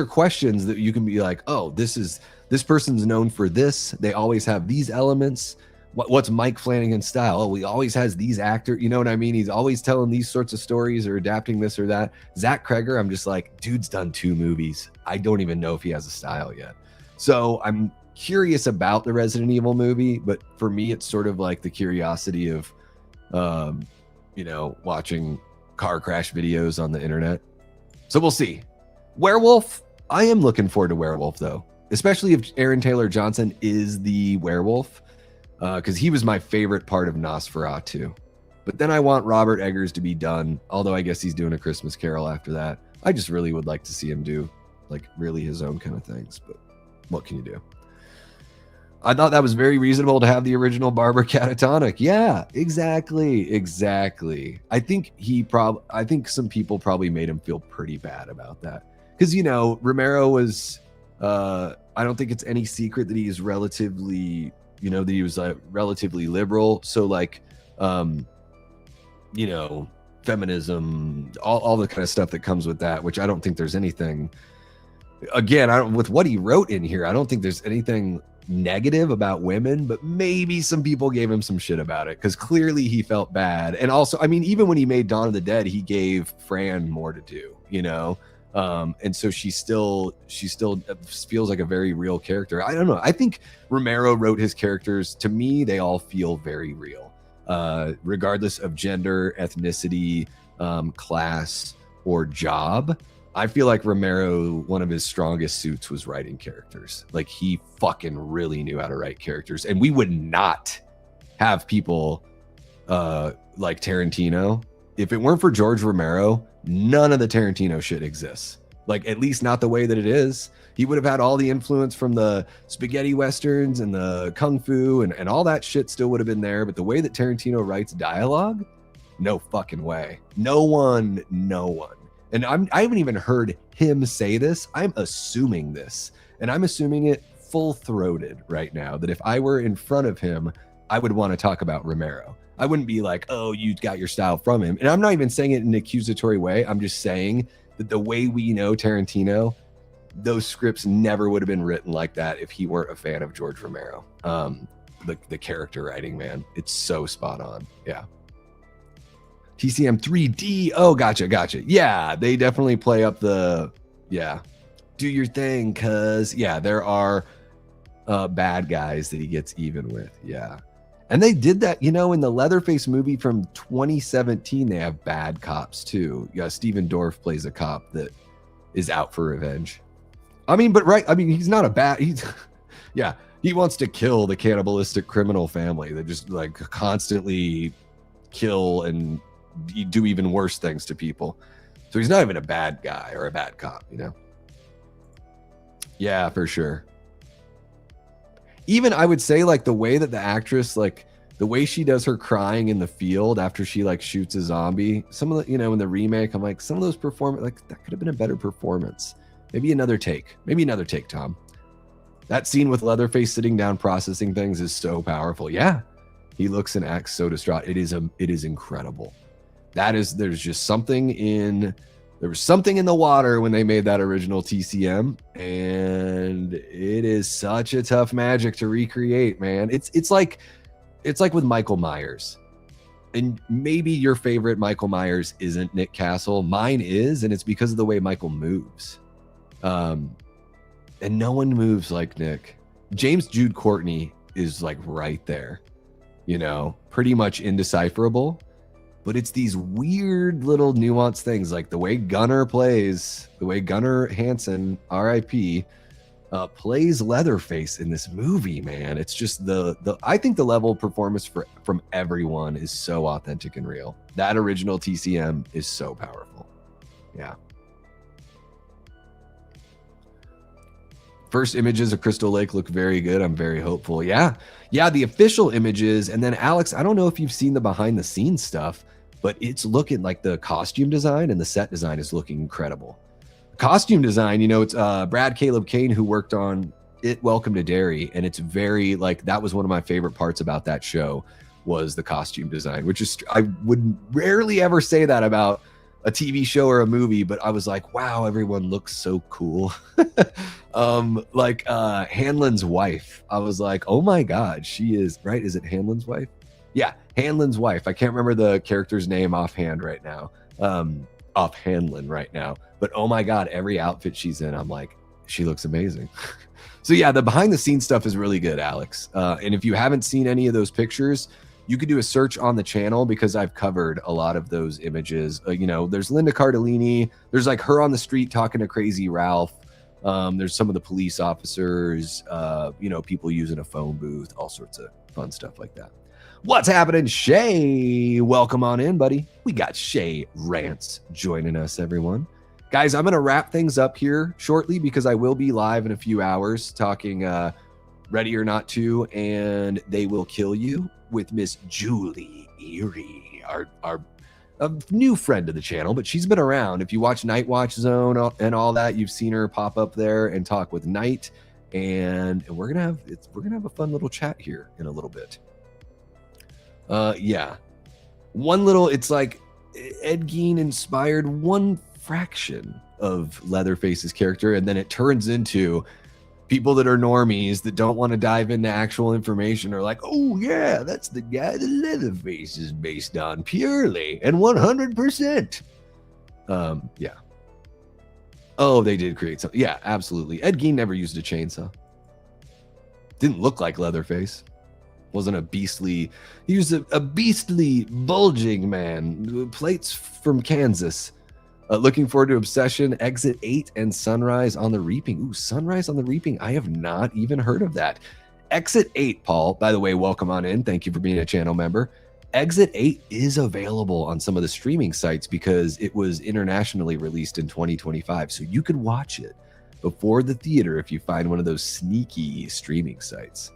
questions that you can be like, oh, this person's known for this. They always have these elements. What's Mike Flanagan's style? Oh, he always has these actors. You know what I mean? He's always telling these sorts of stories or adapting this or that. Zach Kreger, I'm just like, dude's done 2 movies. I don't even know if he has a style yet. So I'm curious about the Resident Evil movie, but for me, it's sort of like the curiosity of, you know, watching car crash videos on the internet. So we'll see. Werewolf, I am looking forward to Werewolf, though, especially if Aaron Taylor Johnson is the werewolf. Because he was my favorite part of Nosferatu. But then I want Robert Eggers to be done, although I guess he's doing A Christmas Carol after that. I just really would like to see him do, like, really his own kind of things. But what can you do? I thought that was very reasonable to have the original barber catatonic. Yeah, exactly. I think some people probably made him feel pretty bad about that. Because, you know, Romero was, I don't think it's any secret that he is relatively, you know, that he was relatively liberal. So like, you know, feminism, all the kind of stuff that comes with that, which I don't think there's anything, again, with what he wrote in here, I don't think there's anything negative about women, but maybe some people gave him some shit about it because clearly he felt bad. And also, I mean, even when he made Dawn of the Dead, he gave Fran more to do, you know? And so she still feels like a very real character. I don't know. I think Romero wrote his characters, to me, they all feel very real, regardless of gender, ethnicity, class, or job. I feel like Romero, one of his strongest suits was writing characters. Like he fucking really knew how to write characters. And we would not have people like Tarantino. If it weren't for George Romero, none of the Tarantino shit exists. Like at least not the way that it is. He would have had all the influence from the spaghetti westerns and the kung fu and all that shit still would have been there. But the way that Tarantino writes dialogue, no fucking way. No one. And I haven't even heard him say this. I'm assuming this. And I'm assuming it full-throated right now, that if I were in front of him, I would want to talk about Romero. I wouldn't be like, oh, you got your style from him. And I'm not even saying it in an accusatory way. I'm just saying that the way we know Tarantino, those scripts never would have been written like that if he weren't a fan of George Romero. The character writing, man, it's so spot on. Yeah. TCM 3D. Oh, gotcha. Yeah, they definitely play up the, yeah, do your thing, cuz, yeah, there are bad guys that he gets even with. Yeah. And they did that, you know, in the Leatherface movie from 2017, they have bad cops too. Yeah, Steven Dorff plays a cop that is out for revenge. I mean, but right, I mean, he's not a bad, yeah, he wants to kill the cannibalistic criminal family that just like constantly kill and do even worse things to people. So he's not even a bad guy or a bad cop, you know? Yeah, for sure. Even I would say like the way that the actress, like the way she does her crying in the field after she like shoots a zombie, some of the, you know, in the remake, I'm like, some of those performance, like that could have been a better performance. Maybe another take, Tom. That scene with Leatherface sitting down processing things is so powerful. Yeah. He looks and acts so distraught. It is incredible. There's just something there was something in the water when they made that original TCM, and it is such a tough magic to recreate, man. It's like with Michael Myers, and maybe your favorite Michael Myers isn't Nick Castle. Mine is, and it's because of the way Michael moves. And no one moves like Nick. James Jude Courtney is like right there, you know, pretty much indecipherable. But it's these weird little nuanced things, like the way Gunnar Hansen, R.I.P., plays Leatherface in this movie, man. It's just I think the level of performance from everyone is so authentic and real. That original TCM is so powerful. Yeah. First images of Crystal Lake look very good. I'm very hopeful. Yeah, the official images. And then Alex, I don't know if you've seen the behind the scenes stuff, but it's looking like the costume design and the set design is looking incredible. Costume design, you know, it's Brad Caleb Kane who worked on It Welcome to Derry. And it's very like, that was one of my favorite parts about that show was the costume design, which is, I would rarely ever say that about a TV show or a movie, but I was like, wow, everyone looks so cool. Like Hanlon's wife, I was like, oh my God, she is, right? Is it Hanlon's wife? Yeah, Hanlon's wife. I can't remember the character's name offhand right now. Off Hanlon right now. But oh my God, every outfit she's in, I'm like, she looks amazing. So yeah, the behind the scenes stuff is really good, Alex. And if you haven't seen any of those pictures, you could do a search on the channel because I've covered a lot of those images. You know, there's Linda Cardellini. There's like her on the street talking to Crazy Ralph. There's some of the police officers, you know, people using a phone booth, all sorts of fun stuff like that. What's happening, Shay? Welcome on in, buddy. We got Shay Rants joining us, everyone. Guys, I'm going to wrap things up here shortly because I will be live in a few hours talking Ready or Not 2 and They Will Kill You with Miss Julie Erie, our a new friend of the channel, but she's been around. If you watch Night Watch Zone and all that, you've seen her pop up there and talk with Night, and we're gonna have a fun little chat here in a little bit. Yeah, it's like Ed Gein inspired one fraction of Leatherface's character, and then it turns into people that are normies that don't want to dive into actual information are like, oh yeah, that's the guy that Leatherface is based on purely and 100%. Yeah. Oh, they did create something. Yeah, absolutely. Ed Gein never used a chainsaw. Didn't look like Leatherface. Wasn't a beastly. He used a beastly bulging man. Plates from Kansas. Looking forward to Obsession, Exit 8, and Sunrise on the Reaping. Ooh, Sunrise on the Reaping. I have not even heard of that. Exit 8, Paul, by the way, welcome on in. Thank you for being a channel member. Exit 8 is available on some of the streaming sites because it was internationally released in 2025. So you could watch it before the theater if you find one of those sneaky streaming sites.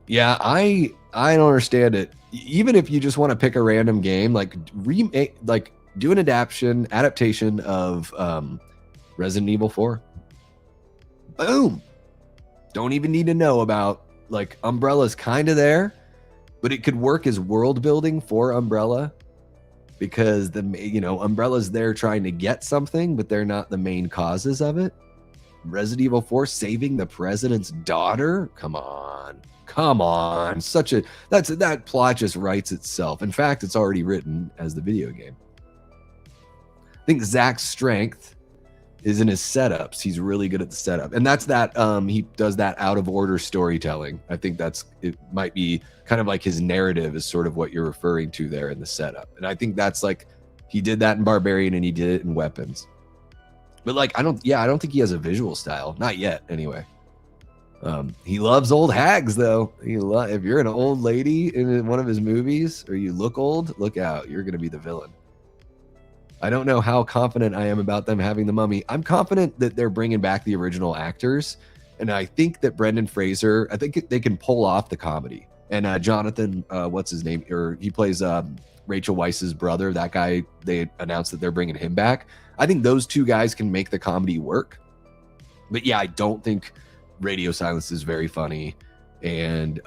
Yeah, I don't understand it. Even if you just want to pick a random game, like remake, like do an adaptation of Resident Evil 4. Boom. Don't even need to know about, like, Umbrella's kind of there, but it could work as world building for Umbrella because Umbrella's there trying to get something, but they're not the main causes of it. Resident Evil 4 saving the president's daughter? Come on. That plot just writes itself. In fact, it's already written as the video game. I think Zach's strength is in his setups. He's really good at the setup, and that's that. He does that out of order storytelling. I think it might be kind of like his narrative is sort of what you're referring to there in the setup, and I think that's like he did that in Barbarian and he did it in Weapons. But like I don't think he has a visual style, not yet anyway. He loves old hags though. If you're an old lady in one of his movies or you look old, look out, you're going to be the villain. I don't know how confident I am about them having the Mummy. I'm confident that they're bringing back the original actors, and I think that Brendan Fraser, I think they can pull off the comedy. And Jonathan, what's his name? Or he plays Rachel Weisz's brother. That guy, they announced that they're bringing him back. I think those two guys can make the comedy work. But yeah, I don't think Radio Silence is very funny. And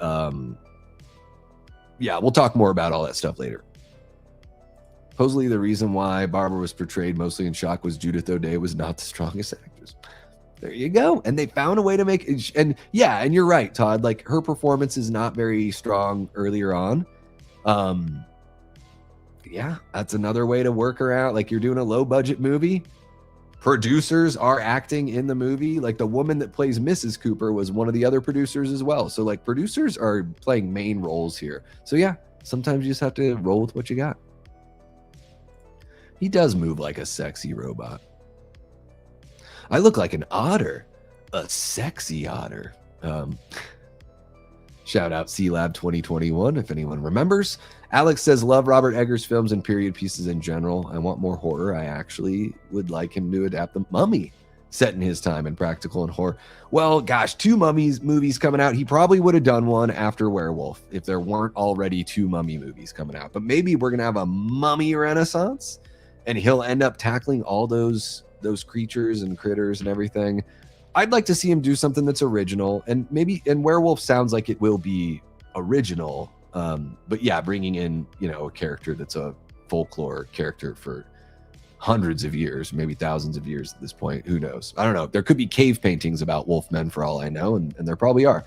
yeah, we'll talk more about all that stuff later. Supposedly the reason why Barbara was portrayed mostly in shock was Judith O'Dea was not the strongest actress. There you go. And they found a way to make it. And yeah, and you're right, Todd. Like her performance is not very strong earlier on. Yeah, that's another way to work her out. Like you're doing a low budget movie. Producers are acting in the movie. Like the woman that plays Mrs. Cooper was one of the other producers as well. So like producers are playing main roles here. So yeah, sometimes you just have to roll with what you got. He does move like a sexy robot. I look like an otter, a sexy otter. Shout out C-Lab 2021, if anyone remembers. Alex says, love Robert Eggers films and period pieces in general. I want more horror. I actually would like him to adapt The Mummy, set in his time in practical and horror. Well, gosh, 2 Mummies movies coming out. He probably would have done one after Werewolf if there weren't already 2 Mummy movies coming out. But maybe we're going to have a Mummy renaissance, and he'll end up tackling all those creatures and critters and everything. I'd like to see him do something that's original, and Werewolf sounds like it will be original. But yeah, bringing in, a character that's a folklore character for hundreds of years, maybe thousands of years at this point. Who knows? I don't know. There could be cave paintings about wolfmen for all I know, and there probably are.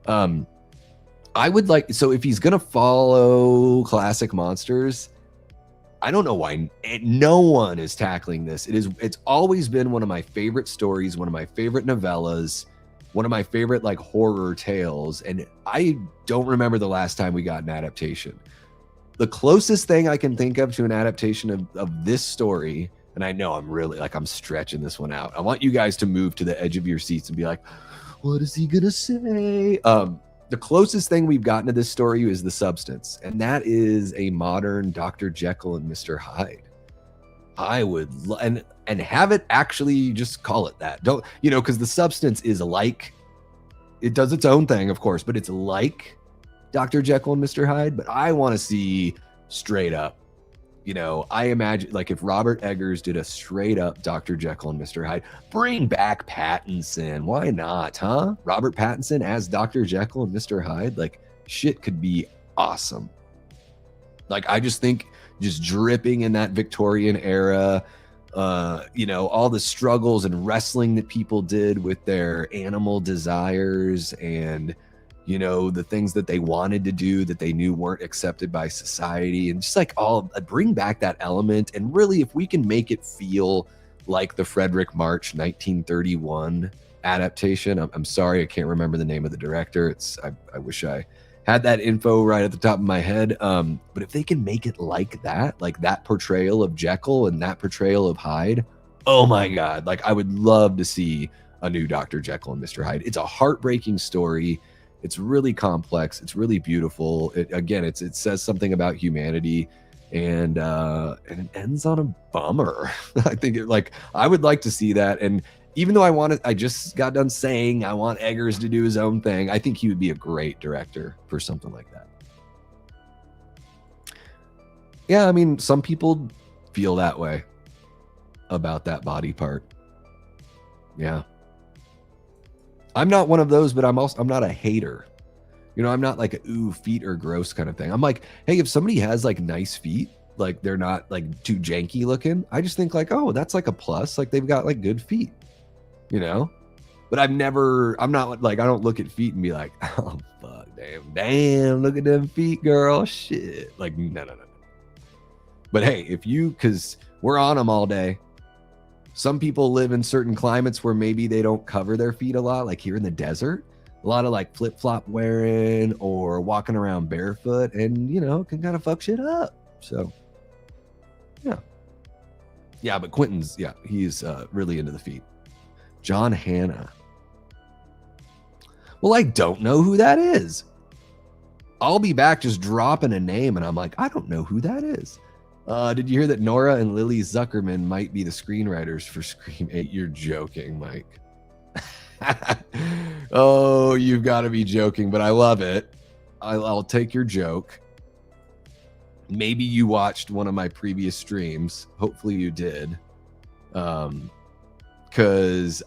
I would like, so if he's going to follow classic monsters, I don't know why no one is tackling this. It's always been one of my favorite stories, one of my favorite novellas, one of my favorite like horror tales. And I don't remember the last time we got an adaptation. The closest thing I can think of to an adaptation of this story, and I know I'm stretching this one out. I want you guys to move to the edge of your seats and be like, what is he gonna say? The closest thing we've gotten to this story is The Substance, and that is a modern Dr. Jekyll and Mr. Hyde. I would and have it actually just call it that. Don't, because the substance is like, it does its own thing, of course, but it's like Dr. Jekyll and Mr. Hyde. But I want to see straight up, I imagine like if Robert Eggers did a straight up Dr. Jekyll and Mr. Hyde, bring back Pattinson. Why not, huh? Robert Pattinson as Dr. Jekyll and Mr. Hyde, like shit could be awesome. Like I just think just dripping in that Victorian era, all the struggles and wrestling that people did with their animal desires and, the things that they wanted to do that they knew weren't accepted by society, and just like bring back that element. And really, if we can make it feel like the Frederick March 1931 adaptation, I'm sorry, I can't remember the name of the director. I wish I had that info right at the top of my head. But if they can make it like that portrayal of Jekyll and that portrayal of Hyde, oh my God, like I would love to see a new Dr. Jekyll and Mr. Hyde. It's a heartbreaking story. It's really complex. It's really beautiful. It says something about humanity, and it ends on a bummer. I think I would like to see that. And even though I just got done saying I want Eggers to do his own thing, I think he would be a great director for something like that. Yeah, I mean, some people feel that way about that body part. Yeah. I'm not one of those, but I'm not a hater. I'm not like a ooh, feet are gross kind of thing. I'm like, hey, if somebody has like nice feet, like they're not like too janky looking, I just think like, oh, that's like a plus. Like they've got like good feet. But I'm not like, I don't look at feet and be like, oh fuck, damn, look at them feet, girl, shit. Like, no. But hey, because we're on them all day. Some people live in certain climates where maybe they don't cover their feet a lot, like here in the desert, a lot of like flip-flop wearing or walking around barefoot, and can kind of fuck shit up. So yeah, but Quentin's, he's really into the feet. John Hannah. Well, I don't know who that is. I'll be back just dropping a name, and I'm like, I don't know who that is. Did you hear that Nora and Lily Zuckerman might be the screenwriters for Scream 8? You're joking, Mike. Oh, you've got to be joking, but I love it. I'll take your joke. Maybe you watched one of my previous streams. Hopefully you did. Because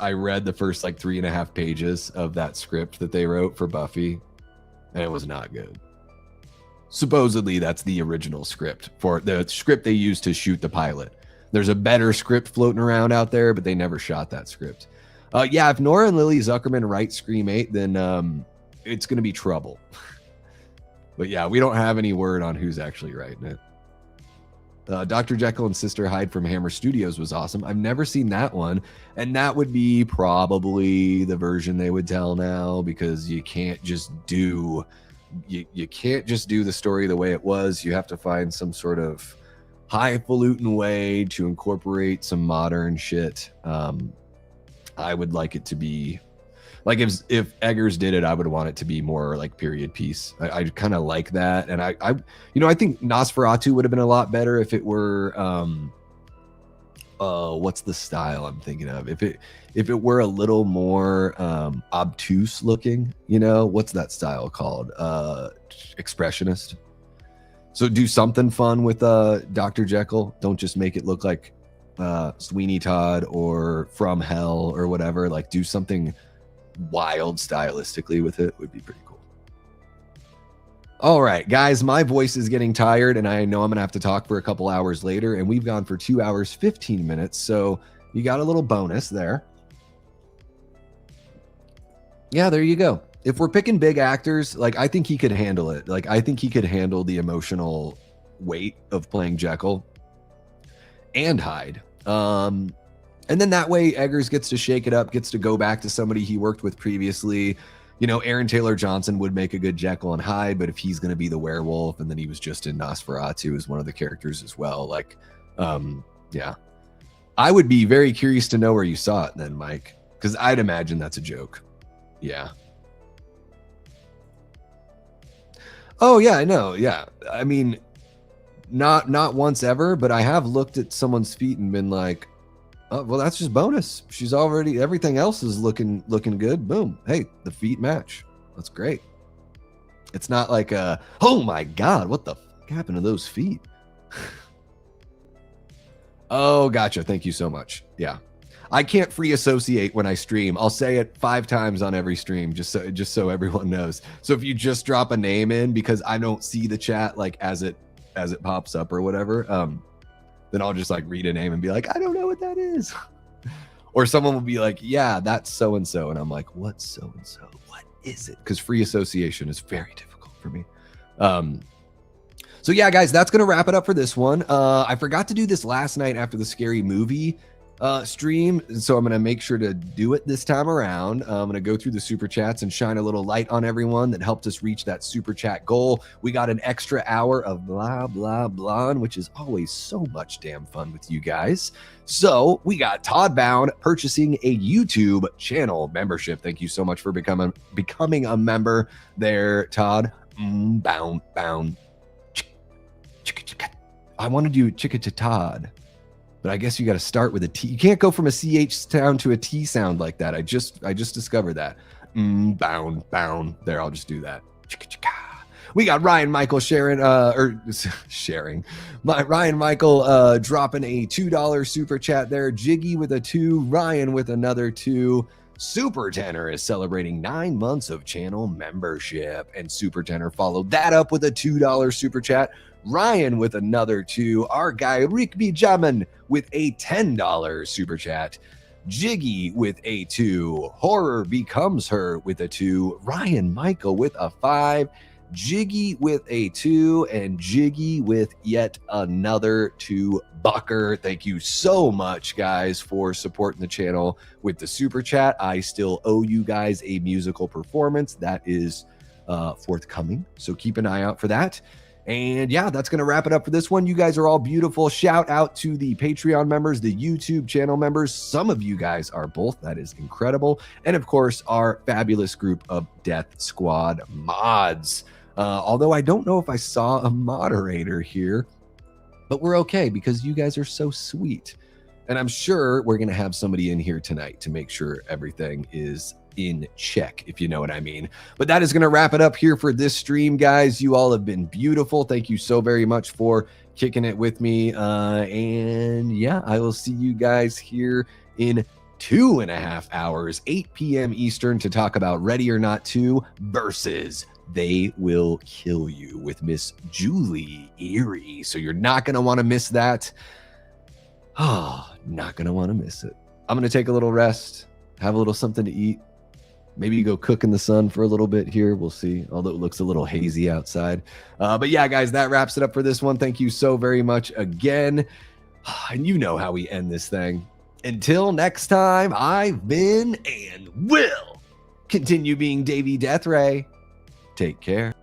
I read the first like 3.5 pages of that script that they wrote for Buffy, and it was not good. Supposedly, that's the original script for the script they used to shoot the pilot. There's a better script floating around out there, but they never shot that script. Yeah, if Nora and Lily Zuckerman write Scream 8, then it's going to be trouble. But yeah, we don't have any word on who's actually writing it. Dr. Jekyll and Sister Hyde from Hammer Studios was awesome. I've never seen that one. And that would be probably the version they would tell now, because you can't just do... You can't just do the story the way it was. You have to find some sort of highfalutin way to incorporate some modern shit. I would like it to be like if Eggers did it, I would want it to be more like period piece. I kind of like that, and I think Nosferatu would have been a lot better if it were what's the style I'm thinking of? If it were a little more obtuse looking, what's that style called? Expressionist. So do something fun with Dr. Jekyll. Don't just make it look like Sweeney Todd or From Hell or whatever. Like do something wild stylistically with it. Would be pretty cool. All right, guys, my voice is getting tired, and I know I'm gonna have to talk for a couple hours later, and we've gone for 2 hours 15 minutes, so you got a little bonus there. Yeah, there you go. If we're picking big actors, like I think he could handle it. Like I think he could handle the emotional weight of playing Jekyll and Hyde. And then that way Eggers gets to shake it up, gets to go back to somebody he worked with previously. Aaron Taylor Johnson would make a good Jekyll and Hyde, but if he's going to be the werewolf, and then he was just in Nosferatu as one of the characters as well, like, yeah. I would be very curious to know where you saw it then, Mike, because I'd imagine that's a joke. Yeah. Oh, yeah, I know. Yeah. I mean, not once ever, but I have looked at someone's feet and been like, oh, well, that's just bonus. She's already, everything else is looking good. Boom. Hey, the feet match. That's great. It's not like oh my God, what the fuck happened to those feet? Oh, gotcha. Thank you so much. Yeah. I can't free associate when I stream. I'll say it 5 times on every stream, just so everyone knows. So if you just drop a name in, because I don't see the chat like as it pops up or whatever, then I'll just like read a name and be like, I don't know what that is. Or someone will be like, yeah, that's so and so, and I'm like, what's so and so? What is it? Because free association is very difficult for me. So yeah, guys, that's going to wrap it up for this one. I forgot to do this last night after the scary movie stream, so I'm going to make sure to do it this time around. I'm going to go through the super chats and shine a little light on everyone that helped us reach that super chat goal. We got an extra hour of blah, blah, blah, which is always so much damn fun with you guys. So we got Todd Bound purchasing a YouTube channel membership. Thank you so much for becoming a member there, Todd. Bound. I want to do chicka to Todd, but I guess you got to start with a T. You can't go from a CH sound to a T sound like that. I just discovered that. Bound. There, I'll just do that. We got Ryan Michael sharing. Ryan Michael dropping a $2 super chat there. Jiggy with a 2. Ryan with another 2. Super Tenor is celebrating 9 months of channel membership, and Super Tenor followed that up with a $2 super chat. Ryan with another 2. Our guy Rick B. Jamin with a $10 super chat. Jiggy with a 2. Horror Becomes Her with a 2. Ryan Michael with a 5. Jiggy with a 2, and Jiggy with yet another $2. Thank you so much, guys, for supporting the channel with the super chat. I still owe you guys a musical performance that is forthcoming, so keep an eye out for that. And yeah, that's going to wrap it up for this one. You guys are all beautiful. Shout out to the Patreon members, the YouTube channel members. Some of you guys are both. That is incredible. And of course, our fabulous group of Death Squad mods. Although I don't know if I saw a moderator here, but we're okay because you guys are so sweet. And I'm sure we're going to have somebody in here tonight to make sure everything is in check, if you know what I mean. But that is going to wrap it up here for this stream, guys. You all have been beautiful. Thank you so very much for kicking it with me. And yeah, I will see you guys here in 2.5 hours, 8 p.m. Eastern, to talk about Ready or Not 2 versus They Will Kill You with Miss Julie Erie. So you're not going to want to miss that. Oh, not going to want to miss it. I'm going to take a little rest, have a little something to eat. Maybe you go cook in the sun for a little bit here. We'll see, although it looks a little hazy outside. But yeah, guys, that wraps it up for this one. Thank you so very much again. And you know how we end this thing. Until next time, I've been and will continue being Davey Deathray. Take care.